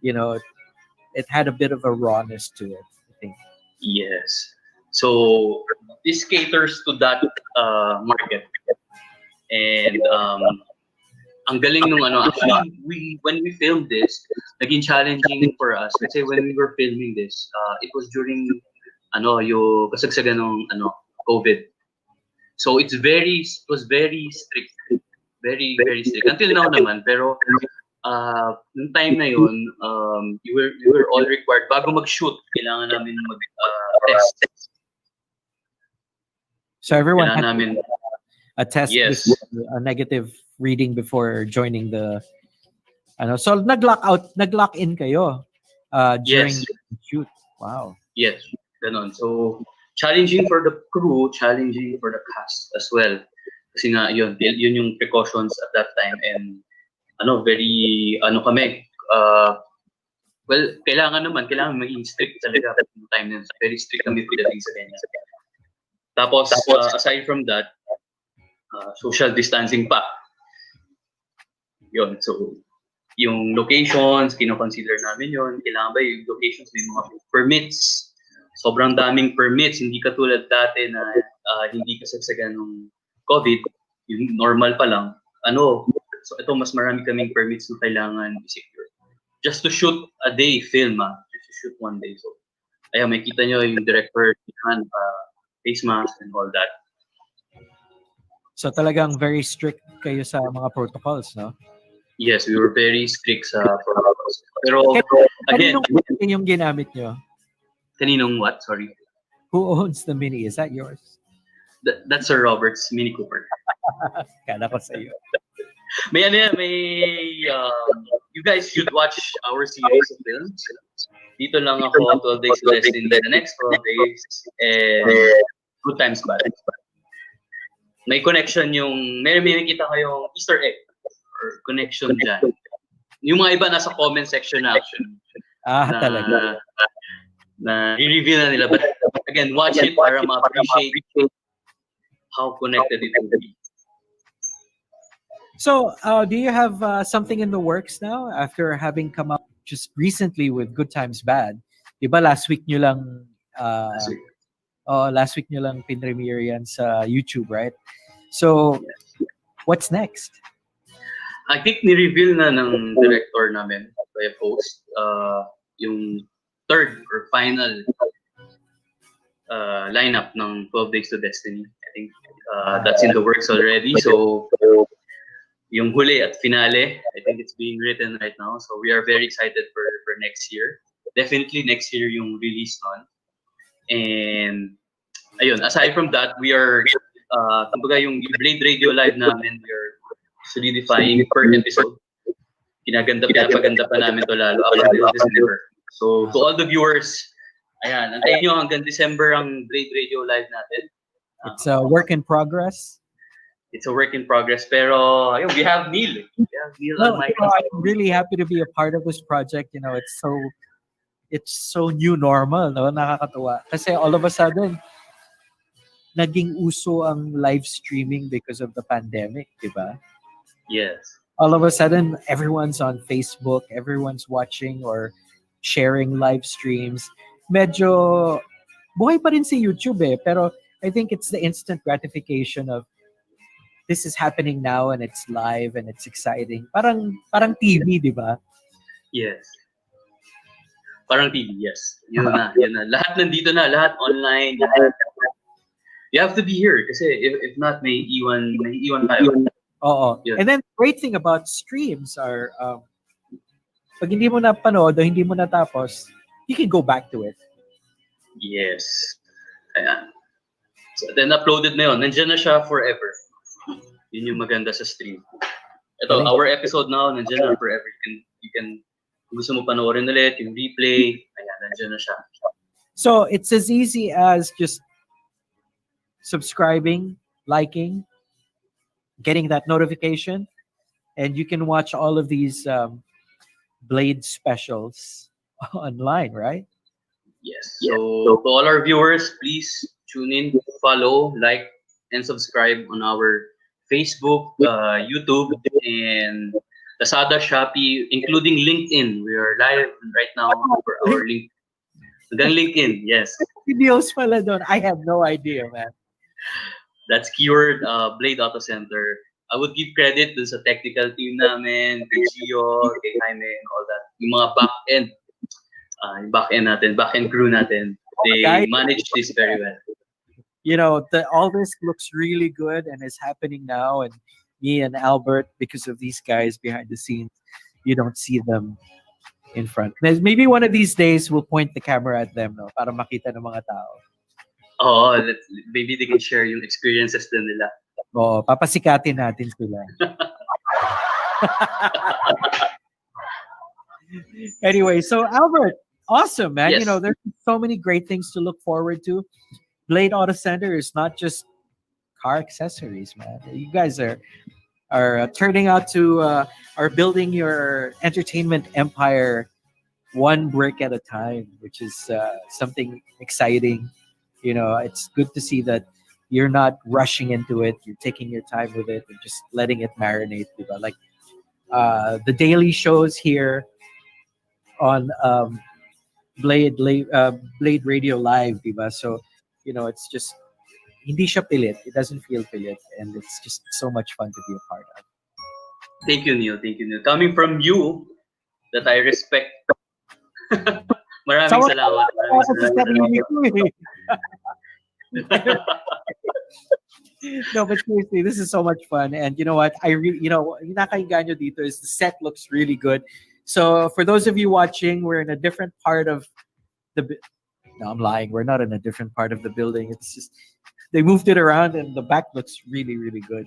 it had a bit of a rawness to it, I think. Yes. So this caters to that market. And ang galing nung actually when we filmed this, naging challenging for us kasi when we were filming this, it was during yung kasagsagan ng COVID. So it was very strict. Very, very strict. Until now naman, pero nung time na yun, we were all required, bago mag-shoot, kailangan namin mag-test. So everyone had a test, yes, a negative reading before joining the so nag-lock in kayo during the shoot. Wow. Yes, ganon. So challenging for the crew, challenging for the cast as well. Kasi nga yun yung precautions at that time, and very kami Well, kailangan maging strict talaga yung time na yun. Very strict kami pagdating sa ganyan. Tapos, aside from that, social distancing pa. Yun, so, yung locations, kino-consider namin yun. Kailangan ba yung locations, may mga permits. Sobrang daming permits, hindi katulad dati na hindi kasagsagan ng COVID, yung normal pa lang. So ito, mas marami kaming permits na kailangan i-secure. Just to shoot a day film, just to shoot one day. So, ayan, may kita nyo yung director, face mask and all that. So talagang very strict kayo sa mga protocols, no? Yes, we were very strict sa protocols. Pero, again, kaninong yung ginamit nyo? Kaninong what? Sorry. Who owns the Mini? Is that yours? That's Sir Robert's Mini Cooper. Kala ko sa iyo. May you guys should watch our series of films. Dito lang ako, 12 Days to Destiny, the next 12 days, and Good Times Bad. May connection may nakita kayong Easter egg or connection dyan. Yung mga iba nasa comment section na actually. Talaga. Na i-reveal na nila. But again, watch it para ma-appreciate how connected it will be. So, do you have something in the works now after having come up just recently with Good Times Bad? Diba last week nyo lang pinremiere yan sa YouTube, right? So, what's next? I think ni-reveal na ng director namin by a post yung third or final lineup ng 12 Days to Destiny. I think that's in the works already. So, yung huli at finale, I think it's being written right now. So we are very excited for next year. Definitely next year yung release nun. And ayun, aside from that, we are kumbaga yung Blade Radio Live namin, we are solidifying per episode. Pinapaganda pa namin to lalo up until December. So to all the viewers, ayan, antayin nyo hanggang December ang Blade Radio Live natin. It's a work in progress. It's a work in progress, pero ayun, we have Neil. I'm really happy to be a part of this project. You know, it's so new normal, no? Nakakatuwa. Kasi all of a sudden, naging uso ang live streaming because of the pandemic, di ba? Yes. All of a sudden, everyone's on Facebook, everyone's watching or sharing live streams. Medyo buhay pa rin si YouTube pero I think it's the instant gratification of this is happening now and it's live and it's exciting. Parang TV, di ba? Yes. Parang TV, yes. Yun na. Lahat nandito na, lahat online. You have to be here kasi if not, may iwan tayo. Oo. Yes. And then the great thing about streams are pag hindi mo napanood o hindi mo natapos, you can go back to it. Yes. Ayan. So then uploaded na yun. Nandiyan na siya forever. Yun yung maganda sa stream. Ito, our episode now, nandiyan na forever. You can gusto mo panoorin ulit, yung replay, ayan, nandiyan na siya. So, it's as easy as just subscribing, liking, getting that notification, and you can watch all of these Blade specials online, right? Yes. So, to all our viewers, please tune in, follow, like, and subscribe on our Facebook, YouTube, and Lazada, Shopee, including LinkedIn. We are live right now for our link. Hanggang LinkedIn, yes. Videos pala doon. I have no idea, man. That's keyword Blade Auto Center. I would give credit dun sa technical team namin, kay Gio, kay Jaime, and all that. Yung mga back-end crew natin. They manage this very well. You know, all this looks really good and is happening now. And me and Albert, because of these guys behind the scenes, you don't see them in front. Maybe one of these days we'll point the camera at them, no, para makita ng mga tao. Oh, maybe they can share yung experiences din nila. Oh, papasikatin natin sila. Anyway, so Albert, awesome, man. Yes. You know, there's so many great things to look forward to. Blade Auto Center is not just car accessories, man. You guys are turning out to are building your entertainment empire one brick at a time, which is something exciting. It's good to see that you're not rushing into it. You're taking your time with it and just letting it marinate. Diba? Like the daily shows here on Blade Radio Live, diba? So, it's just hindi siya pilit. It doesn't feel pilit, and it's just so much fun to be a part of. Thank you, Neil. Thank you, Neil. Coming from you, that I respect. Maraming salamat. Maraming salamat. No, but seriously, this is so much fun, and you know what? Nakakainganyo dito is the set looks really good. So for those of you watching, we're in a different part of the. No, I'm lying. We're not in a different part of the building. It's just they moved it around, and the back looks really, really good.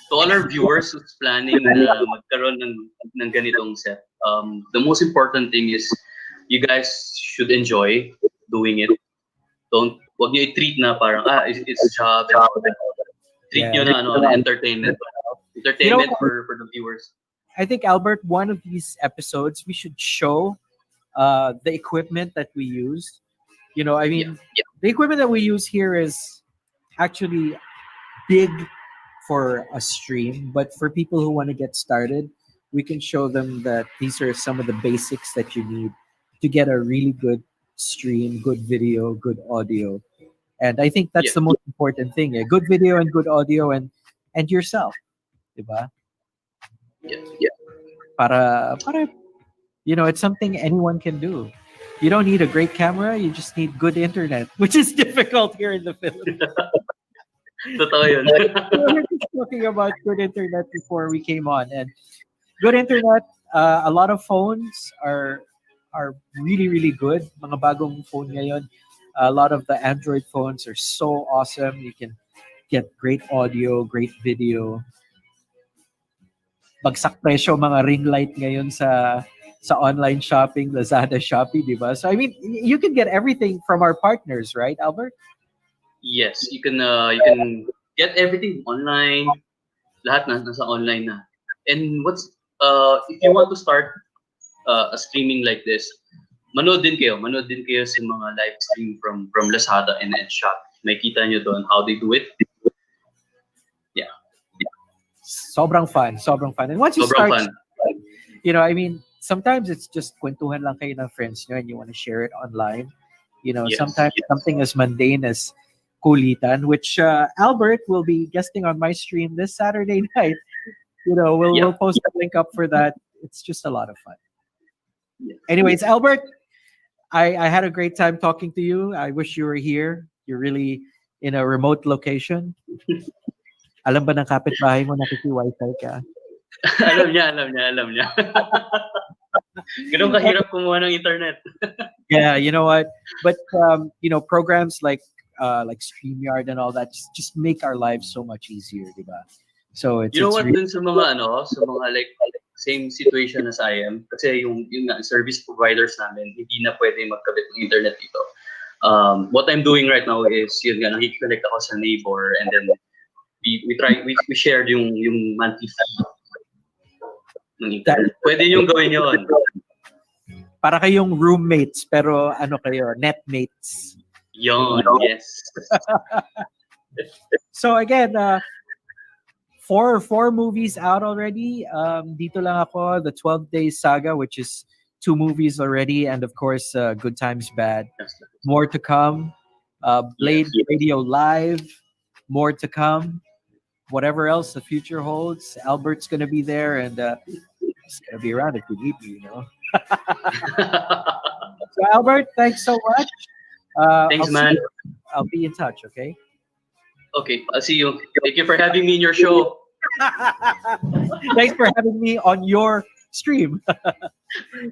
To all our viewers who's planning na magkaroon ng ganitong set, the most important thing is you guys should enjoy doing it. Wag niyo i-treat na parang it's a job. Treat niyo na entertainment. Entertainment for the viewers. I think, Albert, one of these episodes we should show the equipment that we use. The equipment that we use here is actually big for a stream, but for people who want to get started, we can show them that these are some of the basics that you need to get a really good stream, good video, good audio. And I think that's the most important thing. A good video and good audio and yourself. Diba? Yeah. Para it's something anyone can do. You don't need a great camera, you just need good internet, which is difficult here in the Philippines. Totoo yun. We were just talking about good internet before we came on, and good internet. A lot of phones are really, really good. Mga bagong phone ngayon. A lot of the Android phones are so awesome. You can get great audio, great video. Bagsak presyo mga ring light ngayon sa online shopping, Lazada, Shopee, diba? So I mean, you can get everything from our partners, right, Albert? Yes, you can get everything online. Lahat nasa online na. And if you want to start a streaming like this, manood din kayo sa mga live stream from Lazada and Shopee. Makita nyo doon how they do it. Yeah. Sobrang fun. And once you start, I mean, sometimes it's just kwentuhan lang kayo ng friends nyo and you want to share it online. Sometimes something as mundane as kulitan, which Albert will be guesting on my stream this Saturday night. We'll post a link up for that. It's just a lot of fun. Yeah. Anyways, Albert, I had a great time talking to you. I wish you were here. You're really in a remote location. Alam ba ng kapitbahay mo nakiki-wifi ka? Alam niya. Ganun kahirap kumuha ng internet. Yeah, you know what? But programs like StreamYard and all that just make our lives so much easier, diba? So it's dun sa mga like same situation as I am, kasi yung service providers namin hindi na pwede magkabit ng internet dito. What I'm doing right now is nakikiconnect ako sa neighbor, and then we shared yung monthly fee ng internet. Pwede yung gawin yun. Para kayong roommates pero kayo, netmates. Yon, yes. So again, four movies out already. Dito lang ako, the 12 Days Saga, which is 2 movies already, and of course, Good Times Bad. More to come. Blade Radio Live. More to come. Whatever else the future holds, Albert's gonna be there, and he's gonna be around if we need you. So Albert, thanks so much. Thanks, man. I'll be in touch, okay? Okay, I'll see you. Thank you for having me in your show. Thanks for having me on your stream.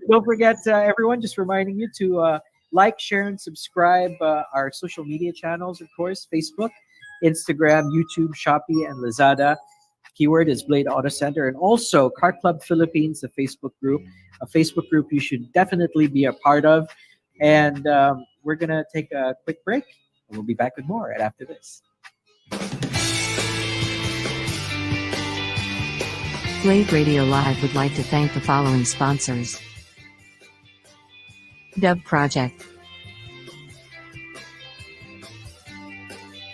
Don't forget, everyone, just reminding you to like, share, and subscribe our social media channels, of course, Facebook, Instagram, YouTube, Shopee, and Lazada. Keyword is Blade Auto Center, and also Car Club Philippines, a Facebook group you should definitely be a part of. And we're going to take a quick break, and we'll be back with more right after this. Blade Radio Live would like to thank the following sponsors. Dub Project.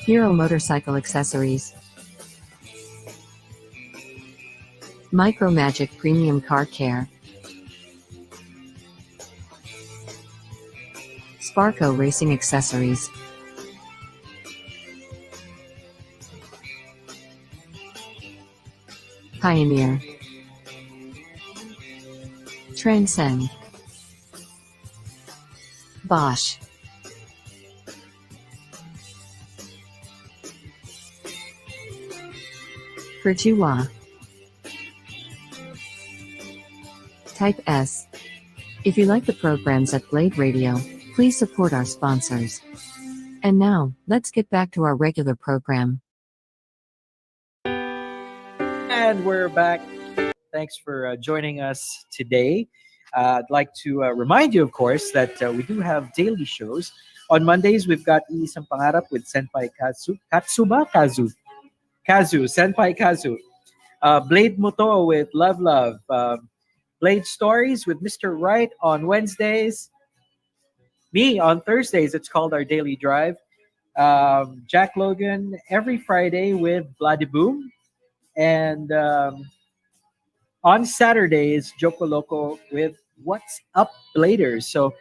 Hero Motorcycle Accessories. Micro Magic Premium Car Care. Sparco Racing Accessories. Pioneer. Transcend. Bosch. Virtua. Type S. If you like the programs at Blade Radio, please support our sponsors. And now, let's get back to our regular program. And we're back. Thanks for joining us today. I'd like to remind you, of course, that we do have daily shows. On Mondays, we've got Isang Pangarap with Senpai Kazu. Senpai Kazu. Blade Moto with Love Love. Blade Stories with Mr. Right on Wednesdays. Me on Thursdays. It's called our Daily Drive. Jack Logan every Friday with Bloody Boom. And on Saturdays, Joko Loco with What's Up Bladers. So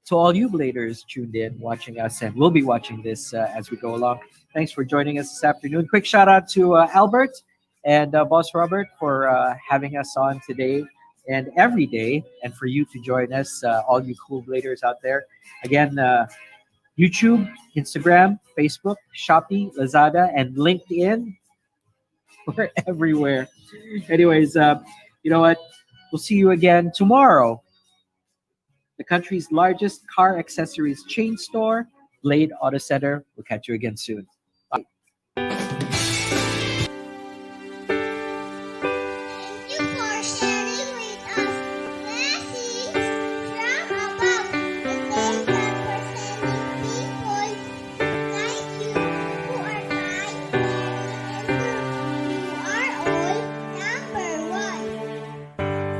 to all you Bladers tuned in, watching us, and we'll be watching this as we go along. Thanks for joining us this afternoon. Quick shout out to Albert and Boss Robert for having us on today and every day, and for you to join us, all you cool Bladers out there. Again, YouTube, Instagram, Facebook, Shopee, Lazada, and LinkedIn. We're everywhere. Anyways, you know what? We'll see you again tomorrow. The country's largest car accessories chain store, Blade Auto Center. We'll catch you again soon. Bye.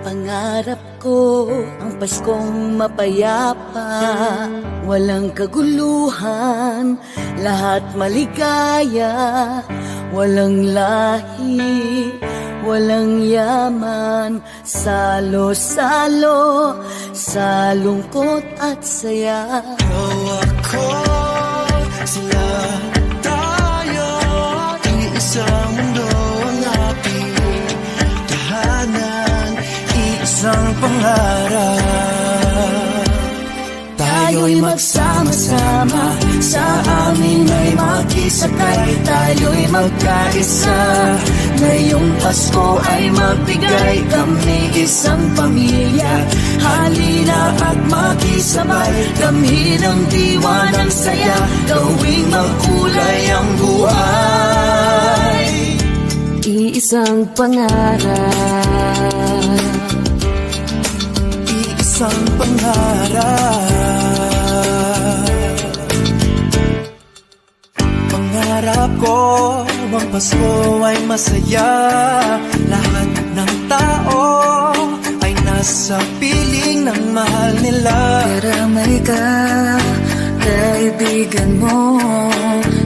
Pangarap ko ang Paskong mapayapa, walang kaguluhan, lahat maligaya, walang lahi, walang yaman, salo-salo sa lungkot at saya. Ikaw ako, sila tayo, iisang mundo ang ating tahanan, isang pangarap. Tayo'y magsama-sama, sa amin ay makisakay, tayo'y magkaisa. Ngayong Pasko ay magbigay, kami isang pamilya. Halina at makisabay, kami ng diwa ng saya, gawing makulay ang buhay. Iisang pangarap, isang pangarap. Pangarap ko, ang Pasko ay masaya. Lahat ng tao ay nasa piling ng mahal nila. karamay ka, kaibigan mo,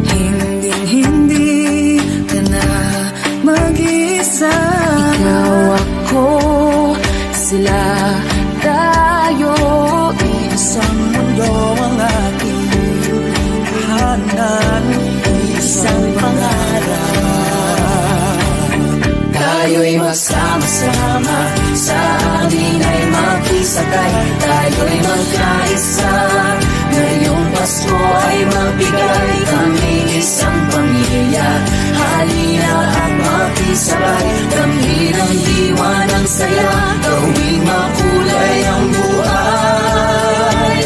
hinding-hindi ka na mag-isa. Ikaw ako, sila tayo, isang mundo ang ating tahanan, isang pangarap. tayo'y magsama-sama, sa amin ay makisakay, tayo'y magkaisa. Ngayong Pasko ay magbigay, kami isang pamilya. Halina at makisabay, kami ng diwa ng saya, gawing makulay ang buhay.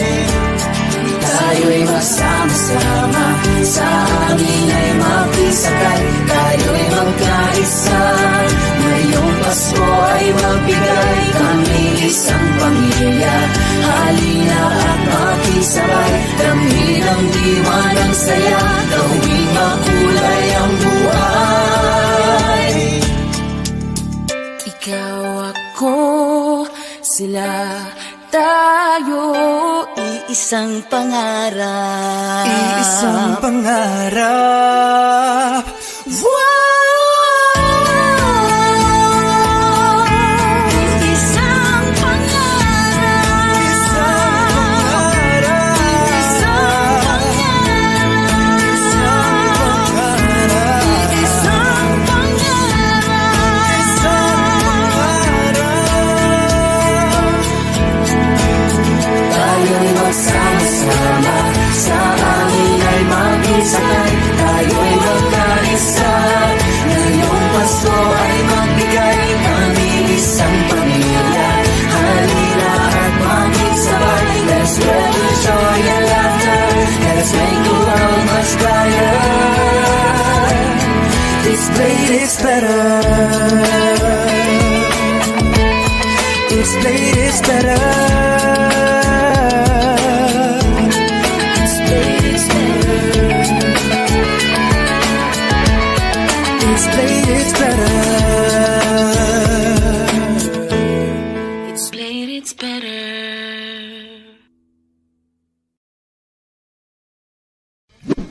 Tayo'y magsama-sama, sa amin ay makisakay, tayo'y magkaisa. Ngayong Pasko ay magbigay, kami isang pamilya. Halina at makisabay, kami ng diwa ng saya, gawing makulay ang buhay. Ikaw ako, iisang pangarap. Iisang pangarap. Isang pangarap. Tayo'y magsama-sama, sa hangin ay makisakay. Tayo'y magkaisa, ngayong Pasko ay magbigay. Kaming isang pamilya, halina at makigsabay. Let's spread the joy and laughter, let's make the world much brighter. This blade is better. This blade is better. This blade is better. This blade is better. It's Blade, it's better.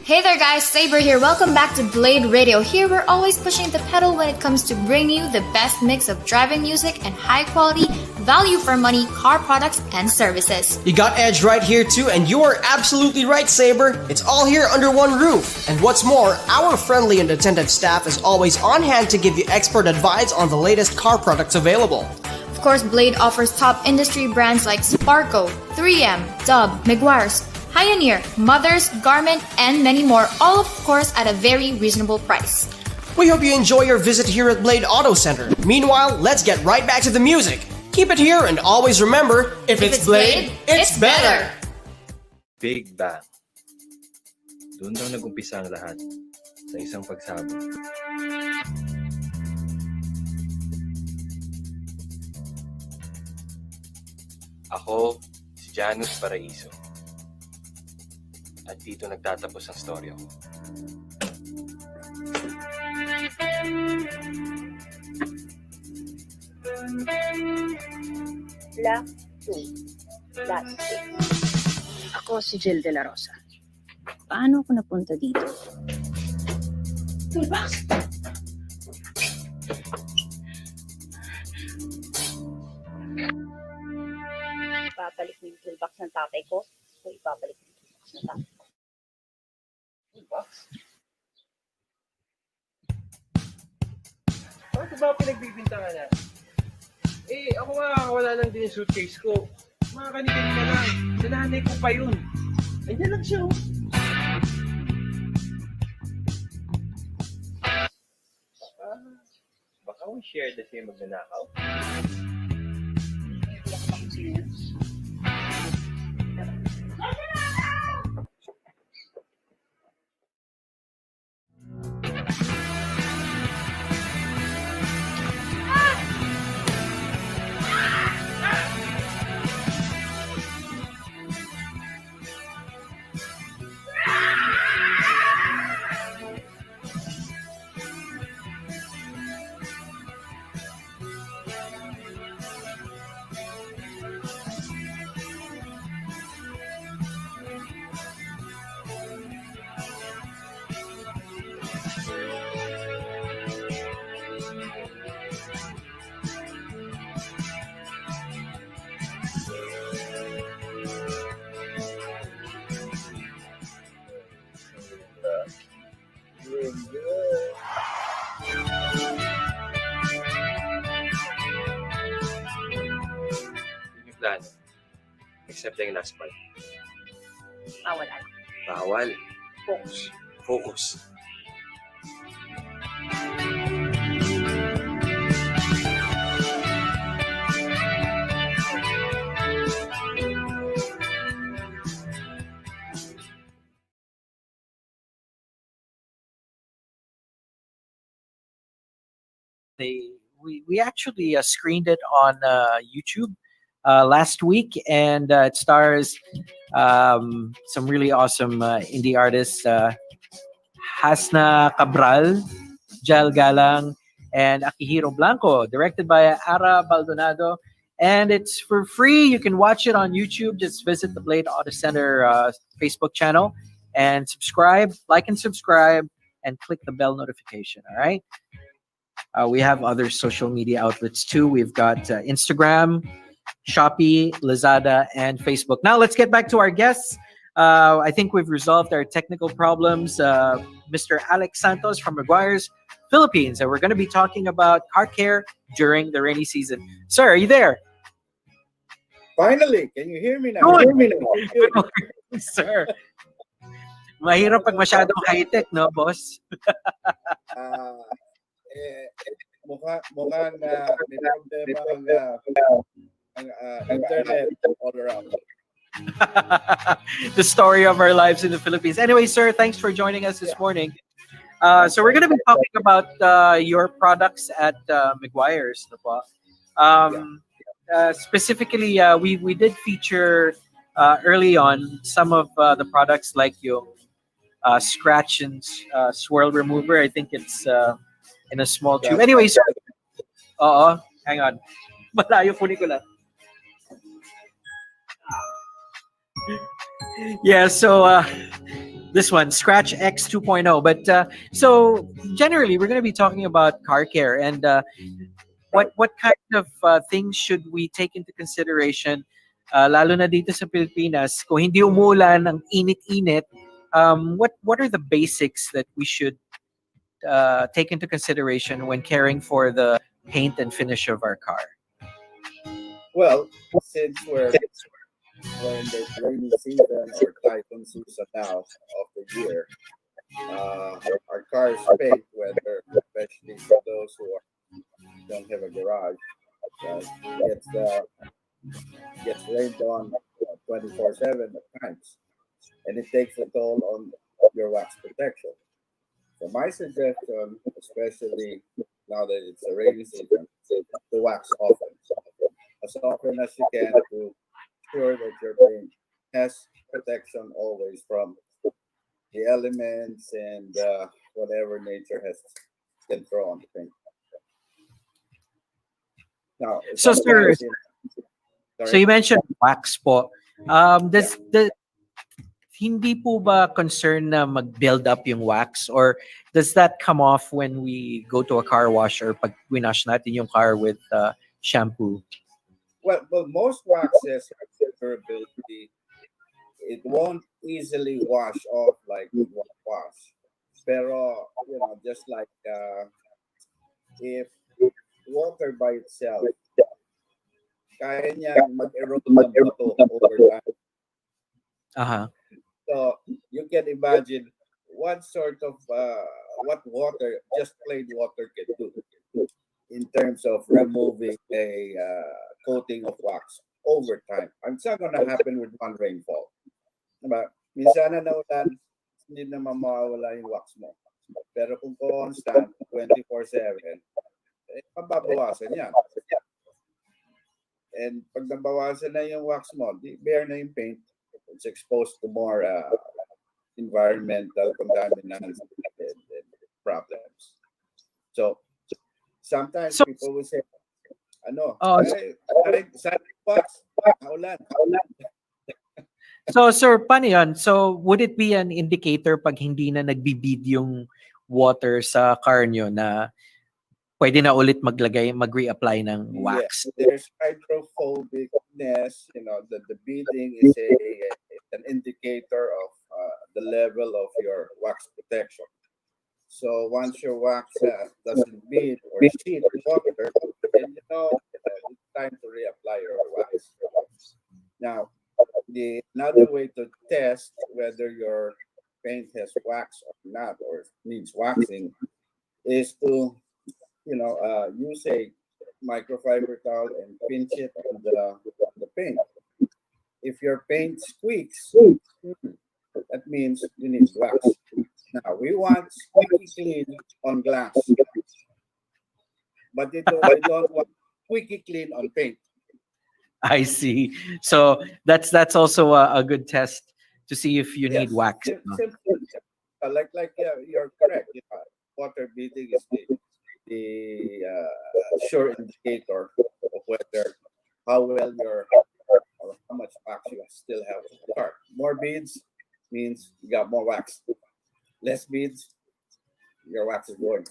Hey there guys, Saber here. Welcome back to Blade Radio. Here we're always pushing the pedal when it comes to bring you the best mix of driving music and high quality, value for money car products and services. You got Edge right here too, and you are absolutely right, Saber. It's all here under one roof. And what's more, our friendly and attentive staff is always on hand to give you expert advice on the latest car products available. Of course, Blade offers top industry brands like Sparco, 3M, Dub, Meguiar's, Pioneer, Mothers, Garment, and many more, all of course at a very reasonable price. We hope you enjoy your visit here at Blade Auto Center. Meanwhile, let's get right back to the music. Keep it here and always remember, if it's Blade, it's better. Big Bang. Doon daw nag-umpisa ang lahat sa isang pagsabog. Ako, si Janus Paraiso. At dito nagtatapos ang storya ko. Black 2, Black 6. Ako si Jill De La Rosa. Paano ako napunta dito? Toolbox! Babalik mo yung toolbox ng tatay ko o ibabalik mo yung toolbox ng tatay ko? Toolbox? Bakit ba pinagbibintangan na? Eh, ako nga, wala lang din yung suitcase ko. Mga kanina lang. Sa nanay ko pa yun. Andiyan lang siya, oh. Baka we share the same magnanakaw? Hindi ako makusin. Yung plano. Except yung last part. Bawal lang. Bawal. Focus. Focus. We actually screened it on YouTube last week, and it stars some really awesome indie artists, Hasna Cabral, Jael Galang, and Akihiro Blanco, directed by Ara Baldonado and it's for free. You can watch it on YouTube. Just visit the Blade Auto Center Facebook channel and subscribe, like and subscribe, and click the bell notification. All right. We have other social media outlets too. We've got Instagram, Shopee, Lazada, and Facebook. Now let's get back to our guests. I think we've resolved our technical problems. Mr. Alex Santos from Maguire's, Philippines, and we're going to be talking about car care during the rainy season. Sir, are you there? Finally, can you hear me now? Good morning, sir. Mahirap pag masyadong high-tech, no, boss? Mukhang may problema ang internet all around. The story of our lives in the Philippines. Anyway, sir, thanks for joining us this morning. So we're going to be talking about your products at Maguire's. Specifically, we did feature early on some of the products like yung scratch and swirl remover. I think it's in a small tube. Anyway, sir. Hang on. Malayo po ni ko lang. Yeah, so this one, Scratch X 2.0. But so generally, we're going to be talking about car care and what kind of things should we take into consideration, lalo na dito sa Pilipinas, kung hindi umulan, ang init-init, what are the basics that we should take into consideration when caring for the paint and finish of our car? Well, since we're in the rainy season or typhoon season now of the year, our cars paint, whether especially for those who don't have a garage, gets rained on 24/7 at times, and it takes a toll on your wax protection. So my suggestion, especially now that it's a rainy season, to wax often, as often as you can, to ensure that your paint has protection always from the elements and whatever nature can throw on the paint. Now, so sir, so you mentioned wax po. Hindi po ba concern na mag-build up yung wax, or does that come off when we go to a car wash or pag winash natin yung car with shampoo? Well, most waxes have durability. It won't easily wash off like wash. Pero, just like if water by itself, kaya niya mag-erode ng bato over time. So you can imagine what sort of what water, just plain water, can do in terms of removing a coating of wax over time. It's not going to happen with one rainfall. Diba? Minsan na naulan, hindi naman mawawala yung wax mo. Pero kung constant, 24/7, mababawasan yan. And pag nabawasan na yung wax mo, bare na yung paint, it's exposed to more environmental contaminants and problems. So sometimes people will say, wax, ulan. So sir, paano yan? So would it be an indicator pag hindi na nagbibid yung water sa car nyo na pwede na ulit mag-reapply ng wax? Yeah, there's hydrophobicness. The beading is an indicator of the level of your wax protection. So once your wax doesn't bead or sheet water, then it's time to reapply your wax. Now, another way to test whether your paint has wax or not, or needs waxing, is to use a microfiber towel and pinch it on the paint. If your paint squeaks, that means you need wax. Now, we want squeaky clean on glass, but we don't want squeaky clean on paint. I see. So that's also a good test to see if you need wax. Like you're correct. Water beading is the sure indicator of whether how well your or how much wax you still have in the car. More beads means you got more wax. Less beads, your wax is going.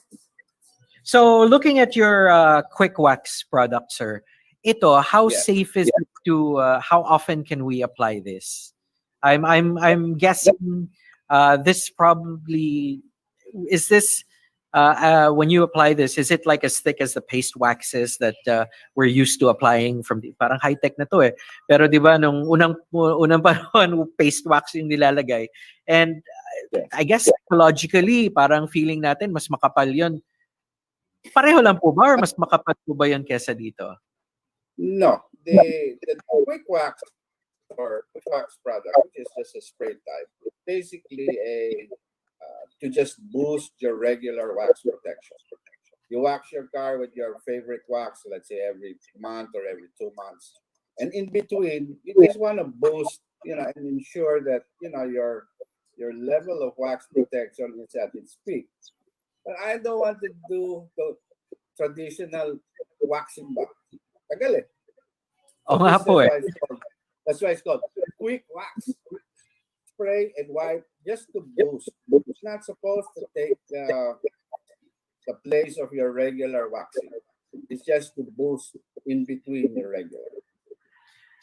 So looking at your quick wax product, sir, how Yes. safe is it to? How often can we apply this? I'm guessing this probably is this. When you apply this, is it like as thick as the paste waxes that we're used to applying from the parang high tech na to eh. Pero di ba nung unang panahon paste wax yung nilalagay, and I guess psychologically parang feeling natin mas makapal yun. Pareho lang po ba or mas makapal po ba yun kesa dito? No, the quick wax or quick wax product, which is just a spray type, basically a to just boost your regular wax protection. You wax your car with your favorite wax, let's say every month or every 2 months, and in between, you just want to boost, and ensure that your level of wax protection is at its peak. But I don't want to do the traditional waxing ba. Tagal eh. Oo nga po eh. That's why it's called quick wax. Spray and wipe just to boost. It's not supposed to take the place of your regular waxing. It's just to boost in between your regular.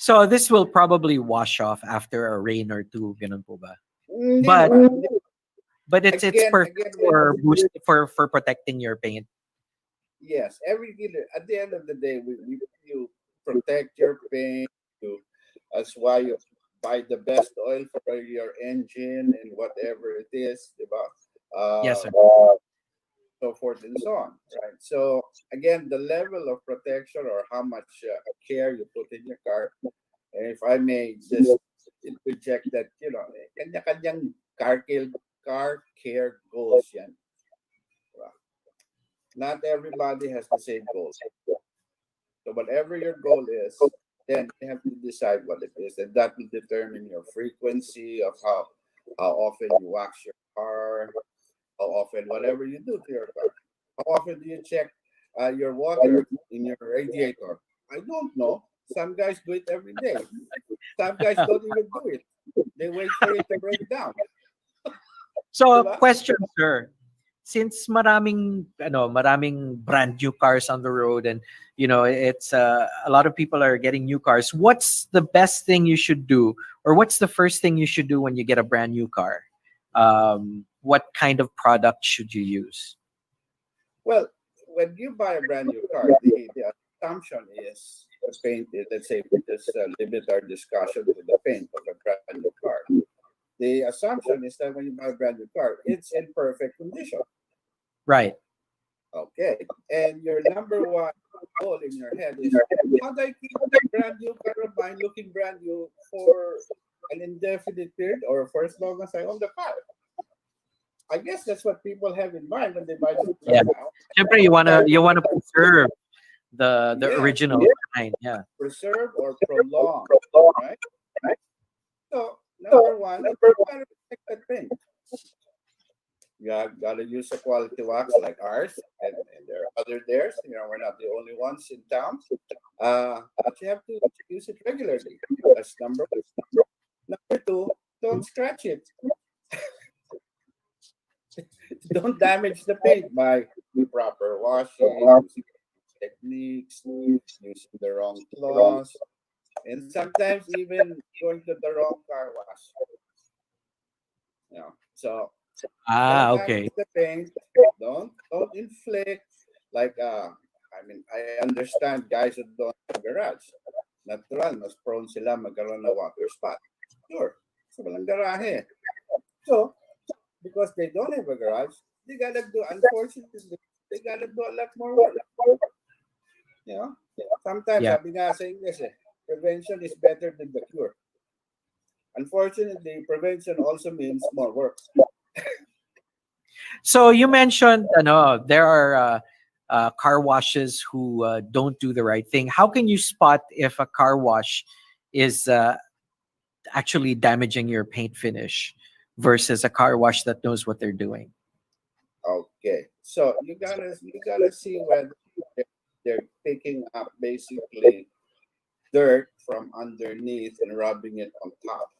So this will probably wash off after a rain or two, ganun po ba? But it's perfect for for protecting your paint. Yes, at the end of the day, you protect your paint. That's why you buy the best oil for your engine and whatever it is, Yes, sir. so forth and so on, right? So again, the level of protection or how much care you put in your car, and if I may just interject that, kanya-kanyang car care goals yan. Not everybody has the same goals. So whatever your goal is, then you have to decide what it is, and that will determine your frequency of how often you wax your car, how often whatever you do to your car. How often do you check your water in your radiator? I don't know. Some guys do it every day. Some guys don't even do it. They wait for it to break down. So, question, sir. Since maraming brand new cars on the road, and it's a lot of people are getting new cars, what's the best thing you should do, or what's the first thing you should do when you get a brand new car? What kind of product should you use? Well, when you buy a brand new car, the assumption is the paint. Let's say we just limit our discussion to the paint of a brand new car. The assumption is that when you buy a brand new car, it's in perfect condition. Right. Okay. And your number one goal in your head is, how do I keep a brand new car of mine looking brand new for an indefinite period or for as long as I own the car? I guess that's what people have in mind when they buy the car now. Siyempre, you wanna preserve the original design. Yeah. Preserve or prolong, right? So number one, you gotta protect that paint. You gotta use a quality wax like ours, and there are other theirs. We're not the only ones in town. But you have to use it regularly. That's number one. Number two, don't scratch it. Don't damage the paint by improper washing, using techniques, using the wrong cloths, and sometimes even going to the wrong car wash. So don't okay. damage the paint. Don't inflict. Like I understand guys who don't have a garage. Natural, mas prone sila magkaroon ng water spot. Sure, so walang garahe. So because they don't have a garage, unfortunately, they gotta do a lot more work. Sometimes, sabi nga sa English, prevention is better than the cure. Unfortunately, prevention also means more work. So you mentioned, there are car washes who don't do the right thing. How can you spot if a car wash is actually damaging your paint finish versus a car wash that knows what they're doing? Okay, so you gotta see whether they're picking up basically dirt from underneath and rubbing it on top.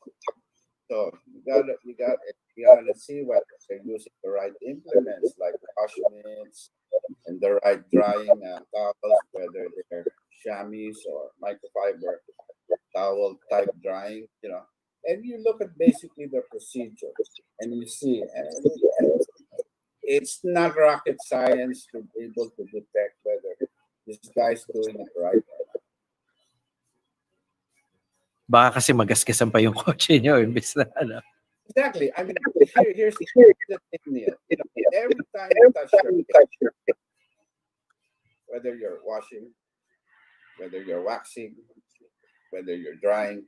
So you gotta see whether they're using the right implements like wash mitts and the right drying towels, whether they're chamois or microfiber towel type drying, and you look at basically the procedure and you see, and it's not rocket science to be able to detect whether this guy's doing it right or not. Baka kasi magasgasan pa yung kotse nyo imbis na ano. Exactly. I mean, here's the thing, Neil. Every time you touch your paint, whether you're washing, whether you're waxing, whether you're drying,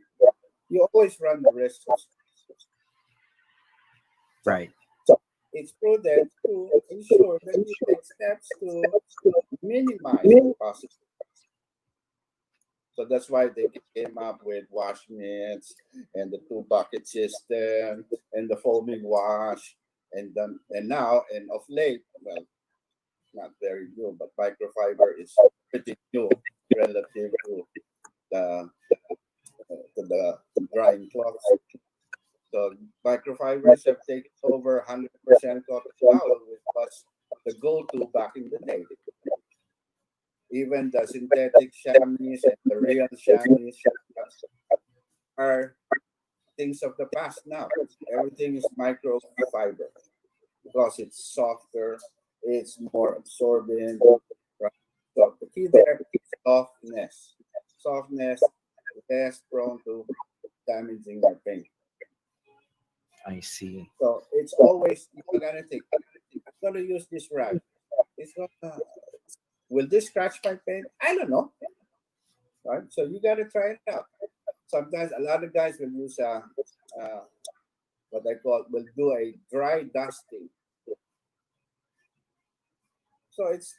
you always run the risk of. Right. So it's prudent to ensure that you take steps to minimize the possibility. So that's why they came up with wash mitts and the 2 bucket system and the foaming wash and now and of late, well, not very new, but microfiber is pretty new relative to the drying cloths. So microfibers have taken over 100% cotton towel, which was the go-to back in the day. Even the synthetic chamois and the real chamois are things of the past now. Everything is microfiber because it's softer, it's more absorbent. Right? So the key there is softness. Softness, less prone to damaging your paint. I see. So it's always you gotta think. I'm gonna use this rag. It's gonna. Will this scratch my paint? I don't know. Right. So you gotta try it out. Sometimes a lot of guys will use what I call will do a dry dusting. So it's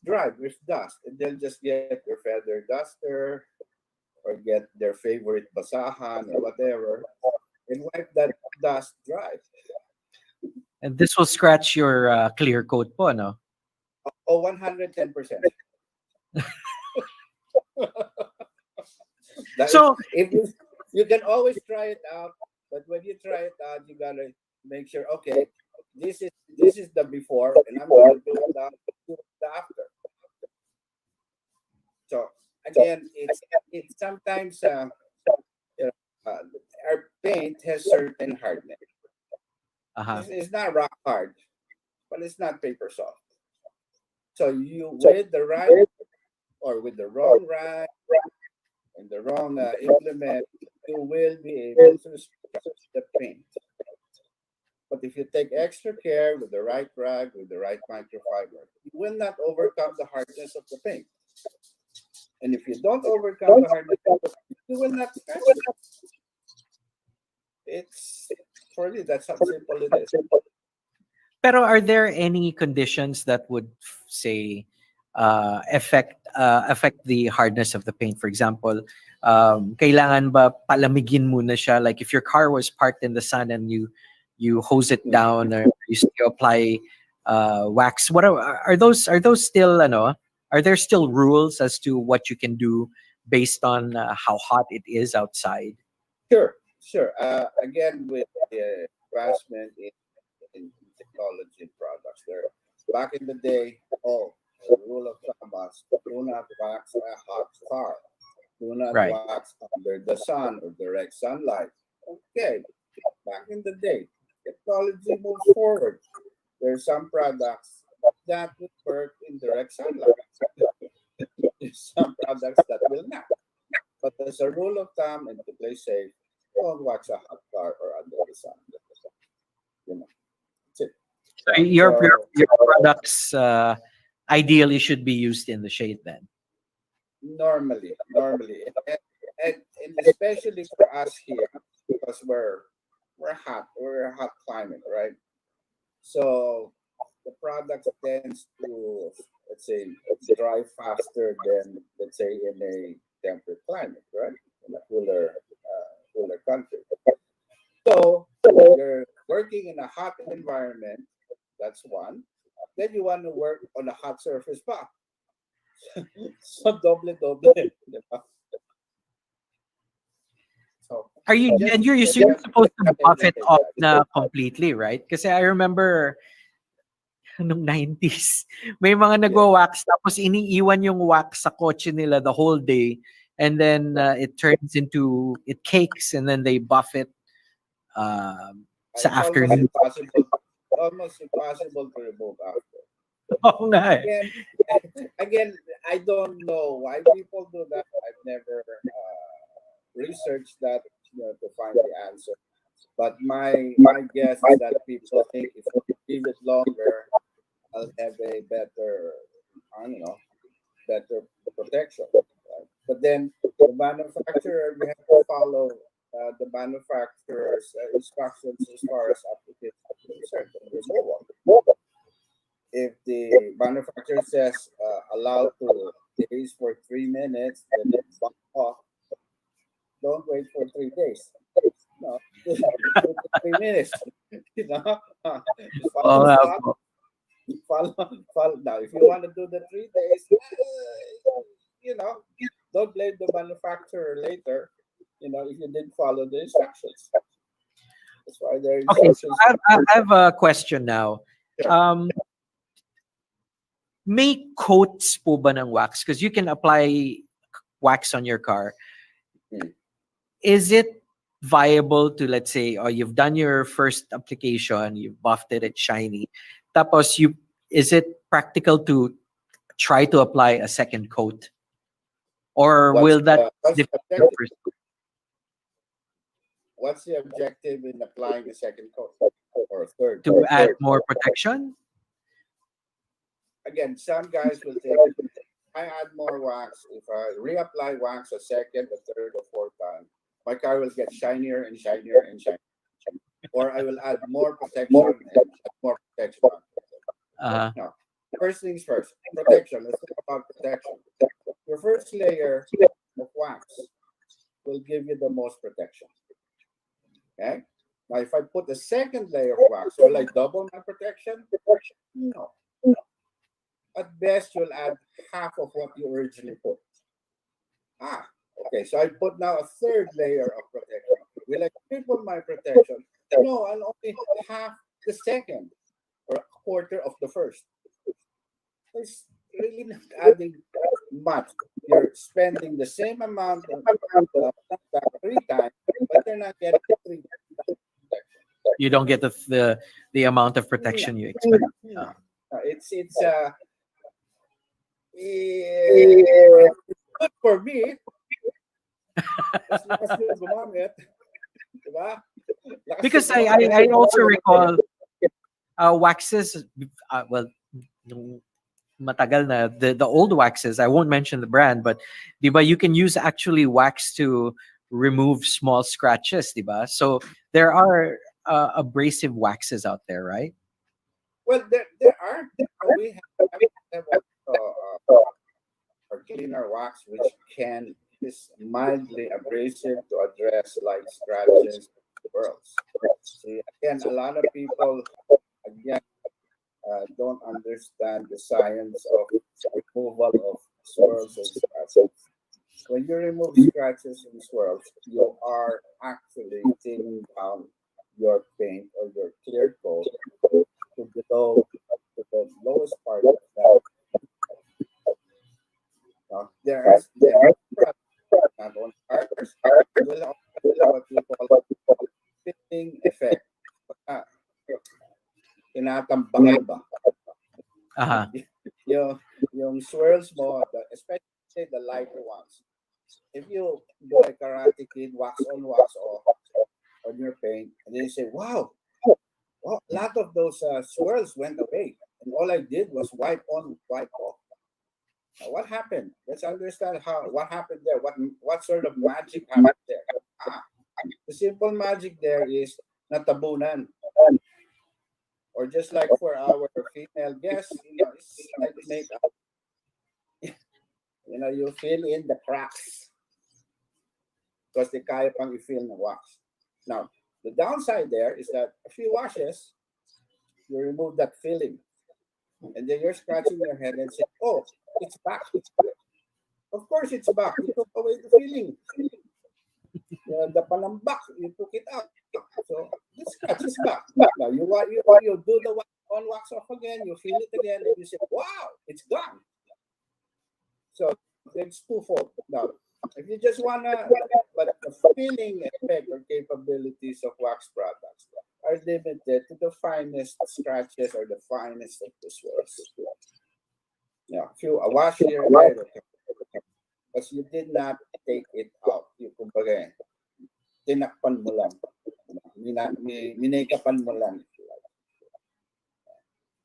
dry with dust, and they'll just get their feather duster or get their favorite basahan or whatever, and wipe that dust dry. And this will scratch your clear coat po, no? Oh, 110%. So if you can always try it out, but when you try it out, you gotta make sure. Okay, this is the before, and I'm gonna do the after. So again, it's sometimes our paint has certain hardness. It's not rock hard, but it's not paper soft. So you with the right or with the wrong rag and the wrong implement, you will be able to scratch the paint. But if you take extra care with the right rag, with the right microfiber, you will not overcome the hardness of the paint. And if you don't overcome the hardness of the paint, you will not scratch it. It's for me, that's how simple it is. Pero are there any conditions that would say affect the hardness of the paint? For example, kailangan ba palamigin muna siya? Like if your car was parked in the sun and you hose it down or you apply wax, what are those still are there still rules as to what you can do based on how hot it is outside? Sure. Again, with the advancement in technology products, there back in the day, the rule of thumb was do not wax a hot car, do not wax under the sun or direct sunlight. Okay, back in the day, technology moves forward. There's some products that will work in direct sunlight. There's some products that will not. But as a rule of thumb and to play safe, don't wax a hot car or under the sun. That's it. So your products ideally should be used in the shade then. Normally, and especially for us here because we're a hot climate, right? So the product tends to, let's say, dry faster than, let's say, in a temperate climate, right? In a cooler country. So you're working in a hot environment. That's one. Then you want to work on a hot surface pa. So double. So Are you just and you're supposed to buff it off na completely, right? Kasi I remember nung 90s, may mga nagwa-wax tapos iniiwan yung wax sa kotse nila the whole day and then it turns into it cakes and then they buff it sa afternoon. Almost impossible to remove after. Oo nga eh. Again, I don't know why people do that. I've never researched that, to find the answer. But my guess is that people think if I leave it longer, I'll have a better, better protection. Right? But then the manufacturer, you have to follow the manufacturer's instructions as far as application concerned and removal. If the manufacturer says allow to days for 3 minutes, then it's off. Don't wait for 3 days. No, 3 minutes. Follow. Now, if you want to do the 3 days, don't blame the manufacturer later. If you didn't follow the instructions. That's why there. Okay, so I have a question now. May coats po ba ng wax? Because you can apply wax on your car. Is it viable to, let's say, you've done your first application, you've buffed it, it's shiny. Tapos is it practical to try to apply a second coat? Or will that What's the objective in applying the second coat or a third? To add more protection? Again, some guys will say, I add more wax. If I reapply wax a second, a third, or fourth time, my car will get shinier and shinier and shinier. Or I will add more protection and add more protection. No. First things first, protection. Let's talk about protection. Your first layer of wax will give you the most protection. Okay? Now, if I put a second layer of wax, will I double my protection? No. At best, you'll add half of what you originally put. Okay, so I put now a third layer of protection. Will I triple my protection? No, I'll only half the second or a quarter of the first. It's really not adding much. You're spending the same amount of 3 times, but you're not getting 3 times. You don't get the amount of protection you expect. It's good for me. Because I also recall waxes, matagal na, the old waxes, I won't mention the brand, but diba, you can use actually wax to remove small scratches, diba? So there are abrasive waxes out there, right? Well, there are. We have or cleaner wax which is mildly abrasive to address like scratches, swirls. See, again, a lot of people don't understand the science of removal of swirls and scratches. When you remove scratches and swirls, you are actually thinning down your paint or your clear coat to the lowest part of that. There are not only artists, will also what we call fitting effect. Tinatambakal ba? Yung swirls mo, especially the lighter ones. If you do a Karate Kid wax on wax off on your paint, and then you say, wow, a lot of those swirls went away. And all I did was wipe on, wipe off. Now, what happened? Let's understand what happened there. What sort of magic happened there? The simple magic there is natabunan. Or just like for our female guests, it's like makeup. You fill in the cracks because they kaya pang i-fill na wax. Now, the downside there is that a few washes, you remove that filling. And then you're scratching your head and say, oh, it's back. Of course it's back. You took away the filling. the palambak, you took it out. So the scratch is back. Now you do the on wax off again, you feel it again, and you say, wow, it's gone. So it's twofold. Now, if you just wanna, but the feeling effect or capabilities of wax products are limited to the finest scratches or the finest of the swirls. Yeah, few a wash here and there, because you did not take it out. You kumbaga, tinakpan mo lang. Minakapan mo lang.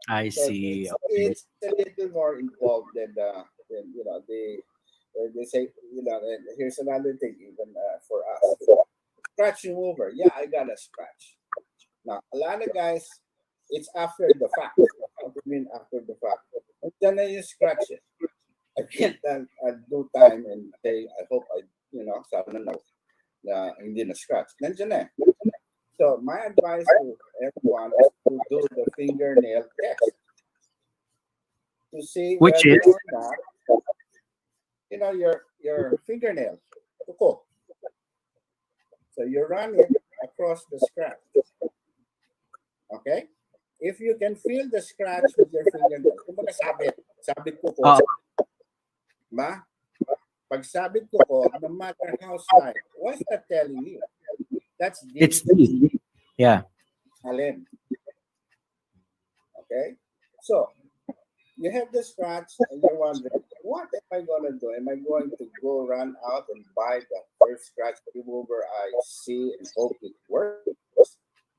I So see. it's a little more involved than they say, and here's another thing even for us. Scratch remover. Yeah, I got a scratch. Now, a lot of guys, it's after the fact. What do you mean after the fact? And then I just scratch it. I can't do time and say, I hope sana na hindi na scratch. Nandiyan na. So my advice to everyone is to do the fingernail test to see Which whether is? or not your fingernail. Kuko. So you run it across the scratch. Okay? If you can feel the scratch with your fingernail, kumbaga sabit kuko. Ba? Pag sabit kuko, no matter how slight, what's that telling you? That's deep. It's deep. Yeah. Alin. Okay? So, you have the scratch and you're wondering, what am I going to do? Am I going to go run out and buy the first scratch remover I see and hope it works?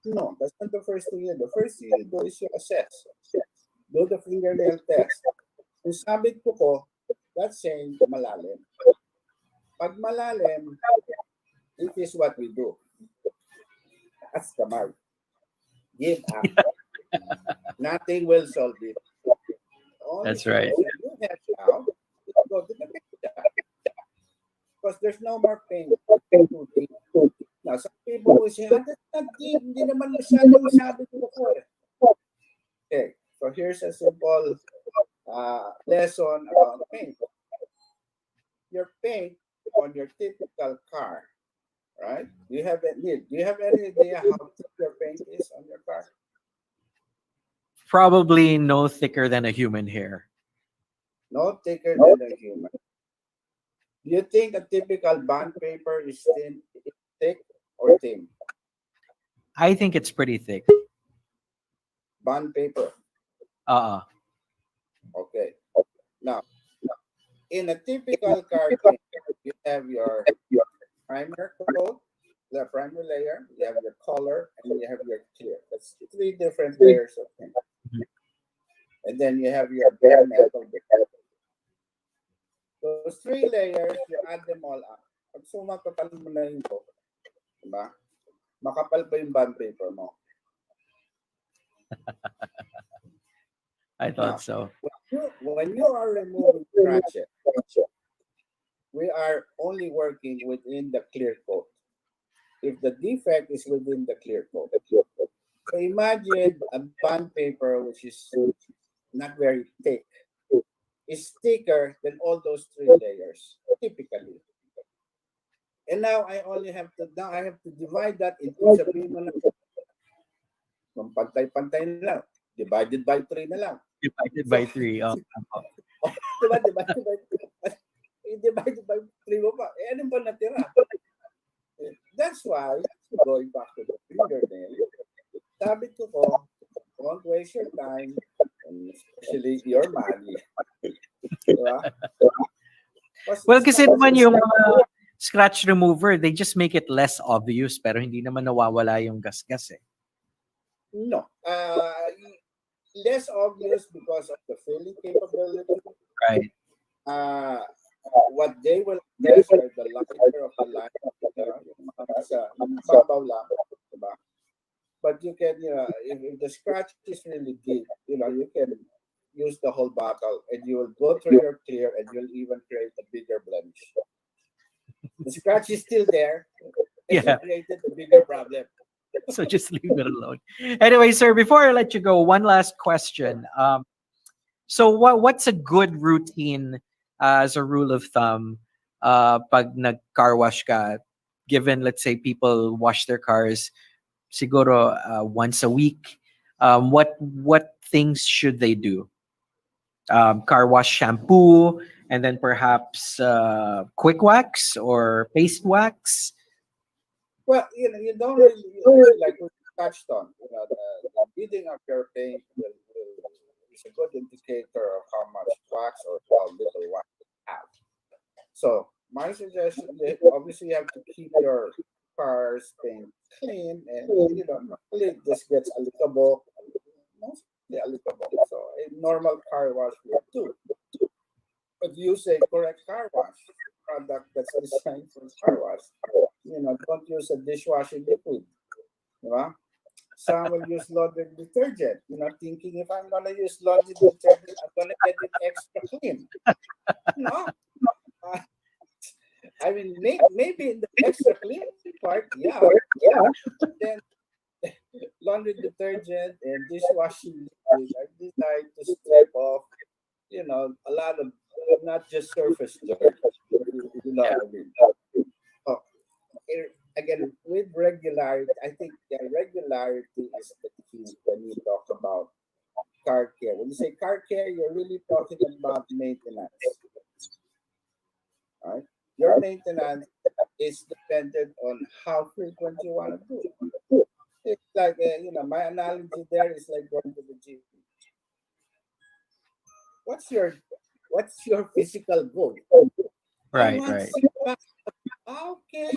No, that's not the first thing you do. The first thing you do is you assess. Do the fingernail test. Kung sabit ko, that's saying malalim. Pag malalim, it is what we do. Ask the mark. Give up. Nothing will solve it. That's right. You have now, go to the picture. Because there's no more pain. Now, some people will say, that's not deep. Hindi naman masyadong sabi ko po eh. Okay, so here's a simple lesson about paint. Your paint on your typical car, right? Do you have any idea how thick your paint is on your car? Probably no thicker than a human hair. No thicker than a human. Do you think a typical bond paper is thick or thin? I think it's pretty thick. Bond paper. Okay. Now, in a typical car paint, you have your primer coat, the primer layer, you have your color, and you have your clear. That's three different layers of paint. And then you have your bare metal. Those three layers, you add them all up. Pag sumatotal mo na yun po, diba? Makapal pa yung bond paper mo. I thought so. When you are removing scratches, we are only working within the clear coat. If the defect is within the clear coat. So imagine a bond paper which is not very thick is thicker than all those three layers, typically. And now I have to divide that into sabihin mo na kung pantay-pantay na lang. Divided by 3 na lang. Divided by 3. Diba? Divided by 3 mo pa. Eh, ano ba natira? That's why, going back to the fingernail, sabi ko don't waste your time, and especially your money. Diba? Well, kasi naman yung scratch remover, they just make it less obvious, pero hindi naman nawawala yung gasgas eh. No. Less obvious because of the filling capability. Right. What they will test are the lighter of the line. But you can, if the scratch is really deep, you can use the whole bottle and you will go through your clear and you'll even create a bigger blemish. The scratch is still there. And you created a bigger problem. So just leave it alone. Anyway, sir, before I let you go, one last question. So what's a good routine as a rule of thumb pag nag-car wash ka given, let's say, people wash their cars siguro once a week, what things should they do? Car wash shampoo, and then perhaps quick wax or paste wax. Well, you don't really, like we touched on, the bleeding of your paint is a good indicator of how much wax or how little wax you have. So my suggestion is obviously you have to keep your car's paint clean, and normally it just gets a little, mostly a little. So a normal car wash will do. But use a correct car wash product that's designed for car wash. Don't use a dishwashing liquid. Diba? Some will use laundry detergent. Thinking if I'm gonna use laundry detergent, I'm gonna get it extra clean. No. I mean, maybe in the extra clean part, yeah. Then laundry detergent and dishwashing liquid are designed to strip off, a lot of not just surface dirt. You know what I mean? Oh, again, with regularity, I think regularity is the key when you talk about car care. When you say car care, you're really talking about maintenance. Right? Your maintenance is dependent on how frequent you want to do it. It's like, my analogy there is like going to the gym. What's your physical goal? I want Right. six packs. Okay.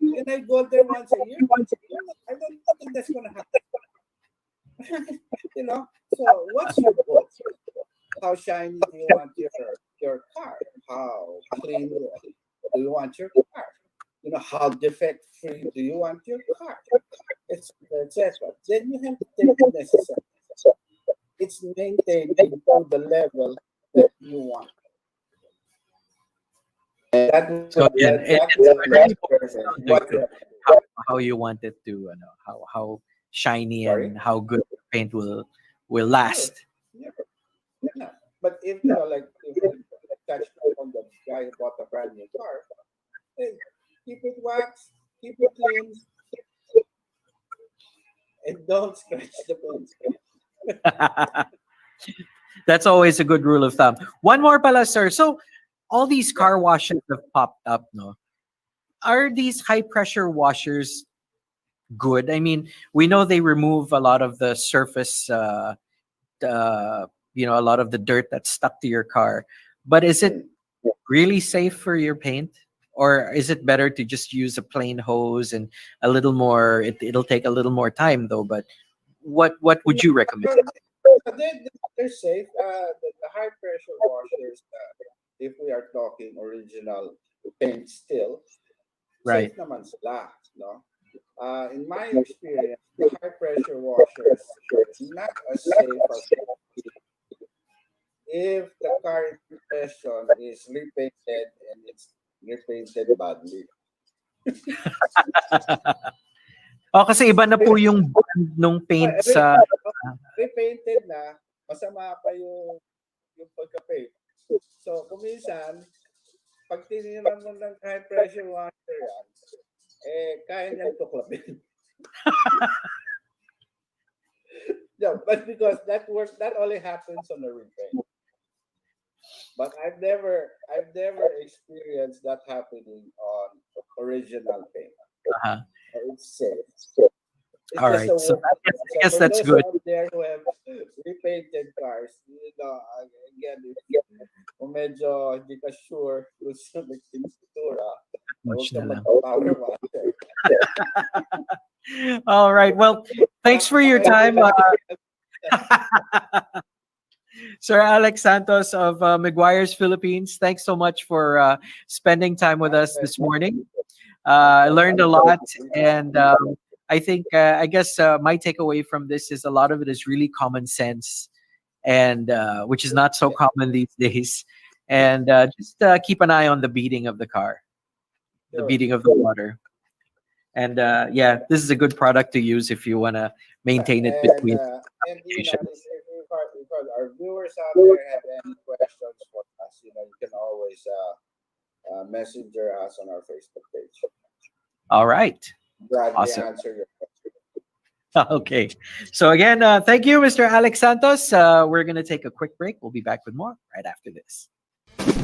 Can I go there once a year? I don't think that's gonna happen. So what's your goal? How shiny do you want your car? How clean do you want your car? How defect free do you want your car? Etc. Then you have to take the necessary. It's maintained to the level that you want. And So yeah, that it's will very let person like what you have to do. how you want it to, how shiny Sorry? and how good the paint will Sure. last. Yeah. Yeah. But if like if you touch on the guy who bought a brand new car, hey, keep it waxed, keep it clean, and don't scratch the paint. That's always a good rule of thumb. One more pala, sir. So all these car washes have popped up, no? Are these high pressure washers good? I mean, we know they remove a lot of the surface, a lot of the dirt that's stuck to your car. But is it really safe for your paint? Or is it better to just use a plain hose and a little more? It'll take a little more time though. But what would you recommend? They're safe. The high pressure washers, if we are talking original paint still, Right. safe naman sila, no? In my experience, the high pressure washers are not as safe as if the car in question is repainted and it's repainted badly. Kasi iba na po yung brand nung paint sa... Repainted na, masama pa yung pagka-paint. So, kung minsan, pag tiniran mo ng high pressure washer yan, kaya niyang tuklapin. Yeah, but because that only happens on a repaint. But I've never experienced that happening on original paint. It's safe. It's All just right, so I guess for that's those good. out there who have repainted cars, again, kung medyo hindi ka sure kung saan nagpintura, huwag ka magpa-power washer. All right, well, thanks for your time. Sir Alex Santos of McGuire's Philippines, thanks so much for spending time with us this morning. I learned a lot, and I think, I guess my takeaway from this is a lot of it is really common sense, and which is not so common these days. And just keep an eye on the beating of the car, the beating of the water. And this is a good product to use if you want to maintain it between. And if our viewers out there have any questions for us, you can always messenger us on our Facebook page. All right. Gladly Awesome. answer your question. Okay. So again, thank you, Mr. Alex Santos. We're going to take a quick break. We'll be back with more right after this.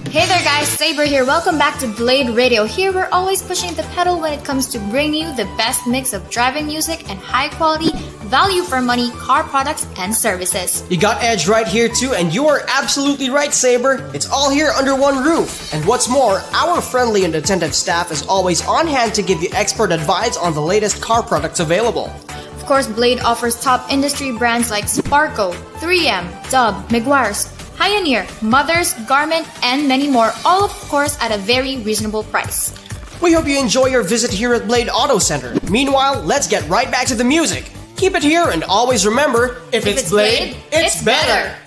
Hey there guys, Saber here. Welcome back to Blade Radio. Here we're always pushing the pedal when it comes to bringing you the best mix of driving music and high quality, value for money car products and services. You got Edge right here too, and you are absolutely right, Saber. It's all here under one roof. And what's more, our friendly and attentive staff is always on hand to give you expert advice on the latest car products available. Of course, Blade offers top industry brands like Sparco, 3M, Dub, Meguiar's, Pioneer, Mothers, Garment, and many more, all of course at a very reasonable price. We hope you enjoy your visit here at Blade Auto Center. Meanwhile, let's get right back to the music. Keep it here and always remember, if it's Blade, it's better.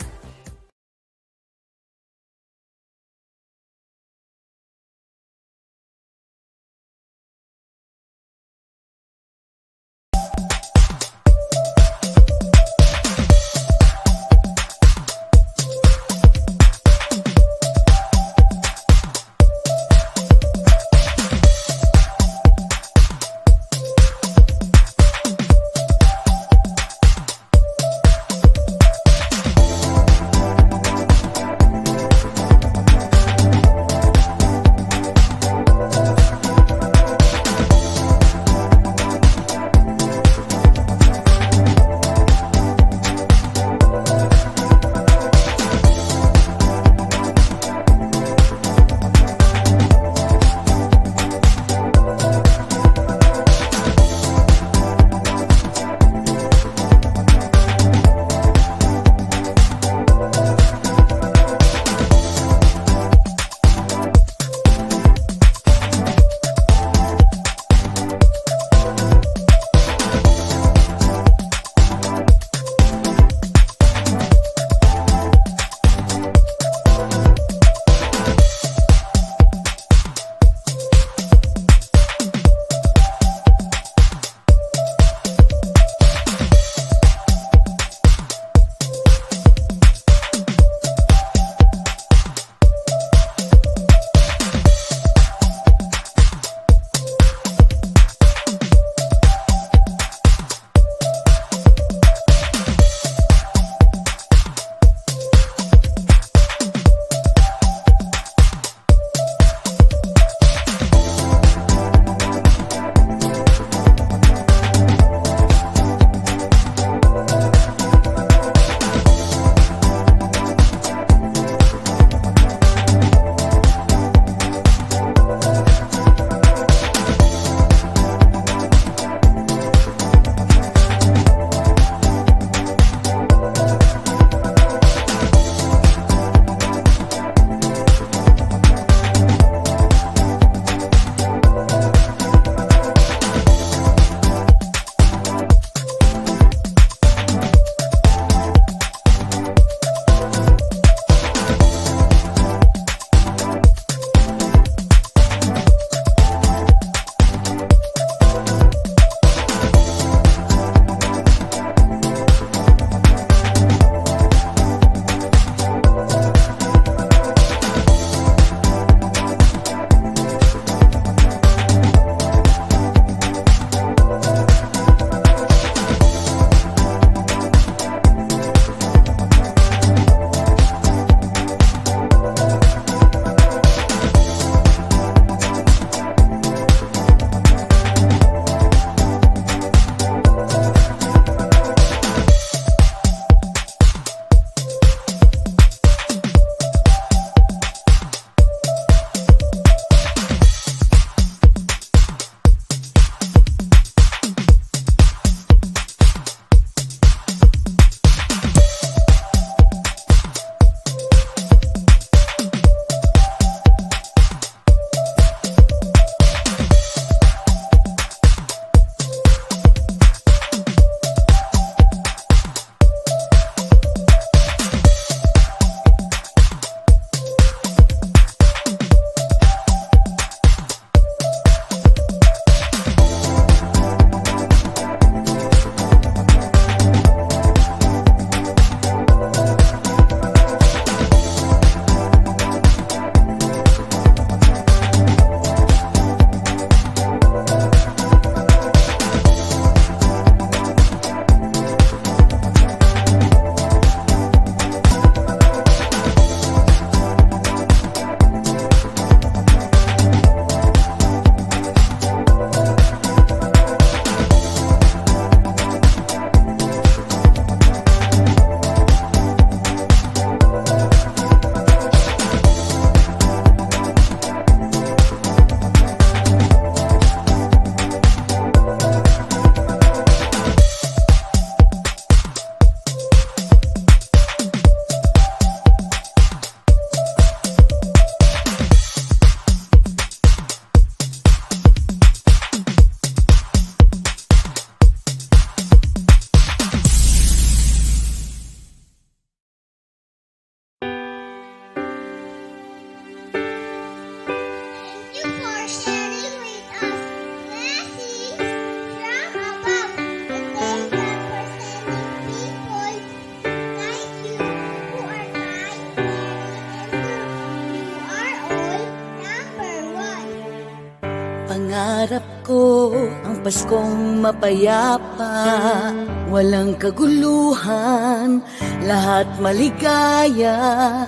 Pangarap ko ang Paskong mapayapa, walang kaguluhan, lahat maligaya,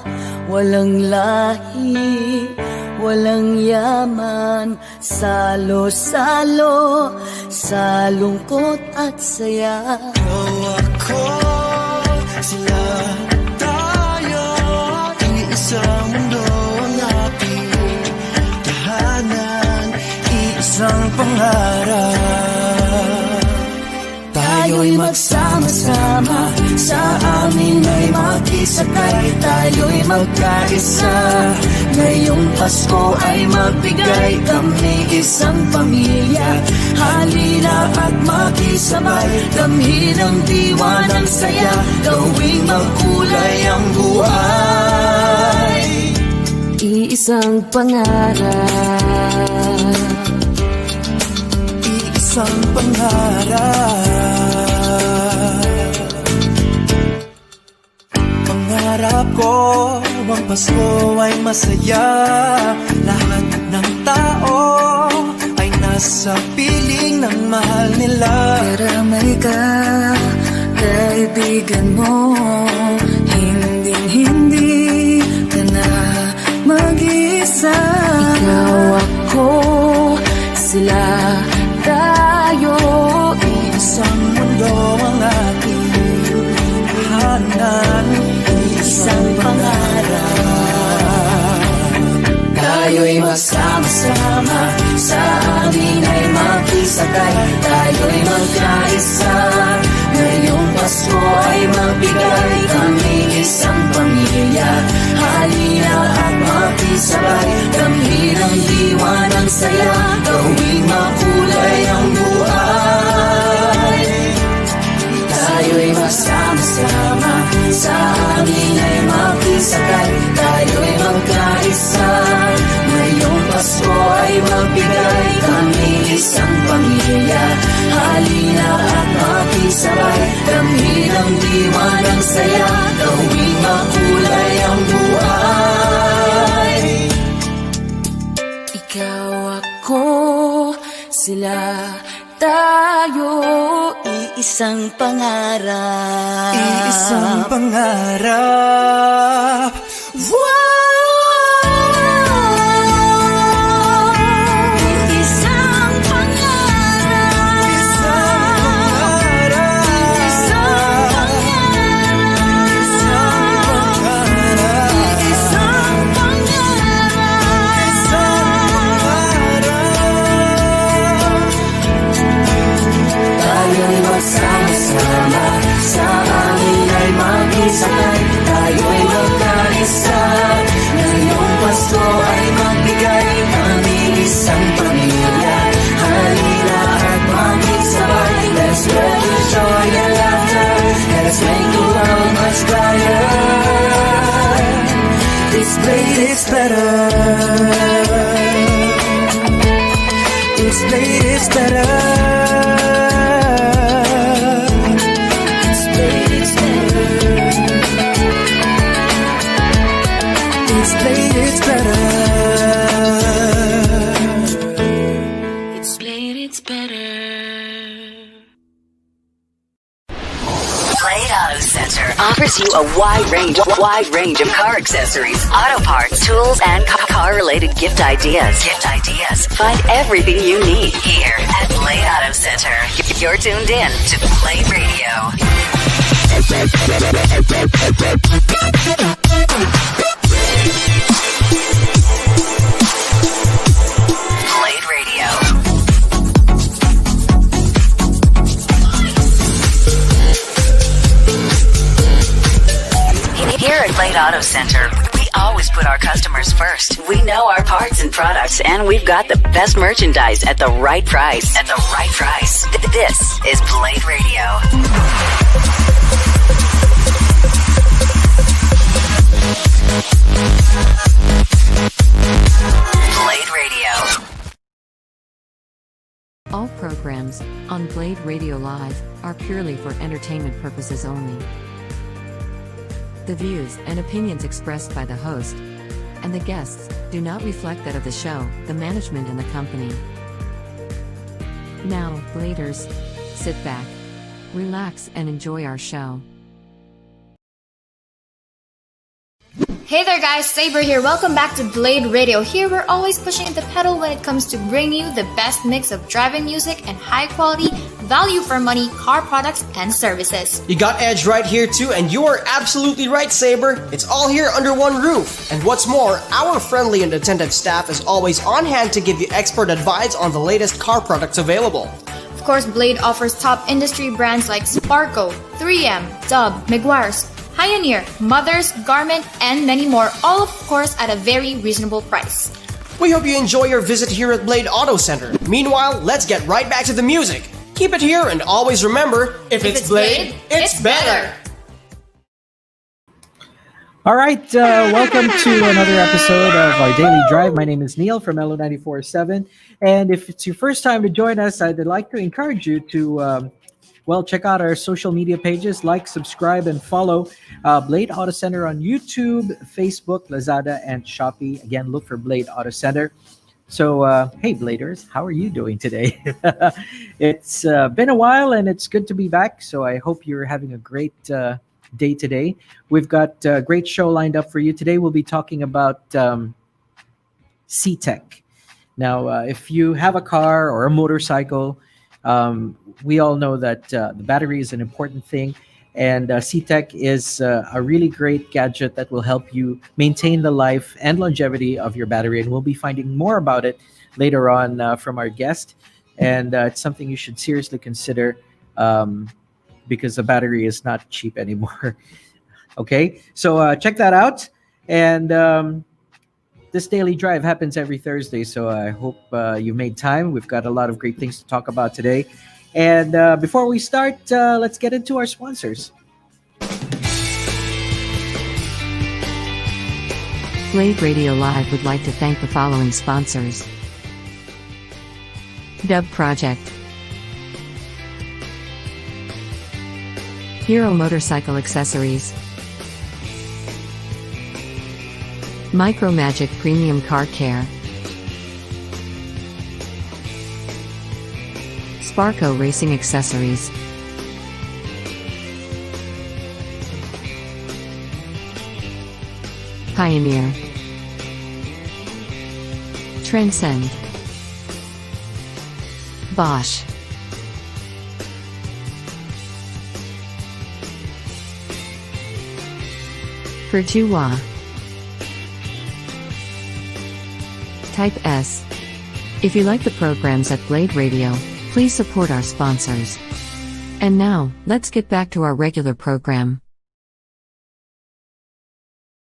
walang lahi, walang yaman, salo-salo sa lungkot at saya. Ikaw ako, sila tayo, iisang mundo ang ating tahanan, iisang pangarap. Tayo'y magsama-sama, sa amin ay makisakay, tayo'y magkaisa. Ngayong Pasko ay magbigay, kami isang pamilya. Halina at makisabay, damhin ang diwa ng saya, gawing magkulay ang buhay. Iisang pangarap, iisang pangarap. Pangarap ko ang Pasko ay masaya, lahat ng tao ay nasa piling ng mahal nila. karamay ka, kaibigan mo, hinding-hindi ka na mag-isa. Ikaw ako, sila tayo, Isang mundo ang ating tahanan, isang pangarap. tayo'y magsama-sama, sa amin ay makisakay, tayo'y magkaisa. Ngayong Pasko ay magbigay, kami isang pamilya. Halina at makisabay, damhin ang diwa ng saya, gawing makulay ang buhay. Tayo'y magsama-sama, sa amin ay makisakay, tayo'y magkaisa. Ngayong Pasko ay magbigay, kami isang pamilya. Halina at makisabay, damhin ang diwa ng saya, gawing makulay ang buhay. Ikaw ako, sila tayo, iisang pangarap. Iisang pangarap. Isang pangarap. Tayo'y magsama-sama, sa amin ay makisakay, tayo'y magkaisa. Ngayong Pasko ay magbigay, kami isang pamilya. Halina at makisabay, let's spread the joy and laughter, let's make the world much brighter. This blade is better, this blade is better. It's played, it's better. It's played, it's better. Blade Auto Center offers you a wide range of car accessories, auto parts, tools, and car-related gift ideas. Find everything you need here at Blade Auto Center. You're tuned in to Blade Radio. Blade Radio. Here at Blade Auto Center, we always put our customers first. We know our parts and products, and we've got the best merchandise at the right price. This is Blade Radio. Blade Radio. All programs on Blade Radio Live are purely for entertainment purposes only. The views and opinions expressed by the host and the guests do not reflect that of the show, the management, and the company. Now, Bladers, sit back, relax, and enjoy our show. Hey there guys, Saber here. Welcome back to Blade Radio. Here we're always pushing the pedal when it comes to bringing you the best mix of driving music and high quality, value for money car products and services. You got Edge right here too, and you are absolutely right, Saber. It's all here under one roof. And what's more, our friendly and attentive staff is always on hand to give you expert advice on the latest car products available. Of course, Blade offers top industry brands like Sparco, 3M, Dub, Meguiar's, Pioneer, Mothers, Garment, and many more, all of course at a very reasonable price. We hope you enjoy your visit here at Blade Auto Center. Meanwhile, let's get right back to the music. Keep it here and always remember, if it's Blade, it's better. All right, welcome to another episode of our Daily Drive. My name is Neil from LO 94.7. And if it's your first time to join us, I'd like to encourage you to check out our social media pages, like, subscribe, and follow Blade Auto Center on YouTube, Facebook, Lazada, and Shopee. Again, look for Blade Auto Center. So, hey, Bladers, how are you doing today? It's been a while, and it's good to be back. So I hope you're having a great day today. We've got a great show lined up for you. Today, we'll be talking about C-Tech. Now, if you have a car or a motorcycle, we all know that the battery is an important thing, and C-Tech is a really great gadget that will help you maintain the life and longevity of your battery, and we'll be finding more about it later on from our guest, and it's something you should seriously consider because the battery is not cheap anymore. Okay, so check that out, and this daily drive happens every Thursday, so I hope you made time. We've got a lot of great things to talk about today. And before we start, let's get into our sponsors. Blade Radio Live would like to thank the following sponsors. Dub Project, Hero Motorcycle Accessories, Micromagic Premium Car Care, Sparco Racing Accessories, Pioneer, Transcend, Bosch, Perjua, Type S. If you like the programs at Blade Radio, please support our sponsors. And now, let's get back to our regular program.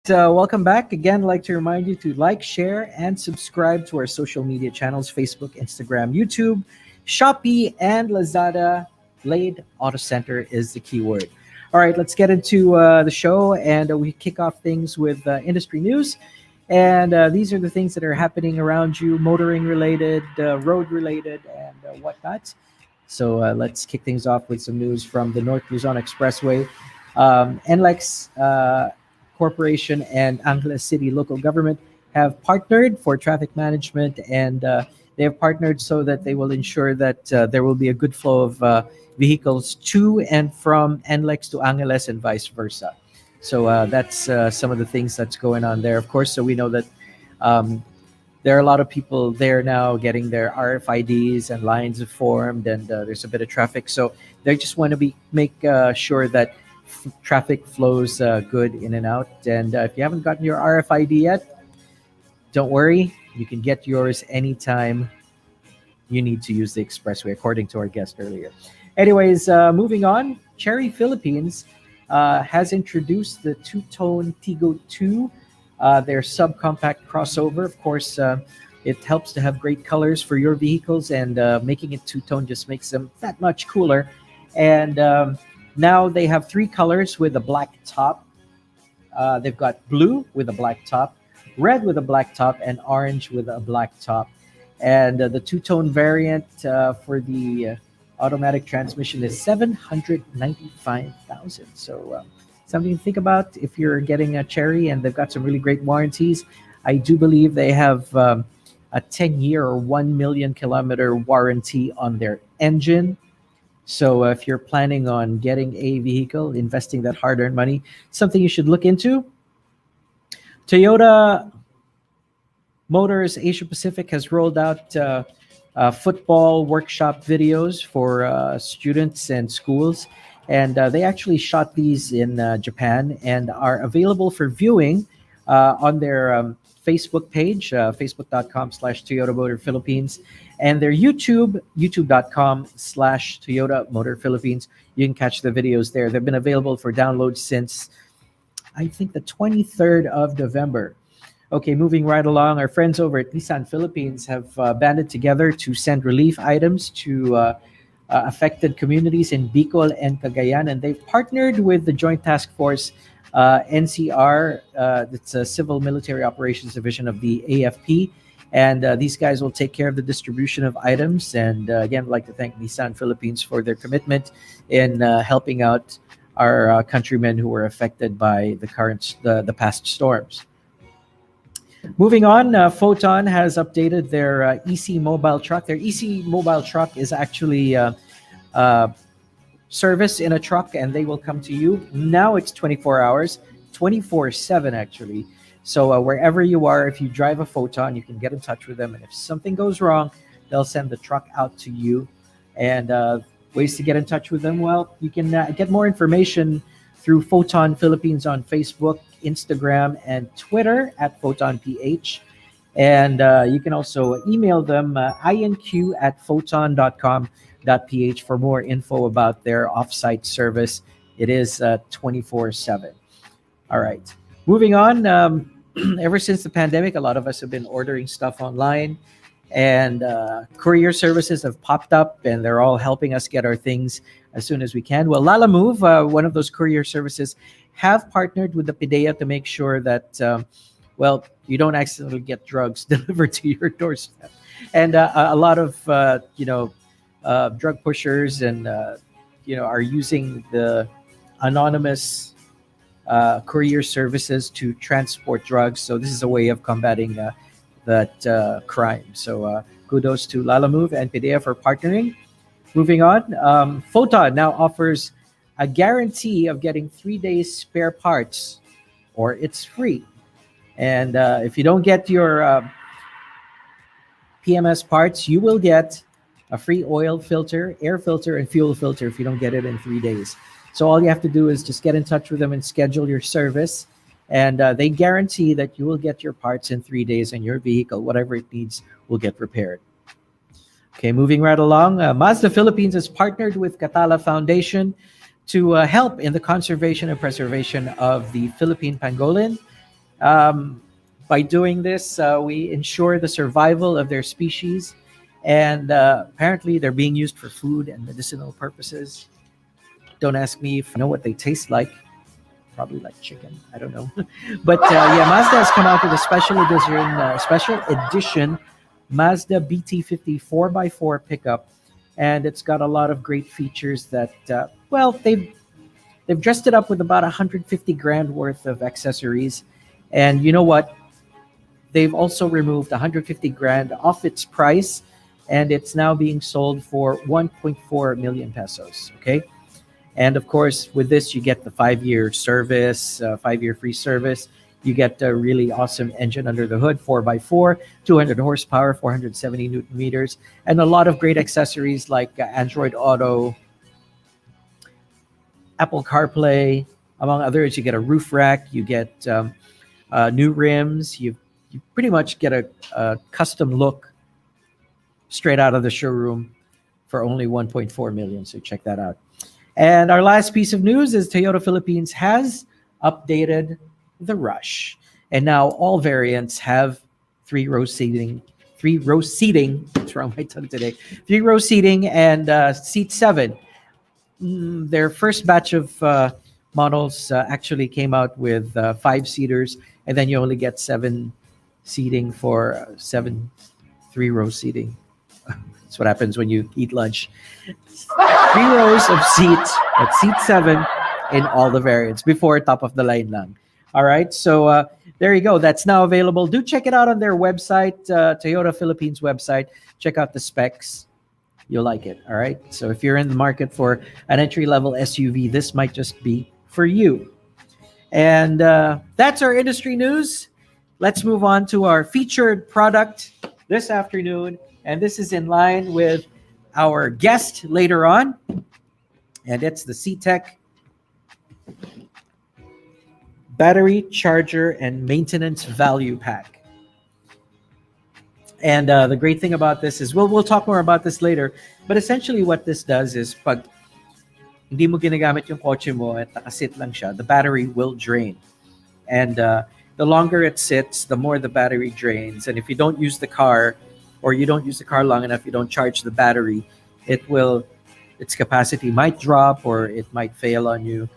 Welcome back. Again, I'd like to remind you to like, share, and subscribe to our social media channels, Facebook, Instagram, YouTube, Shopee, and Lazada. Blade Auto Center is the keyword. All right, let's get into the show, and we kick off things with industry news. And these are the things that are happening around you, motoring related, road related, and whatnot. So let's kick things off with some news from the North Luzon Expressway. NLEX Corporation and Angeles City local government have partnered for traffic management, and they have partnered so that they will ensure that there will be a good flow of vehicles to and from NLEX to Angeles and vice versa. So that's some of the things that's going on there, of course. So we know that there are a lot of people there now getting their RFIDs and lines formed, and there's a bit of traffic. So they just want to make sure that traffic flows good in and out. And if you haven't gotten your RFID yet, don't worry. You can get yours anytime you need to use the expressway, according to our guest earlier. Anyways, moving on, Cherry Philippines has introduced the two-tone Tigo 2, their subcompact crossover. Of course, it helps to have great colors for your vehicles, and making it two-tone just makes them that much cooler. And now they have three colors with a black top. They've got blue with a black top, red with a black top, and orange with a black top. And the two-tone variant for the automatic transmission is 795,000. So something to think about if you're getting a Cherry, and they've got some really great warranties. I do believe they have a 10-year or 1 million kilometer warranty on their engine. So if you're planning on getting a vehicle, investing that hard-earned money, something you should look into. Toyota Motors Asia Pacific has rolled out football workshop videos for students and schools. And they actually shot these in Japan and are available for viewing on their Facebook page, facebook.com/Toyota Motor Philippines, and their YouTube, youtube.com/Toyota Motor Philippines. You can catch the videos there. They've been available for download since, I think, the 23rd of November. Okay, moving right along, our friends over at Nissan Philippines have banded together to send relief items to affected communities in Bicol and Cagayan, and they've partnered with the Joint Task Force NCR, that's a Civil Military Operations Division of the AFP, and these guys will take care of the distribution of items. And again, I'd like to thank Nissan Philippines for their commitment in helping out our countrymen who were affected by the past storms. Moving on, Photon has updated their EC mobile truck. Their EC mobile truck is actually service in a truck, and they will come to you. Now it's 24 hours, 24/7 actually. So wherever you are, if you drive a Photon, you can get in touch with them. And if something goes wrong, they'll send the truck out to you. And ways to get in touch with them, well, you can get more information through Photon Philippines on Facebook, Instagram, and Twitter at PhotonPH. And you can also email them inq@photon.com.ph for more info about their offsite service. It is 24/7. All right. Moving on. Ever since the pandemic, a lot of us have been ordering stuff online, and courier services have popped up, and they're all helping us get our things as soon as we can. Well, Lalamove, one of those courier services, have partnered with the PIDEA to make sure that, you don't accidentally get drugs delivered to your doorstep. And a lot of, drug pushers and, are using the anonymous courier services to transport drugs. So this is a way of combating that crime. So kudos to Lalamove and PIDEA for partnering. Moving on, Photon now offers a guarantee of getting 3 days spare parts, or it's free. And if you don't get your PMS parts, you will get a free oil filter, air filter, and fuel filter if you don't get it in 3 days. So all you have to do is just get in touch with them and schedule your service. And they guarantee that you will get your parts in 3 days, and your vehicle, whatever it needs, will get repaired. Okay, moving right along, Mazda Philippines has partnered with Catala Foundation to help in the conservation and preservation of the Philippine pangolin. By doing this, we ensure the survival of their species, and apparently they're being used for food and medicinal purposes. Don't ask me if I know what they taste like. Probably like chicken. I don't know. But Mazda has come out with a special edition Mazda BT50 4x4 pickup, and it's got a lot of great features that they've dressed it up with about 150 grand worth of accessories. And you know what? They've also removed 150 grand off its price, and it's now being sold for 1.4 million pesos. Okay. And of course, with this, you get the 5-year service, 5-year free service. You get a really awesome engine under the hood, 4x4, 200 horsepower, 470 Newton meters, and a lot of great accessories like Android Auto, Apple CarPlay, among others. You get a roof rack, you get new rims, you pretty much get a custom look straight out of the showroom for only 1.4 million. So check that out. And our last piece of news is Toyota Philippines has updated the Rush, and now all variants have 3-row seating. 3-row seating. What's wrong with my tongue today? 3-row seating and seat 7. Their first batch of models actually came out with 5-seaters, and then you only get 7 seating for 7 3-row seating. That's what happens when you eat lunch. 3 rows of seats at seat 7 in all the variants. Before, top of the line lang. All right, so there you go. That's now available. Do check it out on their website, Toyota Philippines website. Check out the specs. You'll like it. All right. So if you're in the market for an entry-level SUV, this might just be for you. And that's our industry news. Let's move on to our featured product this afternoon. And this is in line with our guest later on. And it's the C-Tech Battery Charger and Maintenance Value Pack. And the great thing about this is, we'll talk more about this later, but essentially what this does is, pag hindi mo ginagamit yung kotse mo at nakasit lang siya, the battery will drain. And the longer it sits, the more the battery drains. And if you don't use the car, or you don't use the car long enough, you don't charge the battery, its capacity might drop or it might fail on you.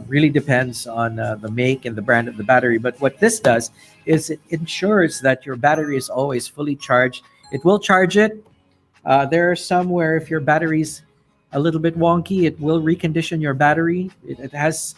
Really depends on the make and the brand of the battery. But what this does is it ensures that your battery is always fully charged. It will charge it. There are some where if your battery's a little bit wonky, it will recondition your battery. It has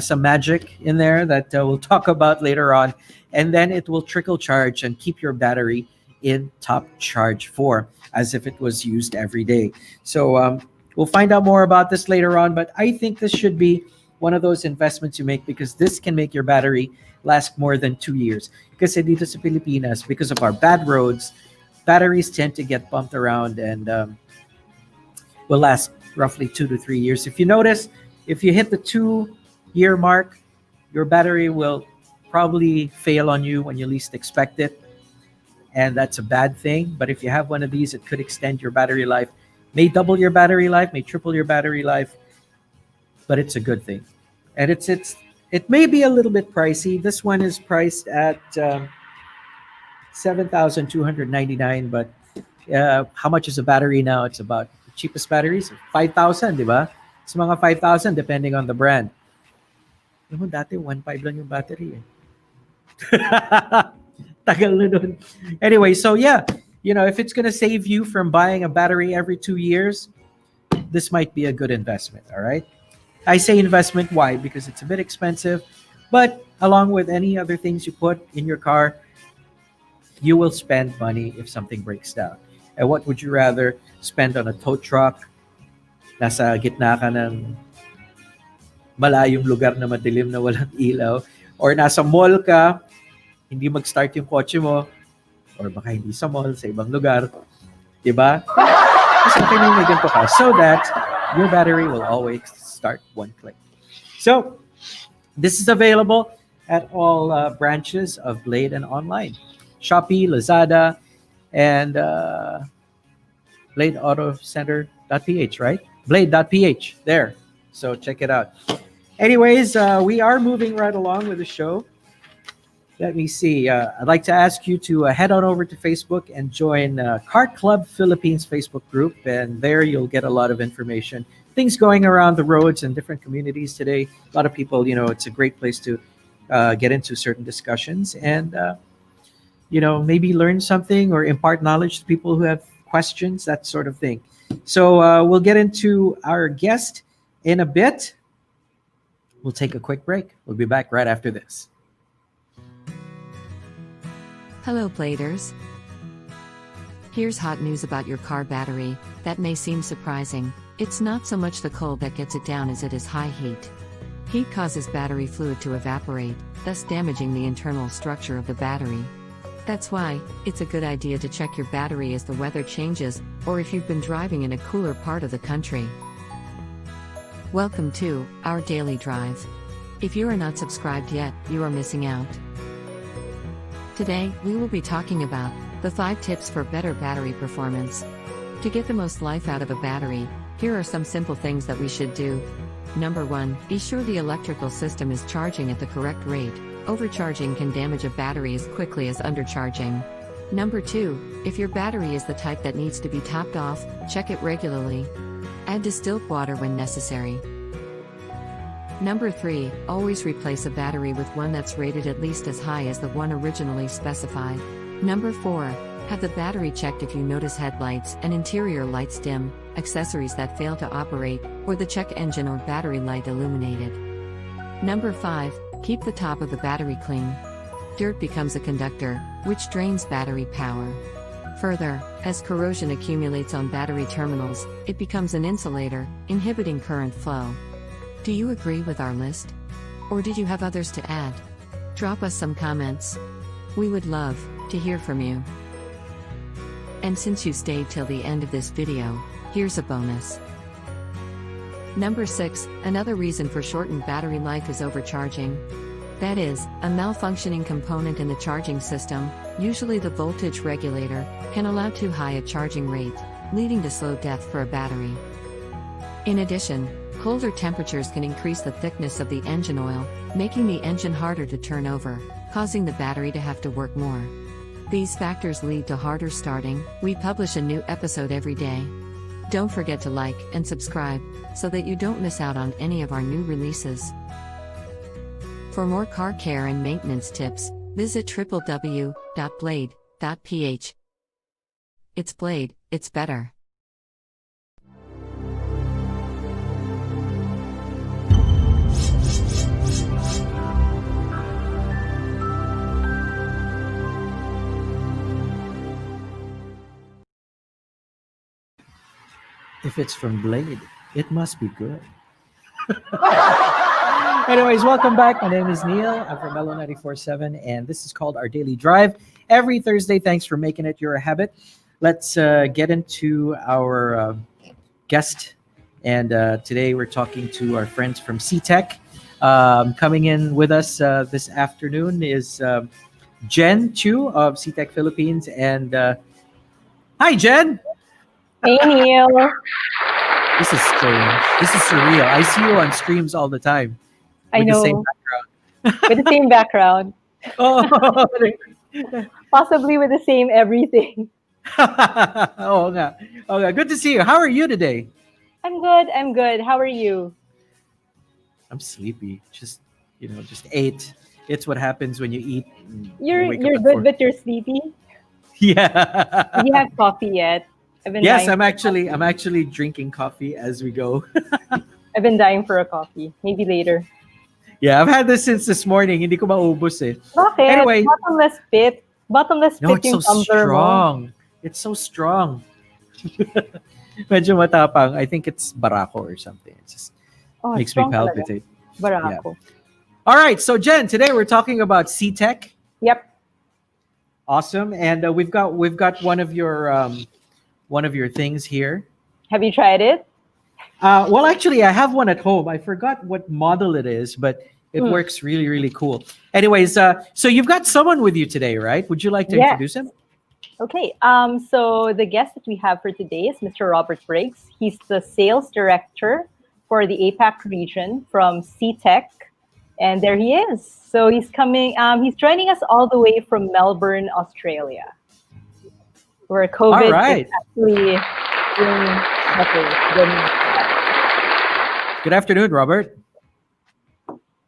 some magic in there that we'll talk about later on. And then it will trickle charge and keep your battery in top charge form as if it was used every day. So we'll find out more about this later on. But I think this should be one of those investments you make, because this can make your battery last more than 2 years. Kasi dito sa Pilipinas, because of our bad roads, batteries tend to get bumped around and will last roughly 2 to 3 years. If you notice, if you hit the 2-year mark, your battery will probably fail on you when you least expect it. And that's a bad thing. But if you have one of these, it could extend your battery life. May double your battery life, may triple your battery life, but it's a good thing. And it may be a little bit pricey. This one is priced at $7,299, but how much is a battery now? It's about the cheapest batteries, 5,000, di ba? It's mga 5,000 depending on the brand. Alam mo, dati 1.5 lang yung battery eh. Tagal na dun. Anyway, so yeah, if it's going to save you from buying a battery every 2 years, this might be a good investment, all right? I say investment, why? Because it's a bit expensive, but along with any other things you put in your car, you will spend money if something breaks down. And what would you rather spend on a tow truck? Nasa gitna ka ng malayong lugar na madilim na walang ilaw, or nasa mall ka, hindi mag-start yung kotse mo, or baka hindi sa mall, sa ibang lugar, diba? Kasi okay na may ganito ka, so that your battery will always start one click. So, this is available at all branches of Blade and online. Shopee, Lazada, and BladeAutoCenter.ph, right? Blade.ph, there. So check it out. Anyways, we are moving right along with the show. Let me see. I'd like to ask you to head on over to Facebook and join Car Club Philippines Facebook group. And there you'll get a lot of information. Things going around the roads in different communities today. A lot of people, it's a great place to get into certain discussions and, maybe learn something or impart knowledge to people who have questions, that sort of thing. So we'll get into our guest in a bit. We'll take a quick break. We'll be back right after this. Hello, Bladers. Here's hot news about your car battery that may seem surprising. It's not so much the cold that gets it down as it is high heat. Heat causes battery fluid to evaporate, thus damaging the internal structure of the battery. That's why it's a good idea to check your battery as the weather changes, or if you've been driving in a cooler part of the country. Welcome to our daily drive. If you are not subscribed yet, you are missing out. Today, we will be talking about the 5 tips for better battery performance. To get the most life out of a battery, here are some simple things that we should do. Number 1, be sure the electrical system is charging at the correct rate. Overcharging can damage a battery as quickly as undercharging. Number 2, if your battery is the type that needs to be topped off, check it regularly. Add distilled water when necessary. Number 3, always replace a battery with one that's rated at least as high as the one originally specified. Number 4, have the battery checked if you notice headlights and interior lights dim, accessories that fail to operate, or the check engine or battery light illuminated. Number 5, Keep the top of the battery clean. Dirt becomes a conductor, which drains battery power. Further, as corrosion accumulates on battery terminals, it becomes an insulator, inhibiting current flow. Do you agree with our list? Or did you have others to add? Drop us some comments. We would love to hear from you. And since you stayed till the end of this video, here's a bonus. Number 6, another reason for shortened battery life is overcharging. That is, a malfunctioning component in the charging system, usually the voltage regulator, can allow too high a charging rate, leading to slow death for a battery. In addition, colder temperatures can increase the thickness of the engine oil, making the engine harder to turn over, causing the battery to have to work more. These factors lead to harder starting. We publish a new episode every day. Don't forget to like and subscribe, so that you don't miss out on any of our new releases. For more car care and maintenance tips, visit www.blade.ph. It's Blade, it's better. If it's from Blade, it must be good. Anyways, welcome back. My name is Neil. I'm from Mellow 94.7, and this is called Our Daily Drive. Every Thursday, thanks for making it your habit. Let's get into our guest. And today we're talking to our friends from CTech. Coming in with us this afternoon is Jen Chu of CTech Philippines. And hi, Jen. Hey, Neil. This is strange. This is surreal. I see you on streams all the time. I know. The same background. With the same background. Oh. Possibly with the same everything. Oh, nga. Okay. Good to see you. How are you today? I'm good. How are you? I'm sleepy. Just ate. It's what happens when you eat. You're good, but you're sleepy. Yeah. Did you have coffee yet? Yes, I'm actually drinking coffee as we go. I've been dying for a coffee. Maybe later. Yeah, I've had this since this morning. Hindi ko maubos eh. Bakit? Anyway. Bottomless pit. No, it's so strong. Mo. It's so strong. Medyo matapang. I think it's Barako or something. It just makes me palpitate. Barako. Yeah. All right, so Jen, today we're talking about CTech. Yep. Awesome, and we've got one of your things here. Have you tried it? Well, actually, I have one at home. I forgot what model it is, but it works really, really cool. Anyways, so you've got someone with you today, right? Would you like to introduce him? Okay. So the guest that we have for today is Mr. Robert Briggs. He's the sales director for the APAC region from CTech, and there he is. So he's coming. He's joining us all the way from Melbourne, Australia, where COVID is actually doing nothing. Good afternoon, Robert.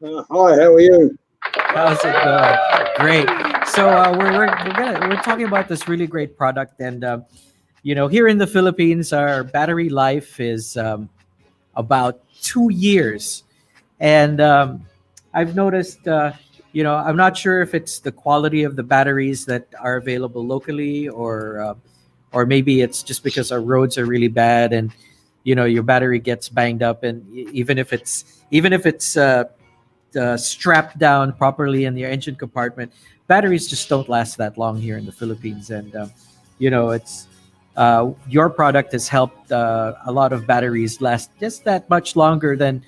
Hi, how are you? How's it going? Great. So we're talking about this really great product, and here in the Philippines, our battery life is about 2 years, and I've noticed. I'm not sure if it's the quality of the batteries that are available locally, or maybe it's just because our roads are really bad, and your battery gets banged up, and even if it's strapped down properly in your engine compartment, batteries just don't last that long here in the Philippines. And it's your product has helped a lot of batteries last just that much longer than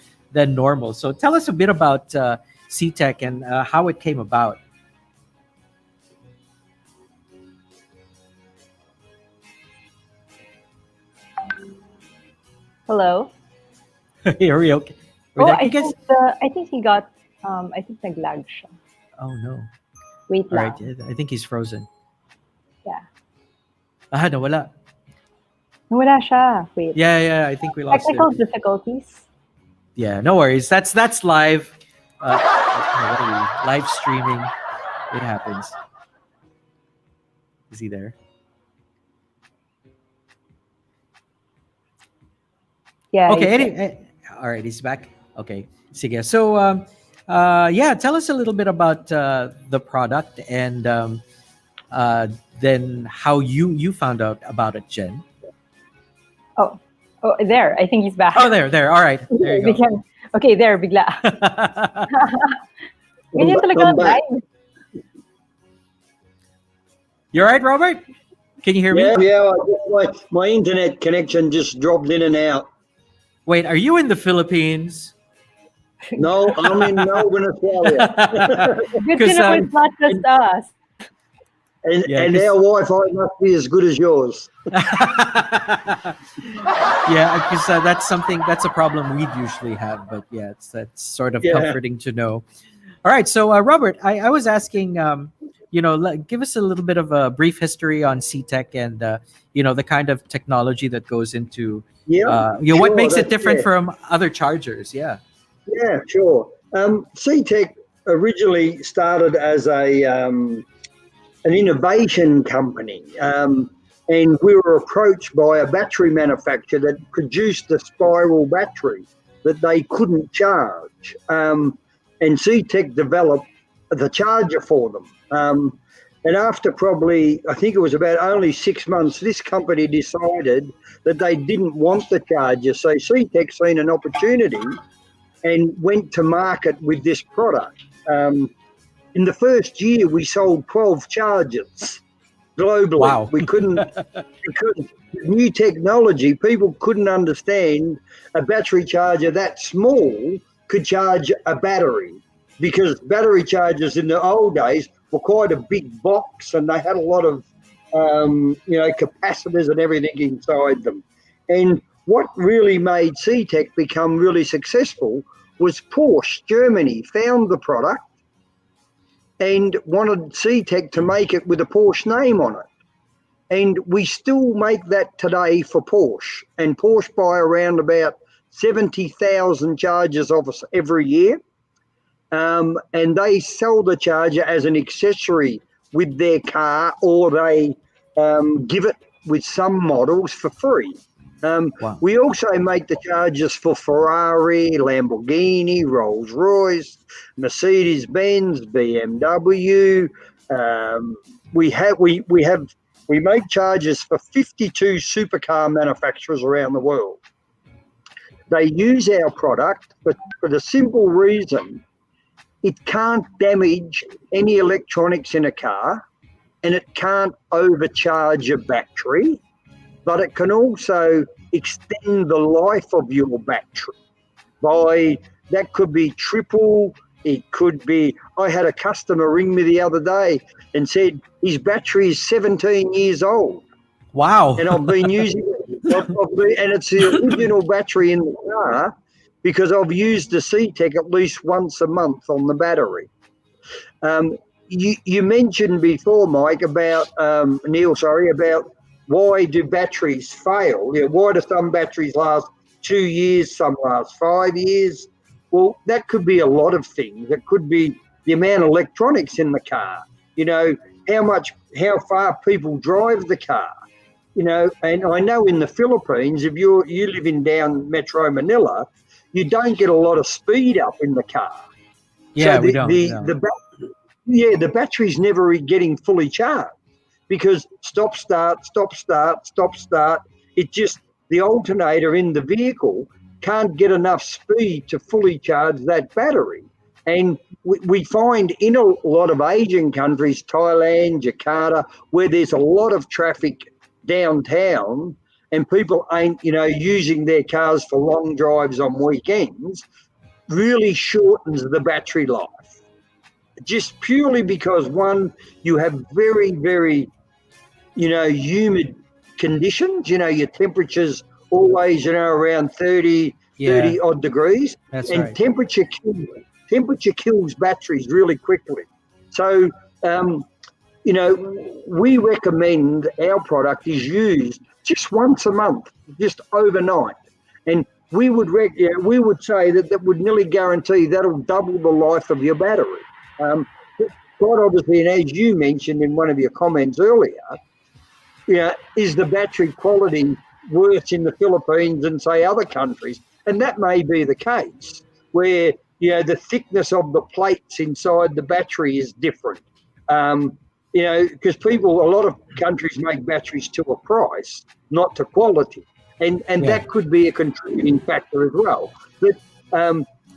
normal. So tell us a bit about CTech and how it came about. Hello. Are we okay? I think he got. I think nag-lag siya. Oh no. Wait lang. All right, I think he's frozen. Yeah. Nawala. Nawala siya. Wait. Yeah, I think we lost technical it. difficulties. Yeah, no worries. That's live. What are we? Live streaming. It happens. Is he there? Yeah. Okay. All right, he's back. Okay. Sige. So Yeah, tell us a little bit about the product and then how you found out about it, Jen. Oh, there. I think he's back. Oh, there. All right. There you go. Okay, there, bigla. Ganyan talaga ang live. You all right, Robert? Can you hear me? Yeah. My internet connection just dropped in and out. Wait, are you in the Philippines? No, I'm in Melbourne, Australia. Good to know it's not just us. And our Wi-Fi must be as good as yours. Yeah, because that's a problem we'd usually have. But yeah, that's sort of comforting to know. All right, so Robert, I was asking, give us a little bit of a brief history on C-Tech and the kind of technology that goes into what makes it different from other chargers. Yeah, sure. C-Tech originally started as an innovation company, and we were approached by a battery manufacturer that produced a spiral battery that they couldn't charge. And C-Tech developed the charger for them. And after probably, I think it was about only 6 months, this company decided that they didn't want the charger. So C-Tech seen an opportunity and went to market with this product. In the first year, we sold 12 chargers globally. Wow. We couldn't, because new technology, people couldn't understand a battery charger that small could charge a battery, because battery chargers in the old days were quite a big box and they had a lot of, capacitors and everything inside them. And what really made C-Tech become really successful was Porsche, Germany, found the product and wanted C-Tech to make it with a Porsche name on it. And we still make that today for Porsche. And Porsche buy around about 70,000 chargers of us every year. And they sell the charger as an accessory with their car, or they give it with some models for free. We also make the chargers for Ferrari, Lamborghini, Rolls-Royce, Mercedes-Benz, BMW. We make chargers for 52 supercar manufacturers around the world. They use our product, but for the simple reason it can't damage any electronics in a car, and it can't overcharge a battery, but it can also extend the life of your battery that could be triple. It could be, I had a customer ring me the other day and said his battery is 17 years old. Wow. And I've been using it, and it's the original battery in the car, because I've used the C-Tech at least once a month on the battery. You mentioned before, Mike, about about why do batteries fail? Why do some batteries last 2 years, some last 5 years? Well, that could be a lot of things. It could be the amount of electronics in the car, how far people drive the car, and I know in the Philippines, if you live in down Metro Manila, you don't get a lot of speed up in the car. Yeah, so we don't. The battery's never getting fully charged, because stop, start. It just, the alternator in the vehicle can't get enough speed to fully charge that battery. And we find in a lot of Asian countries, Thailand, Jakarta, where there's a lot of traffic downtown and people ain't, using their cars for long drives on weekends, really shortens the battery life. Just purely because, one, you have very, very, humid conditions. Your temperature's always, around 30 odd degrees. That's and right. Temperature kills batteries really quickly. So, we recommend our product is used just once a month, just overnight. And we would say that would nearly guarantee that'll double the life of your battery. Quite obviously, and as you mentioned in one of your comments earlier, is the battery quality worse in the Philippines than, say, other countries? And that may be the case, where, the thickness of the plates inside the battery is different. Because a lot of countries make batteries to a price, not to quality. And that could be a contributing factor as well. But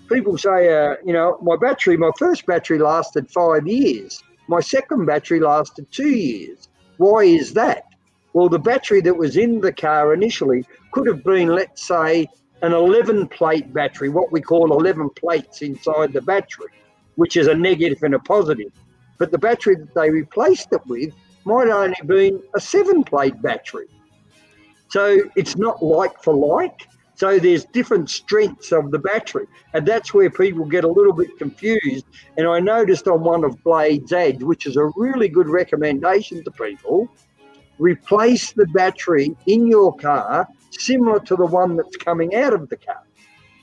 people say, my first battery lasted 5 years. My second battery lasted 2 years. Why is that? Well, the battery that was in the car initially could have been, let's say, an 11-plate battery, what we call 11 plates inside the battery, which is a negative and a positive. But the battery that they replaced it with might only been a 7-plate battery. So it's not like for like. So there's different strengths of the battery. And that's where people get a little bit confused. And I noticed on one of Blade's ads, which is a really good recommendation to people, replace the battery in your car similar to the one that's coming out of the car,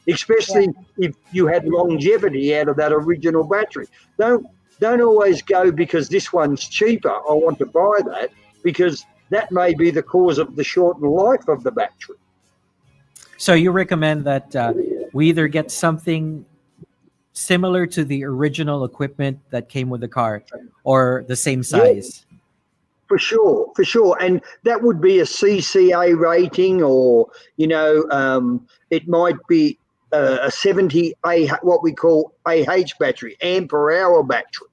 especially if you had longevity out of that original battery. Don't always go because this one's cheaper, I want to buy that, because that may be the cause of the shortened life of the battery. So you recommend that we either get something similar to the original equipment that came with the car or the same size? Yeah, for sure. And that would be a CCA rating, or, it might be a 70, what we call AH battery, ampere hour battery.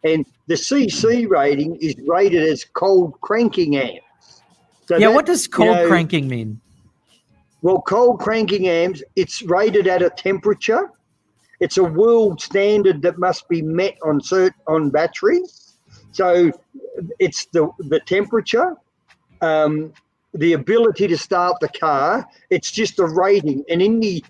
And the CC rating is rated as cold cranking amps. So what does cold cranking mean? Well, cold cranking amps, it's rated at a temperature. It's a world standard that must be met on batteries. So it's the temperature, the ability to start the car. It's just a rating. And in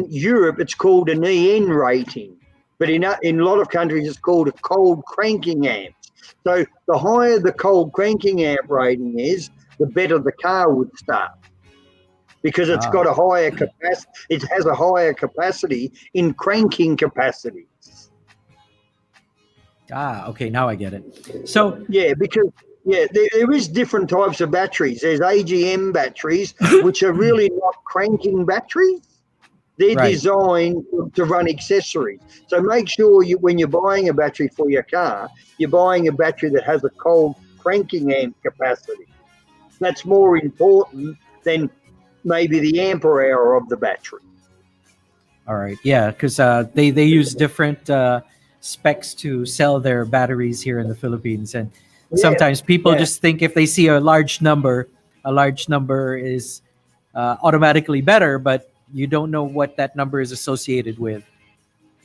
Europe, it's called an EN rating. But in a lot of countries, it's called a cold cranking amp. So the higher the cold cranking amp rating is, the better the car would start, because it's got a higher capacity. It has a higher capacity in cranking capacity. Okay, now I get it. So because there is different types of batteries. There's AGM batteries, which are really not cranking batteries. They're designed to run accessories. So make sure when you're buying a battery for your car, you're buying a battery that has a cold cranking amp capacity. That's more important than maybe the ampere hour of the battery. All right. Yeah, because they use different specs to sell their batteries here in the Philippines. And sometimes people just think if they see a large number is automatically better, but you don't know what that number is associated with.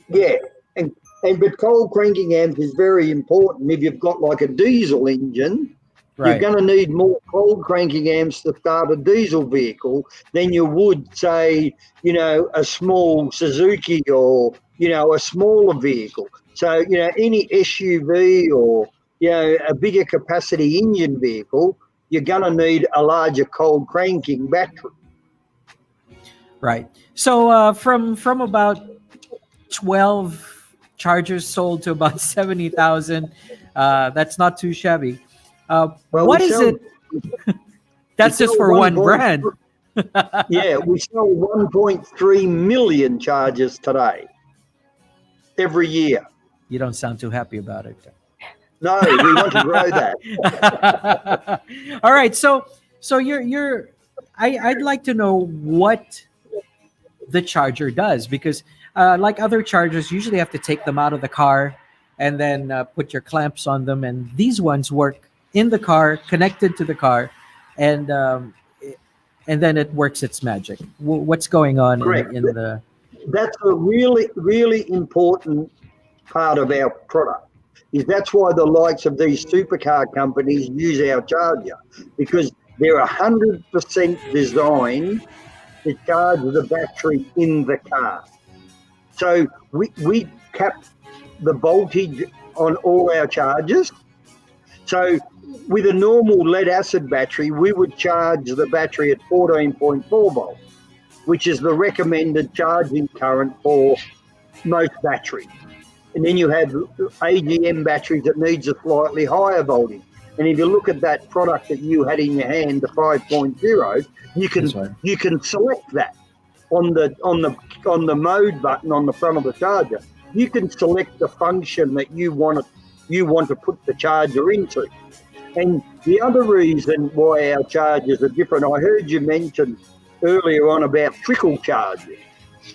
Yeah, but cold cranking amp is very important. If you've got like a diesel engine, you're going to need more cold cranking amps to start a diesel vehicle than you would, say, a small Suzuki or, a smaller vehicle. So, any SUV or, a bigger capacity engine vehicle, you're going to need a larger cold cranking battery. Right. So from about 12 chargers sold to about 70,000, that's not too shabby. What is it? That's just for one brand. We sell 1.3 million chargers today, every year. You don't sound too happy about it. No, we want to grow that. All right. So I'd like to know what the charger does, because like other chargers, usually have to take them out of the car and then put your clamps on them, and these ones work in the car, connected to the car, and then it works its magic. What's going on in the... That's a really, really important part of our product. That's why the likes of these supercar companies use our charger, because they're 100% designed to charge the battery in the car. So we cap the voltage on all our chargers. So with a normal lead acid battery, we would charge the battery at 14.4 volts, which is the recommended charging current for most batteries. And then you have AGM batteries that needs a slightly higher voltage. And if you look at that product that you had in your hand, the 5.0, you can select that. on the mode button on the front of the charger, you can select the function that you want to put the charger into. And the other reason why our chargers are different, I heard you mention earlier on about trickle chargers.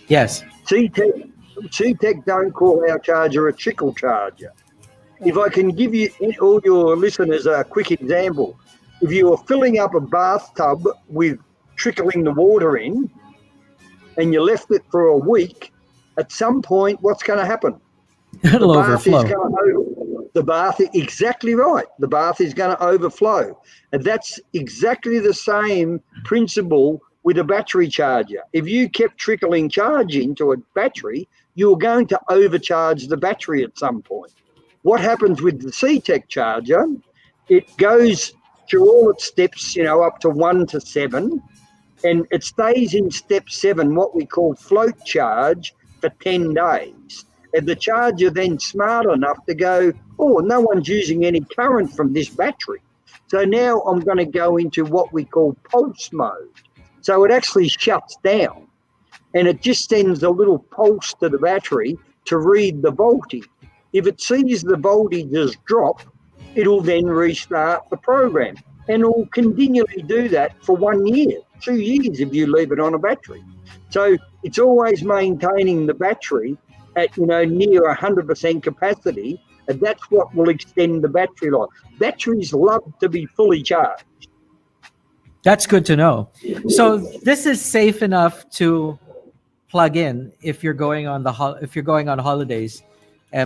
Yes. CTEC don't call our charger a trickle charger. If I can give you all your listeners a quick example, if you are filling up a bathtub with trickling the water in and you left it for a week, at some point, what's going to happen? It'll overflow. Exactly right. The bath is going to overflow. And that's exactly the same principle with a battery charger. If you kept trickling charge into a battery, you're going to overcharge the battery at some point. What happens with the CTEC charger, it goes through all its steps, up to 1 to 7, and it stays in step 7, what we call float charge, for 10 days. And the charger then smart enough to go, oh, no one's using any current from this battery. So now I'm going to go into what we call pulse mode. So it actually shuts down and it just sends a little pulse to the battery to read the voltage. If it sees the voltages drop, it'll then restart the program. And it will continually do that for 1 year, 2 years if you leave it on a battery. So it's always maintaining the battery at near 100% capacity, and that's what will extend the battery life. Batteries love to be fully charged. That's good to know. So this is safe enough to plug in if you're going on holidays.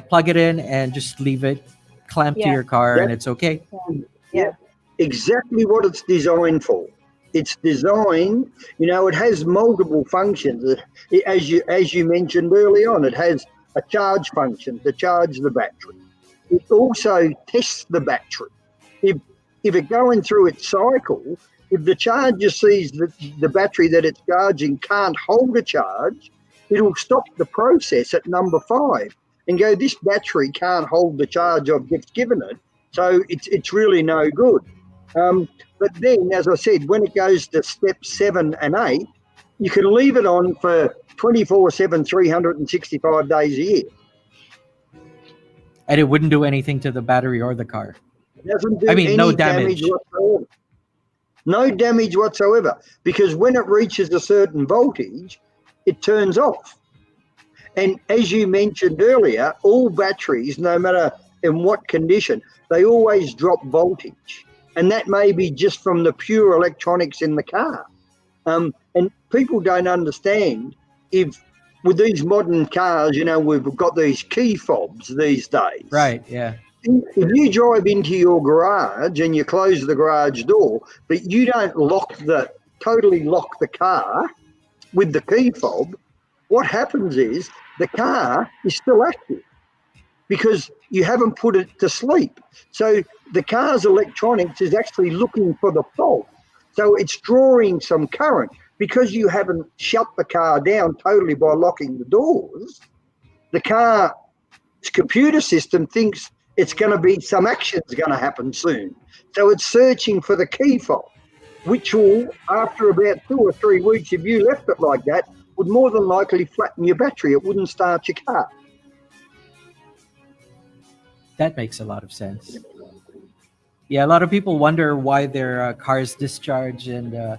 Plug it in and just leave it clamped to your car, and it's okay. Yeah, exactly what it's designed for. It's designed, it has multiple functions. As you mentioned early on, it has a charge function to charge the battery. It also tests the battery. If it going through its cycle, if the charger sees that the battery that it's charging can't hold a charge, it'll stop the process at number 5 and go, this battery can't hold the charge I've just given it, so it's really no good. But then, as I said, when it goes to step 7 and 8, you can leave it on for 24/7, 365 days a year. And it wouldn't do anything to the battery or the car. It doesn't do no damage. whatsoever. No damage whatsoever, because when it reaches a certain voltage, it turns off. And as you mentioned earlier, all batteries, no matter in what condition, they always drop voltage. And that may be just from the pure electronics in the car. And people don't understand, if with these modern cars, we've got these key fobs these days. Right, yeah. If you drive into your garage and you close the garage door, but you don't totally lock the car with the key fob, what happens is the car is still active because you haven't put it to sleep. So the car's electronics is actually looking for the fault. So it's drawing some current. Because you haven't shut the car down totally by locking the doors, the car's computer system thinks it's going to be some action's going to happen soon. So it's searching for the key fob, which will, after about 2 or 3 weeks, if you left it like that, would more than likely flatten your battery. It wouldn't start your car. That makes a lot of sense. Yeah, a lot of people wonder why their cars discharge, and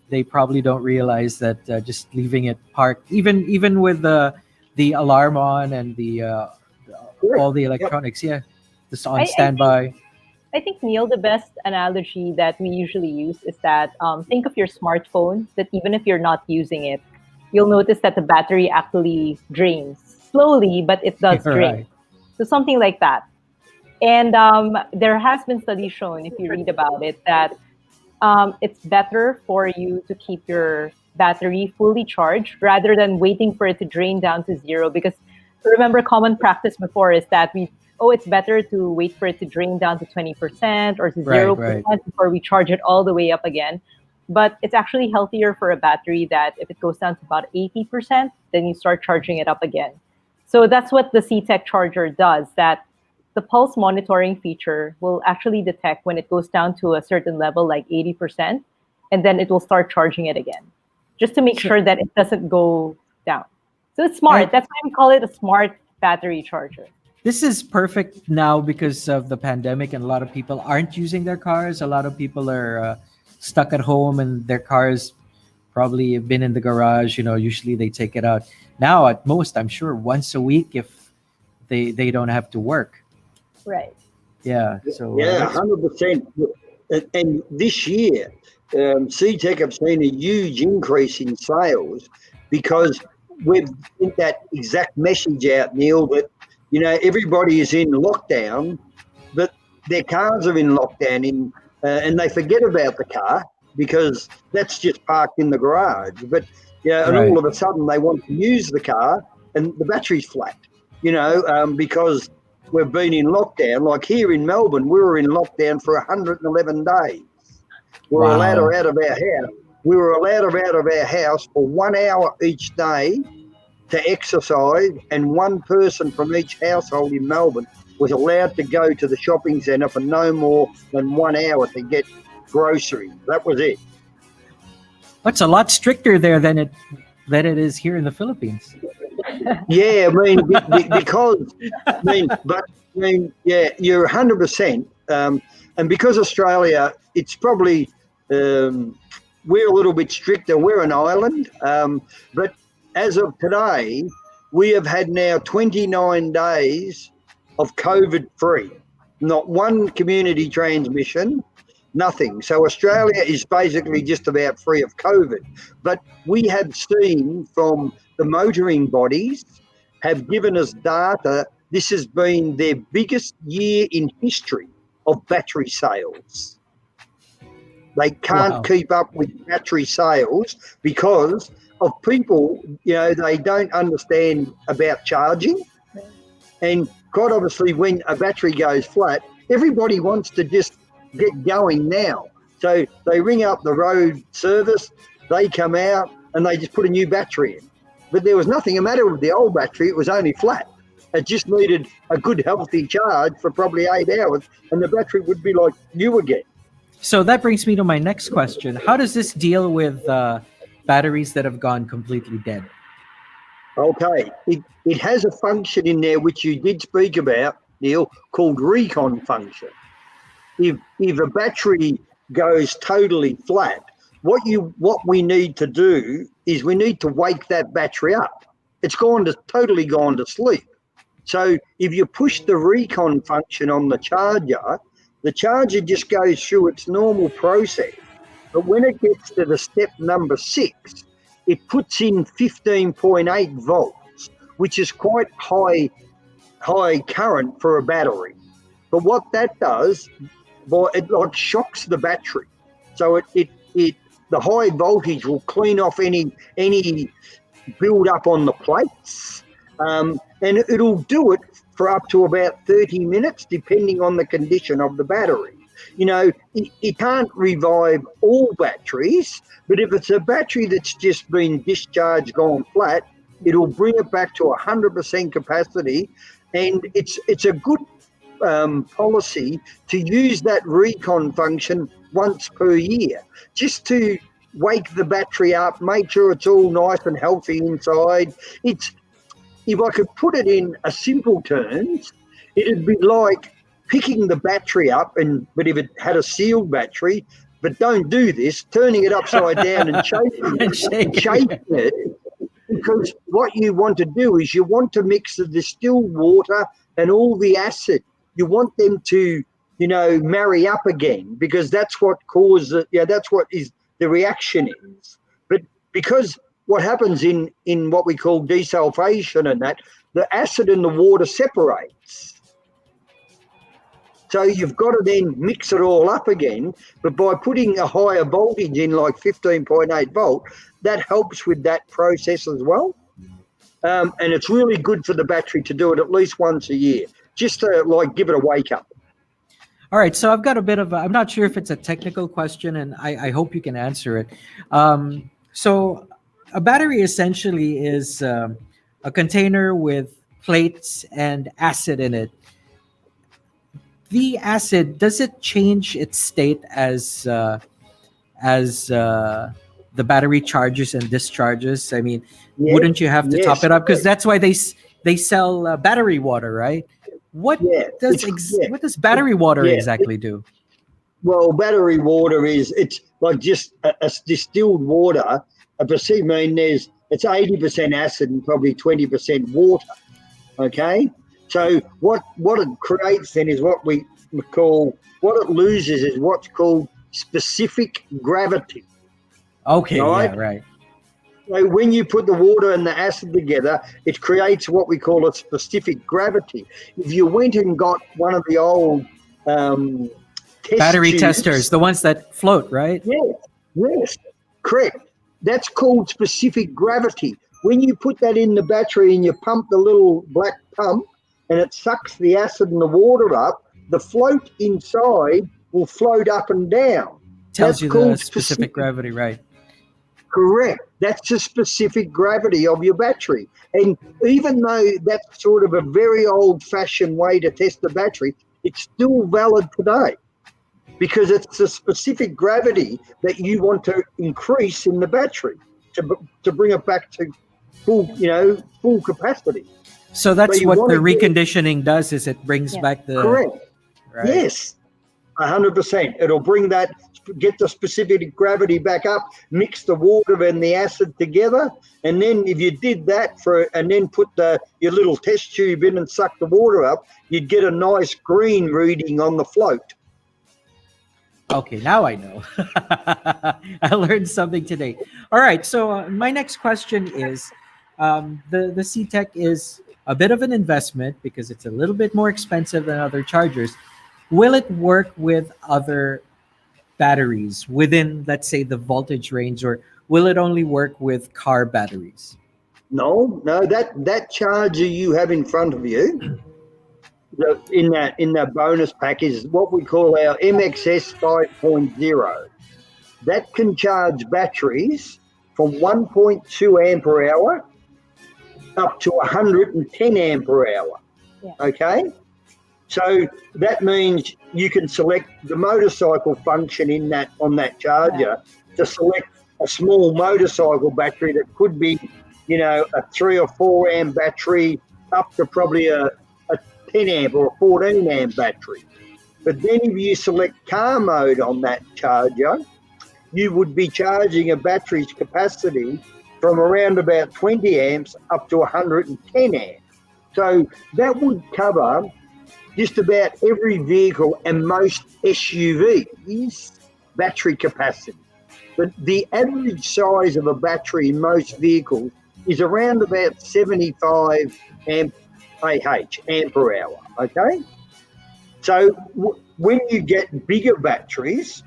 they probably don't realize that just leaving it parked, even with the alarm on and all the electronics, just on standby. I think, Neil, the best analogy that we usually use is that think of your smartphone, that even if you're not using it, you'll notice that the battery actually drains slowly, but it does drain. Right. So something like that. And there has been studies shown, if you read about it, that it's better for you to keep your battery fully charged rather than waiting for it to drain down to 0. Because remember, common practice before is that it's better to wait for it to drain down to 20% or to 0% before we charge it all the way up again. But it's actually healthier for a battery that if it goes down to about 80%, then you start charging it up again. So that's what the CTEC charger does, that the pulse monitoring feature will actually detect when it goes down to a certain level, like 80%, and then it will start charging it again. just to make sure that it doesn't go down. So it's smart. That's why we call it a smart battery charger. This is perfect now because of the pandemic, and a lot of people aren't using their cars. A lot of people are stuck at home, and their cars probably have been in the garage. Usually they take it out. Now, at most, I'm sure once a week if they don't have to work. Right. Yeah. So yeah, 100%. And this year, CTEC have seen a huge increase in sales because we've sent that exact message out, Neil, that everybody is in lockdown, but their cars are in lockdown, and they forget about the car because that's just parked in the garage. But and all of a sudden they want to use the car, and the battery's flat. Because we've been in lockdown. Like here in Melbourne, we were in lockdown for 111 days. We were allowed out of our house. We were allowed out of our house for 1 hour each day to exercise, and one person from each household in Melbourne was allowed to go to the shopping centre for no more than 1 hour to get groceries. That was it. That's a lot stricter there than it is here in the Philippines. Yeah, because you're 100%. And because Australia, it's probably we're a little bit stricter. We're an island, but as of today, we have had now 29 days of COVID-free. Not one community transmission, nothing. So Australia is basically just about free of COVID. But we have seen from the motoring bodies have given us data. This has been their biggest year in history of battery sales. They can't keep up with battery sales because of people, they don't understand about charging. And quite obviously, when a battery goes flat, everybody wants to just get going now. So they ring up the road service, they come out and they just put a new battery in. But there was nothing the matter with the old battery, it was only flat. It just needed a good healthy charge for probably 8 hours and the battery would be like new again. So that brings me to my next question. How does this deal with batteries that have gone completely dead? Okay, it has a function in there which you did speak about, Neil, called recon function. If a battery goes totally flat, what we need to do is we need to wake that battery up. It's totally gone to sleep. So if you push the recon function on the charger just goes through its normal process. But when it gets to the step number 6, it puts in 15.8 volts, which is quite high current for a battery. But what that does, it like shocks the battery. So the high voltage will clean off any build up on the plates, and it'll do it for up to about 30 minutes, depending on the condition of the battery. It can't revive all batteries, but if it's a battery that's just been discharged, gone flat, it'll bring it back to 100% capacity. And it's a good policy to use that recon function once per year, just to wake the battery up, make sure it's all nice and healthy inside. If I could put it in a simple terms, it'd be like picking the battery up, but if it had a sealed battery, but don't do this, turning it upside down and shaking it, because what you want to do is you want to mix the distilled water and all the acid. You want them to, marry up again, because that's what causes, that's what is the reaction is. But because what happens in what we call desulfation and that, the acid and the water separates. So you've got to then mix it all up again, but by putting a higher voltage in, like 15.8 volt, that helps with that process as well. And it's really good for the battery to do it at least once a year, just to give it a wake up. All right, so I've got a bit of I'm not sure if it's a technical question, and I hope you can answer it. So a battery essentially is a container with plates and acid in it. The acid, does it change its state as the battery charges and discharges? I mean, Yes, wouldn't you have to top yes, it up? Because correct. that's why they sell battery water, right? What Yeah, does what does battery water yeah. exactly do? Well, battery water it's like just a distilled water. I mean, it's 80% acid and probably 20% water. Okay, so what it creates then is what we call, what it loses is what's called specific gravity. Okay, Right. yeah, right. So when you put the water and the acid together, it creates what we call a specific gravity. If you went and got one of the old test Battery tubes, testers, the ones that float, right? yes, correct. That's called specific gravity. When you put that in the battery and you pump the little black pump and it sucks the acid and the water up, the float inside will float up and down. Tells That's you the called specific gravity, right? Correct. That's the specific gravity of your battery. And even though that's sort of a very old-fashioned way to test the battery, it's still valid today because it's the specific gravity that you want to increase in the battery to bring it back to full capacity. So that's you what want the to get- reconditioning does, is it brings back the Correct. Right. Yes, 100%. It'll bring get the specific gravity back up, mix the water and the acid together, and then if you did that and then put your little test tube in and suck the water up, you'd get a nice green reading on the float. Okay, now I know. I learned something today. All right, so my next question is, the CTEC is a bit of an investment because it's a little bit more expensive than other chargers. Will it work with other batteries within, let's say, the voltage range, or will it only work with car batteries? No, that charger you have in front of you, in that bonus pack, is what we call our MXS 5.0. That can charge batteries from 1.2 ampere hour up to 110 ampere hour. Yeah. Okay, so that means you can select the motorcycle function on that charger to select a small motorcycle battery that could be, a 3 or 4 amp battery up to probably a 10 amp or a 14 amp battery. But then if you select car mode on that charger, you would be charging a battery's capacity from around about 20 amps up to 110 amps. So that would cover just about every vehicle and most SUVs battery capacity. But the average size of a battery in most vehicles is around about 75 ampere hour, okay? So when you get bigger batteries,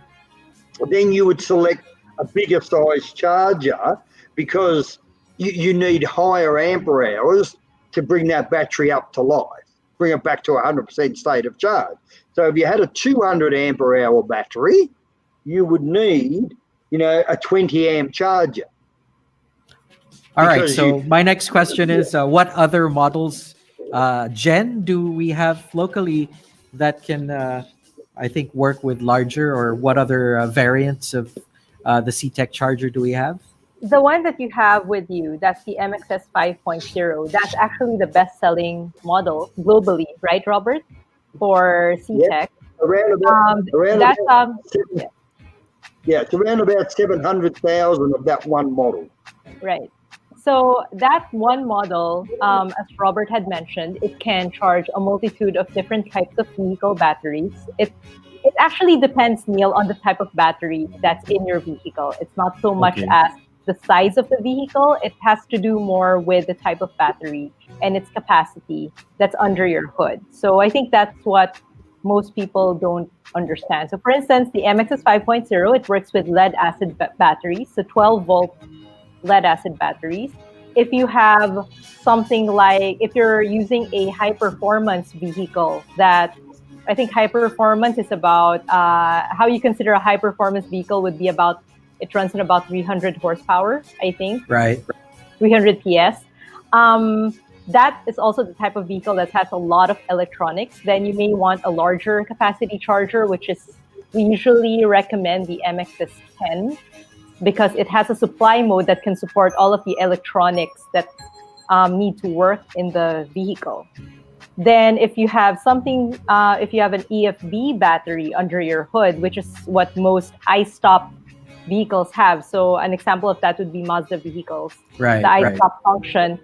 then you would select a bigger size charger because you need higher ampere hours to bring that battery up to life, bring it back to 100% state of charge. So if you had a 200 ampere hour battery, you would need, a 20 amp charger. All right, so my next question is, what other models, Jen, do we have locally that can, I think, work with larger, or what other variants of the CTEC charger do we have? The one that you have with you, that's the MXS 5.0. That's actually the best-selling model globally, right, Robert? For CTEC. Yep. It's around about 700,000 of that one model. Right. So that one model, as Robert had mentioned, it can charge a multitude of different types of vehicle batteries. It actually depends, Neil, on the type of battery that's in your vehicle. It's not so much as the size of the vehicle. It has to do more with the type of battery and its capacity that's under your hood. So I think that's what most people don't understand. So for instance, the MXS 5.0, it works with lead acid batteries, so 12-volt lead acid batteries. If you have something like, if you're using a high performance vehicle, that I think high performance is about, how you consider a high performance vehicle would be about, it runs at about 300 horsepower, I think. Right. 300 PS. That is also the type of vehicle that has a lot of electronics. Then you may want a larger capacity charger, which is, we usually recommend the MXS 10 because it has a supply mode that can support all of the electronics that need to work in the vehicle. Then if you have something, if you have an EFB battery under your hood, which is what most I-stop vehicles have. So an example of that would be Mazda vehicles. Right, the right. I-stop function,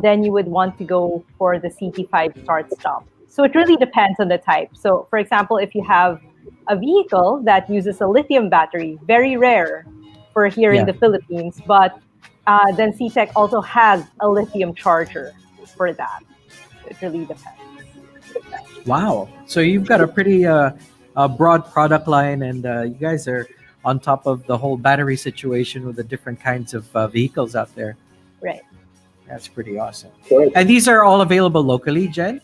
then you would want to go for the CT5 start-stop. So it really depends on the type. So for example, if you have a vehicle that uses a lithium battery, very rare for here in the Philippines, but then CTEC also has a lithium charger for that. It really depends. Wow. So you've got a pretty broad product line, and you guys are on top of the whole battery situation with the different kinds of vehicles out there. Right. That's pretty awesome. And these are all available locally, Jen?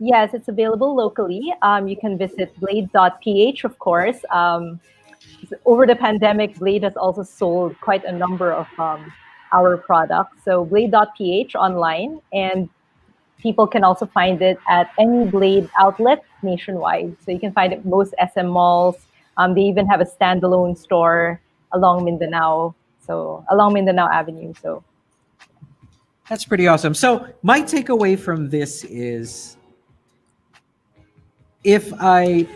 Yes, it's available locally. You can visit blade.ph, of course. Over the pandemic, Blade has also sold quite a number of our products. So blade.ph online, and people can also find it at any Blade outlet nationwide. So you can find it most SM malls. They even have a standalone store along Mindanao. So along Mindanao Avenue. So that's pretty awesome. So my takeaway from this is, if I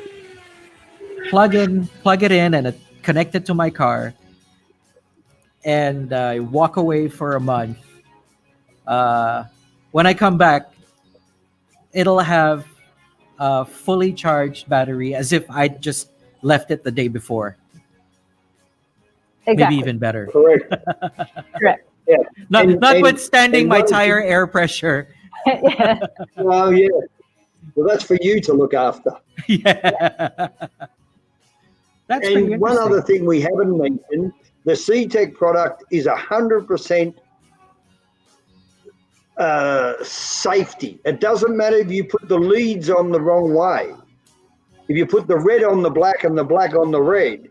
plug it in and connect it to my car, and I walk away for a month, when I come back, it'll have a fully charged battery as if I just left it the day before. Exactly. Maybe even better. Correct. Correct. Yeah. Notwithstanding my one- tire air pressure. Oh, yeah. Well, that's for you to look after. Yeah. That's pretty And one interesting. other thing we haven't mentioned, the CTEC product is 100% safety. It doesn't matter if you put the leads on the wrong way. If you put the red on the black and the black on the red,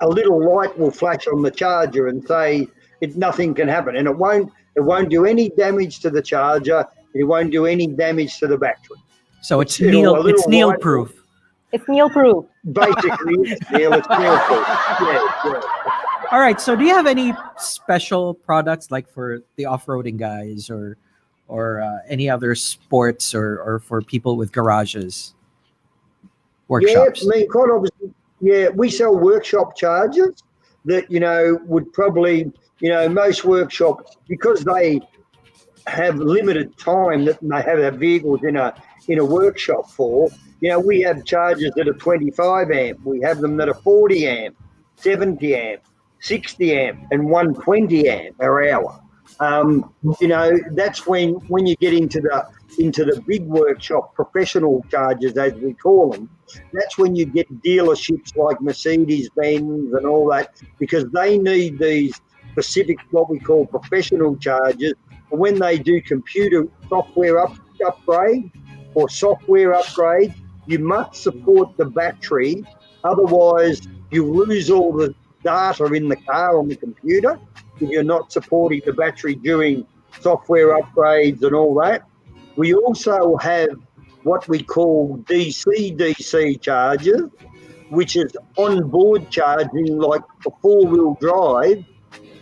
a little light will flash on the charger and say nothing can happen, and it won't do any damage to the charger. It won't do any damage to the battery. So it's Neil proof. It's Neil proof. Basically, it's Neil proof. Yeah. All right. So do you have any special products like for the off-roading guys or any other sports or for people with garages, workshops? Yeah, I mean, quite obviously, yeah, we sell workshop chargers that, would probably, most workshops, because they have limited time that they have their vehicles in a workshop for, we have chargers that are 25 amp. We have them that are 40 amp, 70 amp, 60 amp, and 120 amp per hour. That's when you get into the big workshop professional chargers, as we call them. That's when you get dealerships like Mercedes-Benz and all that, because they need these specific, what we call professional chargers. And when they do computer software upgrade or software upgrade, you must support the battery. Otherwise, you lose all the data in the car on the computer if you're not supporting the battery during software upgrades and all that. We also have what we call DC-DC chargers, which is on-board charging, like for four-wheel drive,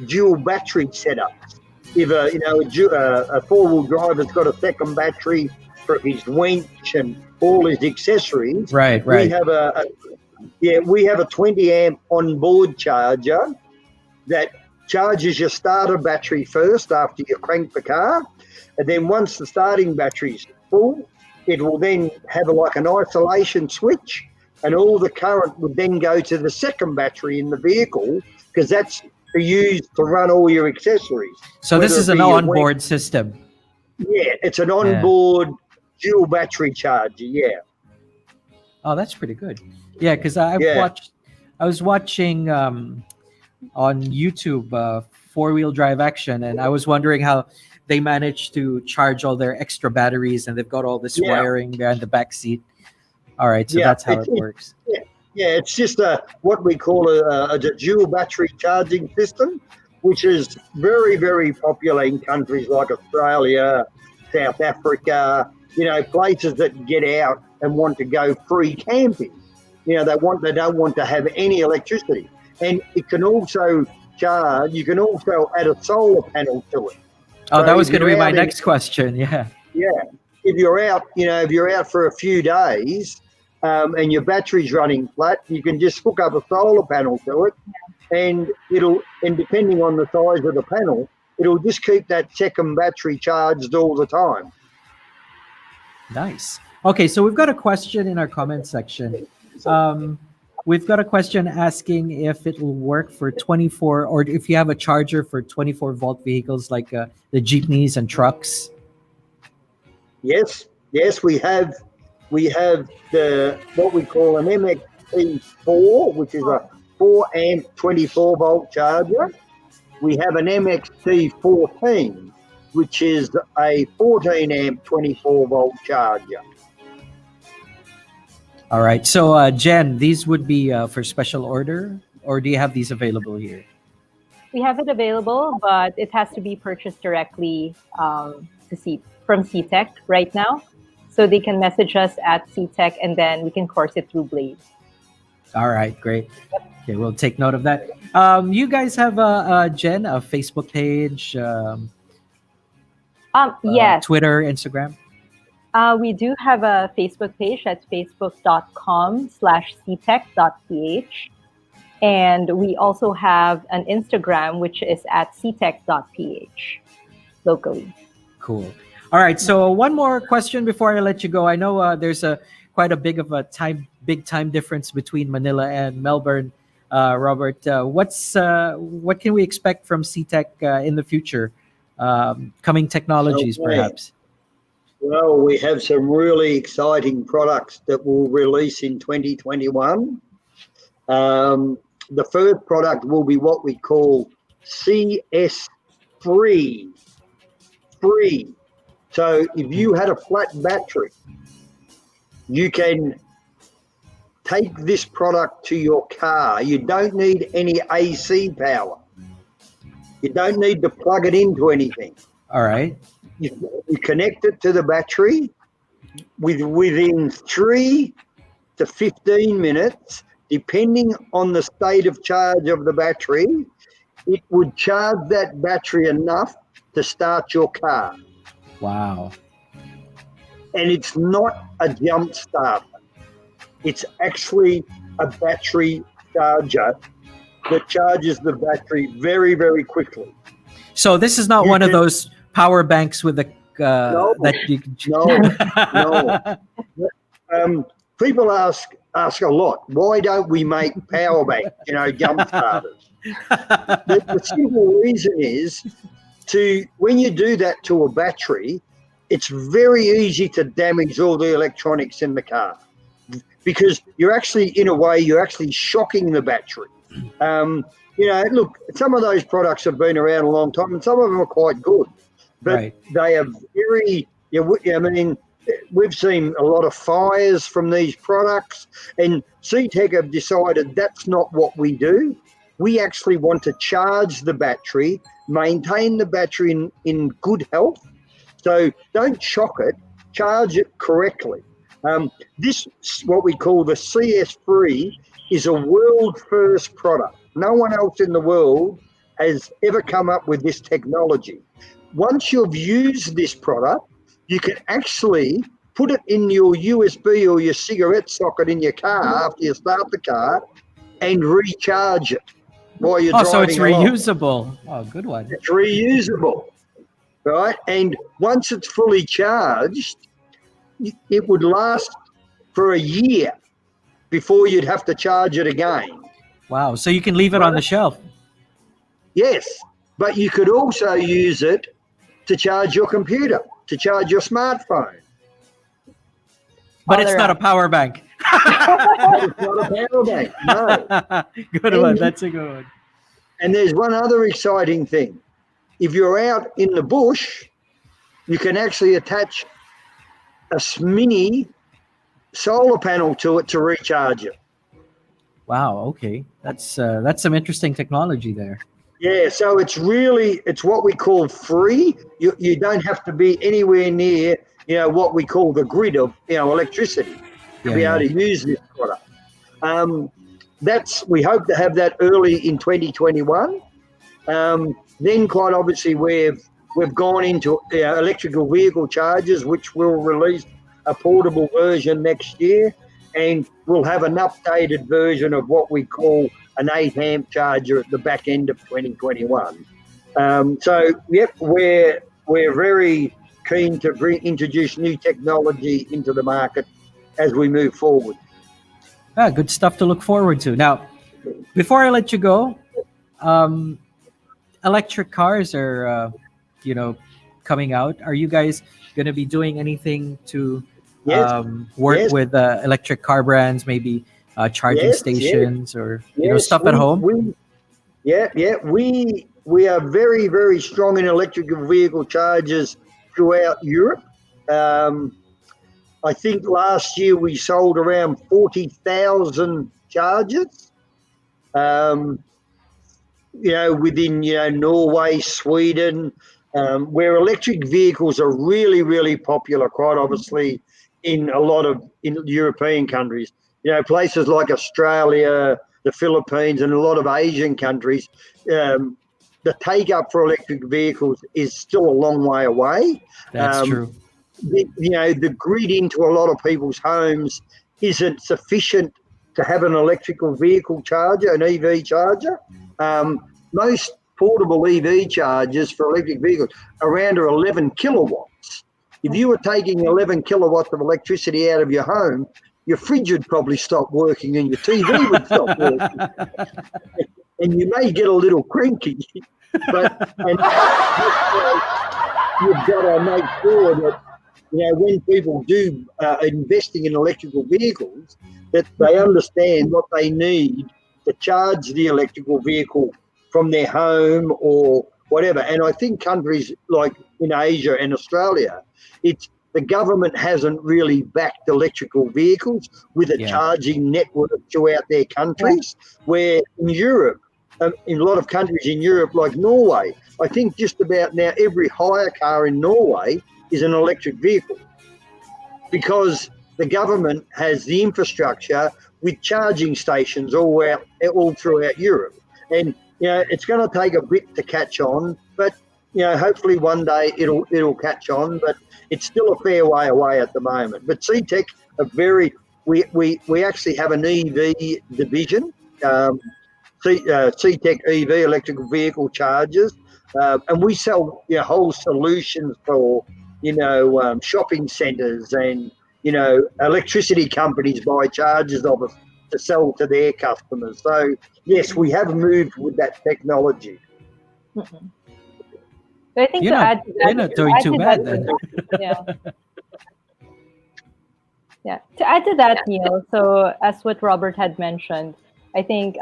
dual battery setups. If a four-wheel driver's got a second battery for his winch and all his accessories, right. We have a 20 amp on-board charger that charges your starter battery first after you crank the car, and then once the starting battery's full, it will then have an isolation switch, and all the current would then go to the second battery in the vehicle, because that's used to run all your accessories. So this is an onboard system. Yeah, it's an onboard dual battery charger. Yeah. Oh, that's pretty good. Yeah, because I was watching on YouTube four-wheel drive action, and I was wondering how they managed to charge all their extra batteries, and they've got all this wiring behind the back seat. All right, so that's how it works. Yeah, it's just what we call a dual battery charging system, which is very, very popular in countries like Australia, South Africa, places that get out and want to go free camping. They don't want to have any electricity. And it can also charge, you can also add a solar panel to it. Oh, So that was if going to be you're my out next question. Yeah. Yeah. If you're out for a few days and your battery's running flat, you can just hook up a solar panel to it, and depending on the size of the panel, it'll just keep that second battery charged all the time. Nice. Okay, so we've got a question in our comment section. We've got a question asking if it will work for 24, or if you have a charger for 24-volt vehicles like the jeepneys and trucks. Yes, we have the what we call an MXT4, which is a 4 amp 24-volt charger. We have an MXT14, which is a 14 amp 24-volt charger. All right. So, Jen, these would be for special order, or do you have these available here? We have it available, but it has to be purchased directly from CTEC right now. So they can message us at CTEC, and then we can course it through Blade. All right, great. Okay, we'll take note of that. You guys have, Jen, a Facebook page? Yes. Twitter, Instagram? We do have a Facebook page at facebook.com/ctech.ph. And we also have an Instagram, which is at ctech.ph locally. Cool. All right. So one more question before I let you go. I know there's quite a big time difference between Manila and Melbourne. Robert, what can we expect from CTEC in the future? Coming technologies, perhaps. Well, we have some really exciting products that we'll release in 2021. The first product will be what we call CS free. So if you had a flat battery, you can take this product to your car. You don't need any AC power. You don't need to plug it into anything. All right. You connect it to the battery. Within 3 to 15 minutes, depending on the state of charge of the battery, it would charge that battery enough to start your car. Wow. And it's not a jump starter. It's actually a battery charger that charges the battery very, very quickly. So this is not one of those power banks with a that you can... No. People ask a lot, why don't we make power banks, jump starters? The simple reason is when you do that to a battery, it's very easy to damage all the electronics in the car, because you're actually shocking the battery. Look, some of those products have been around a long time, and some of them are quite good, but they are very, we've seen a lot of fires from these products, and CTEC have decided that's not what we do. We actually want to charge the battery, maintain the battery in good health. So don't shock it, charge it correctly. This, what we call the CS Free, is a world first product. No one else in the world has ever come up with this technology. Once you've used this product, you can actually put it in your USB or your cigarette socket in your car after you start the car and recharge it while you're driving so it's along. reusable. Oh, good one. It's reusable, right? And once it's fully charged, it would last for a year before you'd have to charge it again. Wow. So you can leave it on the shelf. Yes, but you could also use it to charge your computer, to charge your smartphone. But it's not a power bank. It's not a power bank, no. Good one. That's a good one. And there's one other exciting thing. If you're out in the bush, you can actually attach a mini solar panel to it to recharge it. Wow. Okay. That's some interesting technology there. Yeah. So it's what we call free. You don't have to be anywhere near, what we call the grid of, electricity to be able to use this product. We hope to have that early in 2021. Then quite obviously we've gone into electrical vehicle chargers, which will release a portable version next year, and we'll have an updated version of what we call an 8 amp charger at the back end of 2021. So yep, we're very keen to introduce new technology into the market as we move forward. Good stuff to look forward to. Now, before I let you go, electric cars are, coming out. Are you guys going to be doing anything to work with electric car brands, maybe charging stations or stuff at home? We are very, very strong in electric vehicle chargers throughout Europe. I think last year we sold around 40,000 chargers. Within Norway, Sweden, where electric vehicles are really, really popular, quite obviously, in a lot of European countries. Places like Australia, the Philippines, and a lot of Asian countries, the take-up for electric vehicles is still a long way away. That's true. The grid into a lot of people's homes isn't sufficient to have an electrical vehicle charger, an EV charger. Most portable EV chargers for electric vehicles around are 11 kilowatts. If you were taking 11 kilowatts of electricity out of your home, your fridge would probably stop working and your TV would stop working. And you may get a little cranky, but you've got to make sure that when people do investing in electrical vehicles, that they understand what they need to charge the electrical vehicle from their home or whatever. And I think countries like in Asia and Australia, the government hasn't really backed electrical vehicles with a charging network throughout their countries, where in Europe, in a lot of countries in Europe like Norway, I think just about now every hire car in Norway is an electric vehicle, because the government has the infrastructure with charging stations all throughout Europe. And it's going to take a bit to catch on, but hopefully one day it'll catch on. But it's still a fair way away at the moment. But CTEC we actually have an EV division, CTEC EV electrical vehicle chargers, and we sell whole solutions for shopping centres and electricity companies buy chargers of us to sell to their customers. So yes, we have moved with that technology. Mm-hmm. So I think to add to that, you're not doing too bad then. To add to that, Neil, so as what Robert had mentioned, I think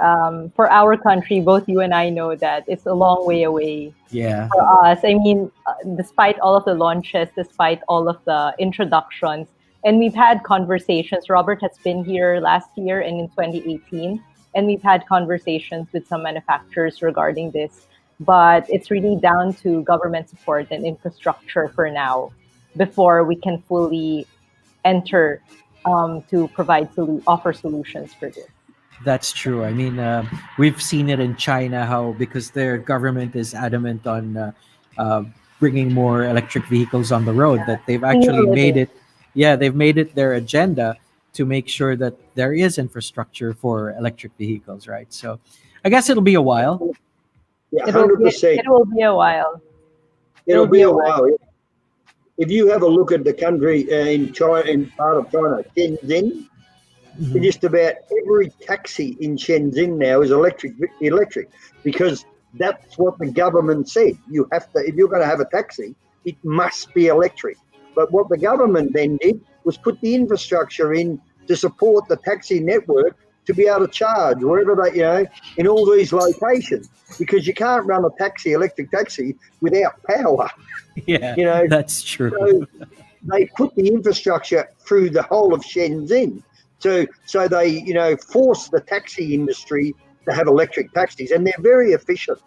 for our country, both you and I know that it's a long way away for us. I mean, despite all of the launches, despite all of the introductions, and we've had conversations. Robert has been here last year and in 2018, and we've had conversations with some manufacturers regarding this. But it's really down to government support and infrastructure for now before we can fully enter to offer solutions for this. That's true. I mean, we've seen it in China, how because their government is adamant on bringing more electric vehicles on the road, that they've actually made it. Yeah, they've made it their agenda to make sure that there is infrastructure for electric vehicles, right? So I guess it'll be a while. Yeah, 100%. It will be a while. It'll be a while. If you have a look at the country in China, in part of China, Shenzhen, just about every taxi in Shenzhen now is electric, because that's what the government said. You have to, if you're going to have a taxi, it must be electric. But what the government then did was put the infrastructure in to support the taxi network to be able to charge wherever they, in all these locations, because you can't run a taxi, electric taxi, without power. Yeah, that's true. So they put the infrastructure through the whole of Shenzhen. So they, force the taxi industry to have electric taxis, and they're very efficient.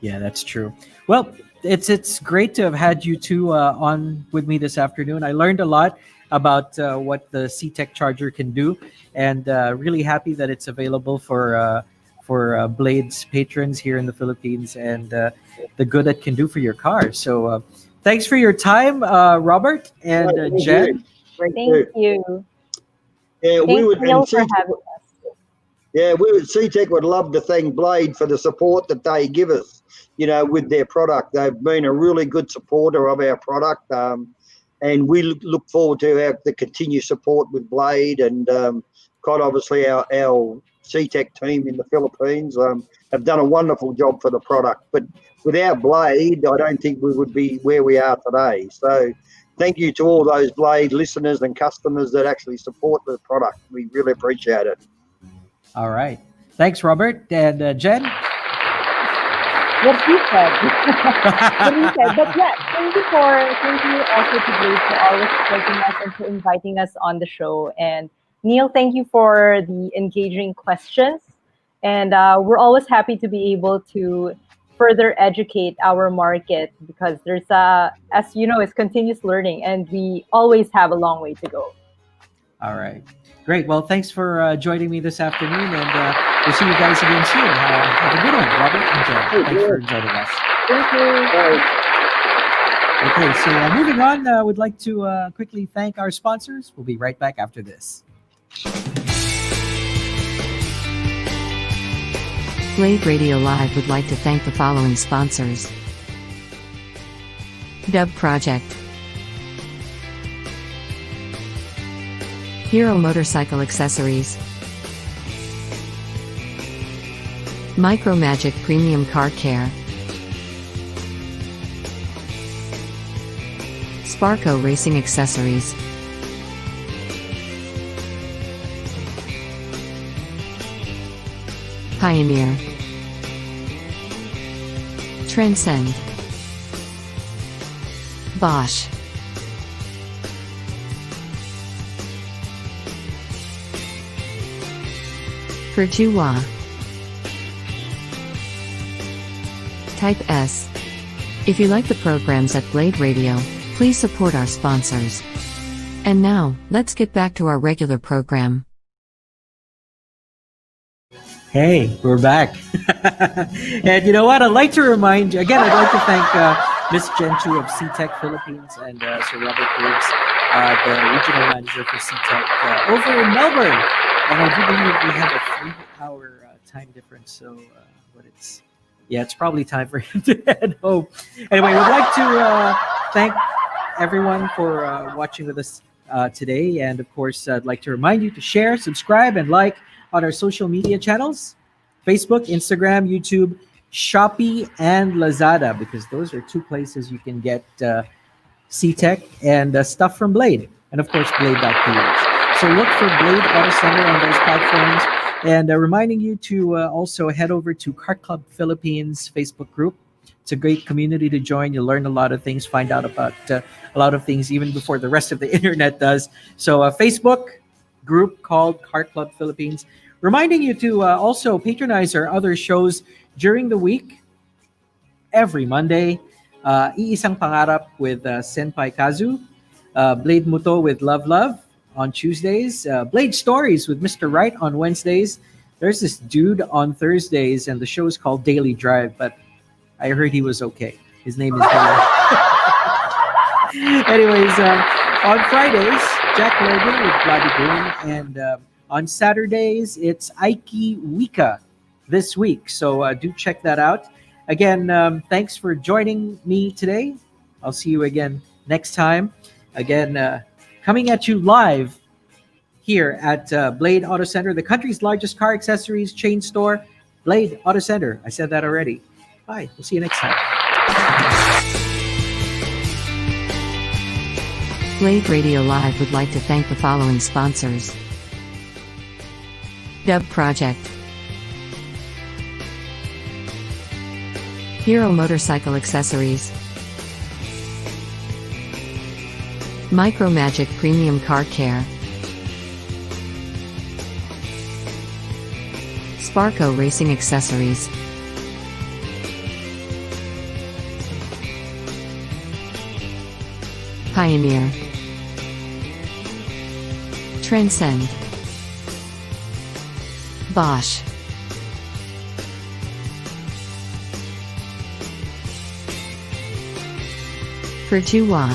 Yeah, that's true. Well, it's great to have had you two on with me this afternoon. I learned a lot about what the CTEC charger can do, and really happy that it's available for for Blade's patrons here in the Philippines and the good it can do for your car. So thanks for your time, Robert and Thank Jen. you. Thank you. Yeah, we Thanks, would. Neil, And for CTEC, having us. yeah, CTEC would love to thank Blade for the support that they give us. With their product, they've been a really good supporter of our product, and we look forward to have the continued support with Blade and quite obviously our CTEC team in the Philippines have done a wonderful job for the product. But without Blade, I don't think we would be where we are today. So thank you to all those Blade listeners and customers that actually support the product. We really appreciate it. All right. Thanks, Robert. And Jen? What he said. What he said. But yeah, thank you also to Blade for always supporting us and for inviting us on the show. And Neil, thank you for the engaging questions. And we're always happy to be able to further educate our market because there's as you know, it's continuous learning and we always have a long way to go. All right. Great. Well, thanks for joining me this afternoon, and we'll see you guys again soon. Have a good one, Robert and Jen. Thanks for joining us. Thank you. Okay, so moving on, I would like to quickly thank our sponsors. We'll be right back after this. Blade Radio Live would like to thank the following sponsors. Dub Project, Hero Motorcycle Accessories, Micromagic Premium Car Care, Sparco Racing Accessories, Pioneer, Transcend, Bosch, Virtua, Type S. If you like the programs at Blade Radio, please support our sponsors. And now, let's get back to our regular program. Hey, we're back. And you know what? I'd like to remind you, again, I'd like to thank Miss Jen Chu of CTEC Philippines and Sir Robert Briggs, the regional manager for CTEC over in Melbourne. And I do believe we have a 3-hour time difference, so it's probably time for him to head home. Anyway, we'd like to thank everyone for watching with us today. And of course, I'd like to remind you to share, subscribe, and like on our social media channels, Facebook, Instagram, YouTube, Shopee, and Lazada, because those are 2 places you can get CTEC and stuff from Blade. And of course, Blade.ph. So look for Blade Auto Center on those platforms. And reminding you to also head over to Car Club Philippines Facebook group. It's a great community to join. You'll learn a lot of things, find out about a lot of things even before the rest of the internet does. So Facebook group called Car Club Philippines. Reminding you to also patronize our other shows during the week. Every Monday, Iisang Pangarap with Senpai Kazu. Blade Muto with Love Love on Tuesdays. Blade Stories with Mr. Wright on Wednesdays. There's this dude on Thursdays, and the show is called Daily Drive, but I heard he was okay. His name is Daily. Anyways, on Fridays, Jack Logan with Bloody Boom, and on Saturdays, it's Aiki Wika this week. So do check that out. Again, thanks for joining me today. I'll see you again next time. Again, coming at you live here at Blade Auto Center, the country's largest car accessories chain store, Blade Auto Center. I said that already. Bye. We'll see you next time. Blade Radio Live would like to thank the following sponsors. Dub Project, Hero Motorcycle Accessories, Micromagic Premium Car Care, Sparco Racing Accessories, Pioneer, Transcend, Bosch, For Chihuahua,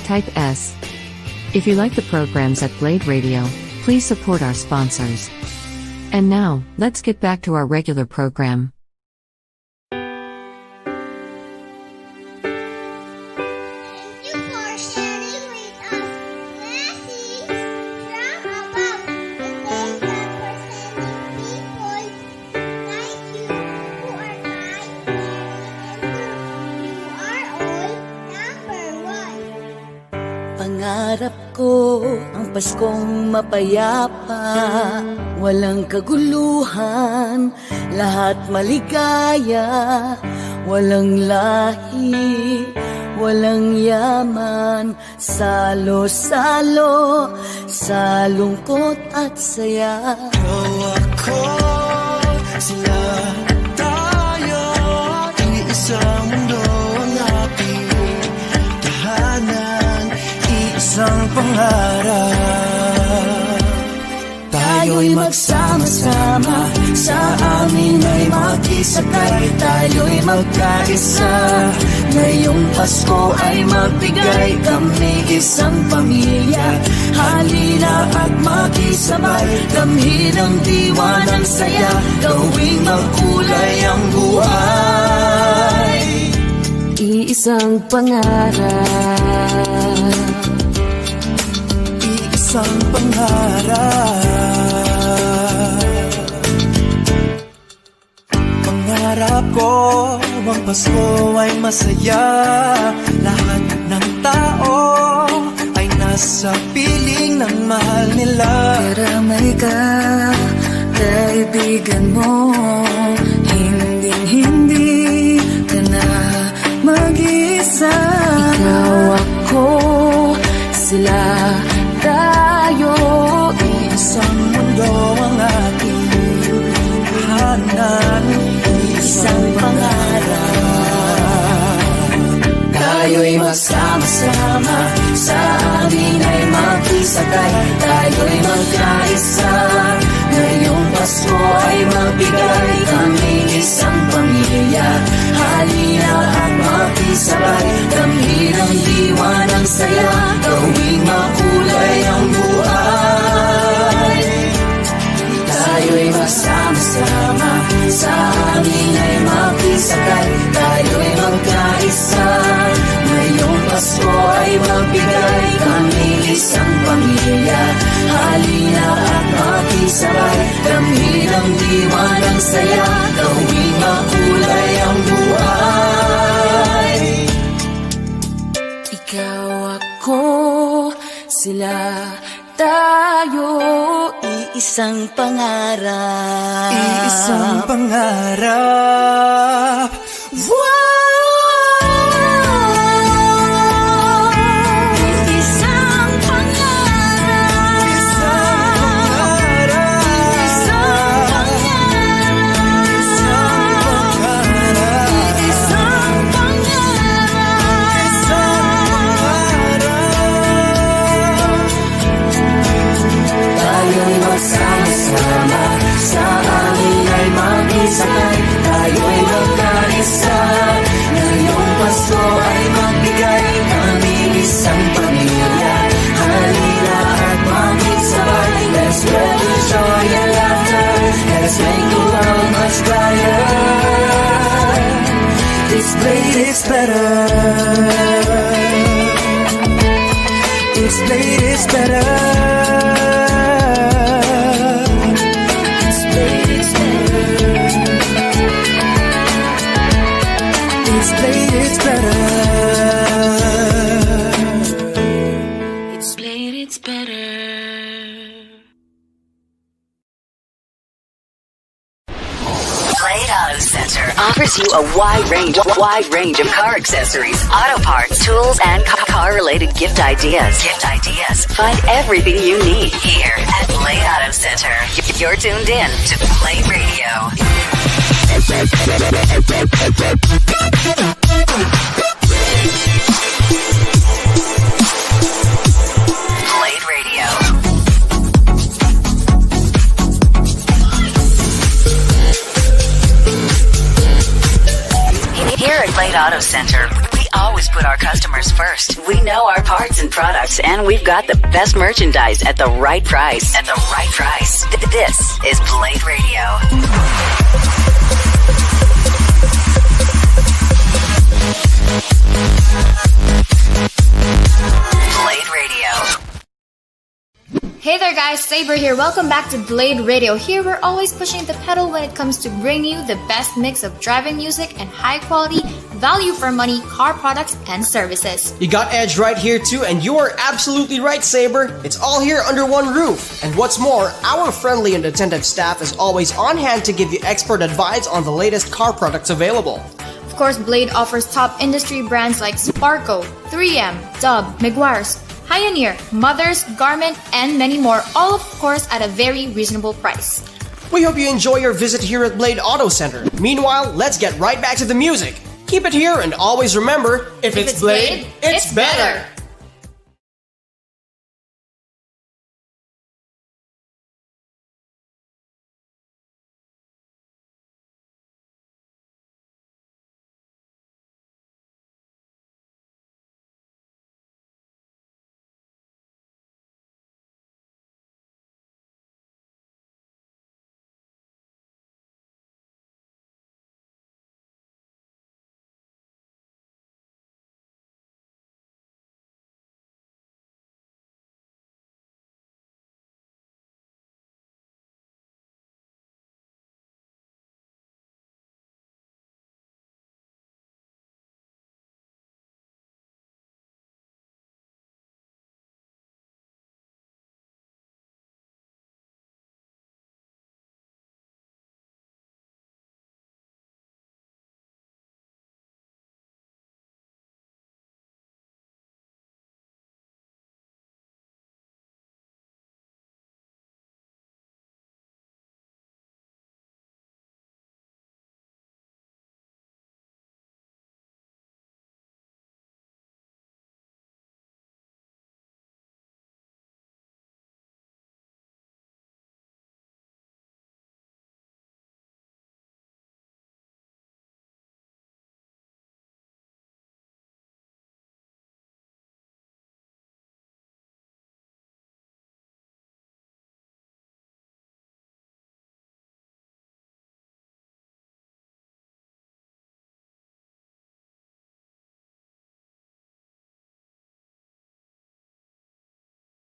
type S. If you like the programs at Blade Radio, please support our sponsors. And now, let's get back to our regular program. Pangarap ko ang Paskong mapayapa, walang kaguluhan, lahat maligaya, walang lahi, walang yaman, salo-salo sa lungkot at saya. Ikaw ako, sila tayo, iisang mundo ang ating tahanan, isang pangarap. Tayo'y magsama-sama, sa amin ay makisakay, tayo'y magkaisa. Ngayong Pasko ay magbigay, kami isang pamilya. Halina at makisabay, damhin ang diwa ng saya, gawing magkulay ang buhay. Iisang pangarap, isang pangarap. Pangarap ko ang Pasko ay masaya, lahat ng tao ay nasa piling ng mahal nila. karamay ka, kaibigan mo, hinding-hindi ka na mag-isa. Ikaw ako, sila tayo, isang mundo ang ating tahanan, isang pangarap. Tayo'y magsama-sama, sa amin ay makisakay, tayo'y magkaisa. Ngayong Pasko ay magbigay, kami isang pamilya. Halina at makisabay, damhin ang diwa ng saya, gawing makulay ang buhay. Tayo'y magsama-sama, sa amin ay makisakay, tayo'y magkaisa. Ngayong Pasko ay magbigay, kami isang pamilya. Halina at makisabay, damhin ang diwa ng saya, gawing makulay ang buhay. Ikaw ako, sila tayo, iisang pangarap. Iisang pangarap. Isang pangarap. Tayo'y magsama-sama, sa amin ay makisakay, tayo'y magkaisa. Ngayong Pasko ay magbigay, kami isang pamilya. Halina at makisabay, let's spread the joy and laughter, let's make the world much brighter. This Blade is better, this Blade is better. It's Blade, it's better. It's Blade, it's better. Blade Auto Center offers you a wide range of car accessories, auto parts, tools, and car-related gift ideas. Find everything you need here at Blade Auto Center. You're tuned in to Blade Radio. Blade Radio. Here Auto Center. We always put our customers first. We know our parts and products, and we've got the best merchandise at the right price. At the right price. This is Blade Radio. Blade Radio. Hey there guys, Saber here. Welcome back to Blade Radio. Here we're always pushing the pedal when it comes to bring you the best mix of driving music and high quality, value for money car products and services. You got Edge right here too, and you are absolutely right, Saber. It's all here under one roof. And what's more, our friendly and attentive staff is always on hand to give you expert advice on the latest car products available. Of course, Blade offers top industry brands like Sparco, 3M, Dub, Meguiar's, Pioneer, Mothers, Garment, and many more, all of course at a very reasonable price. We hope you enjoy your visit here at Blade Auto Center. Meanwhile, let's get right back to the music. Keep it here and always remember, if it's Blade, it's better.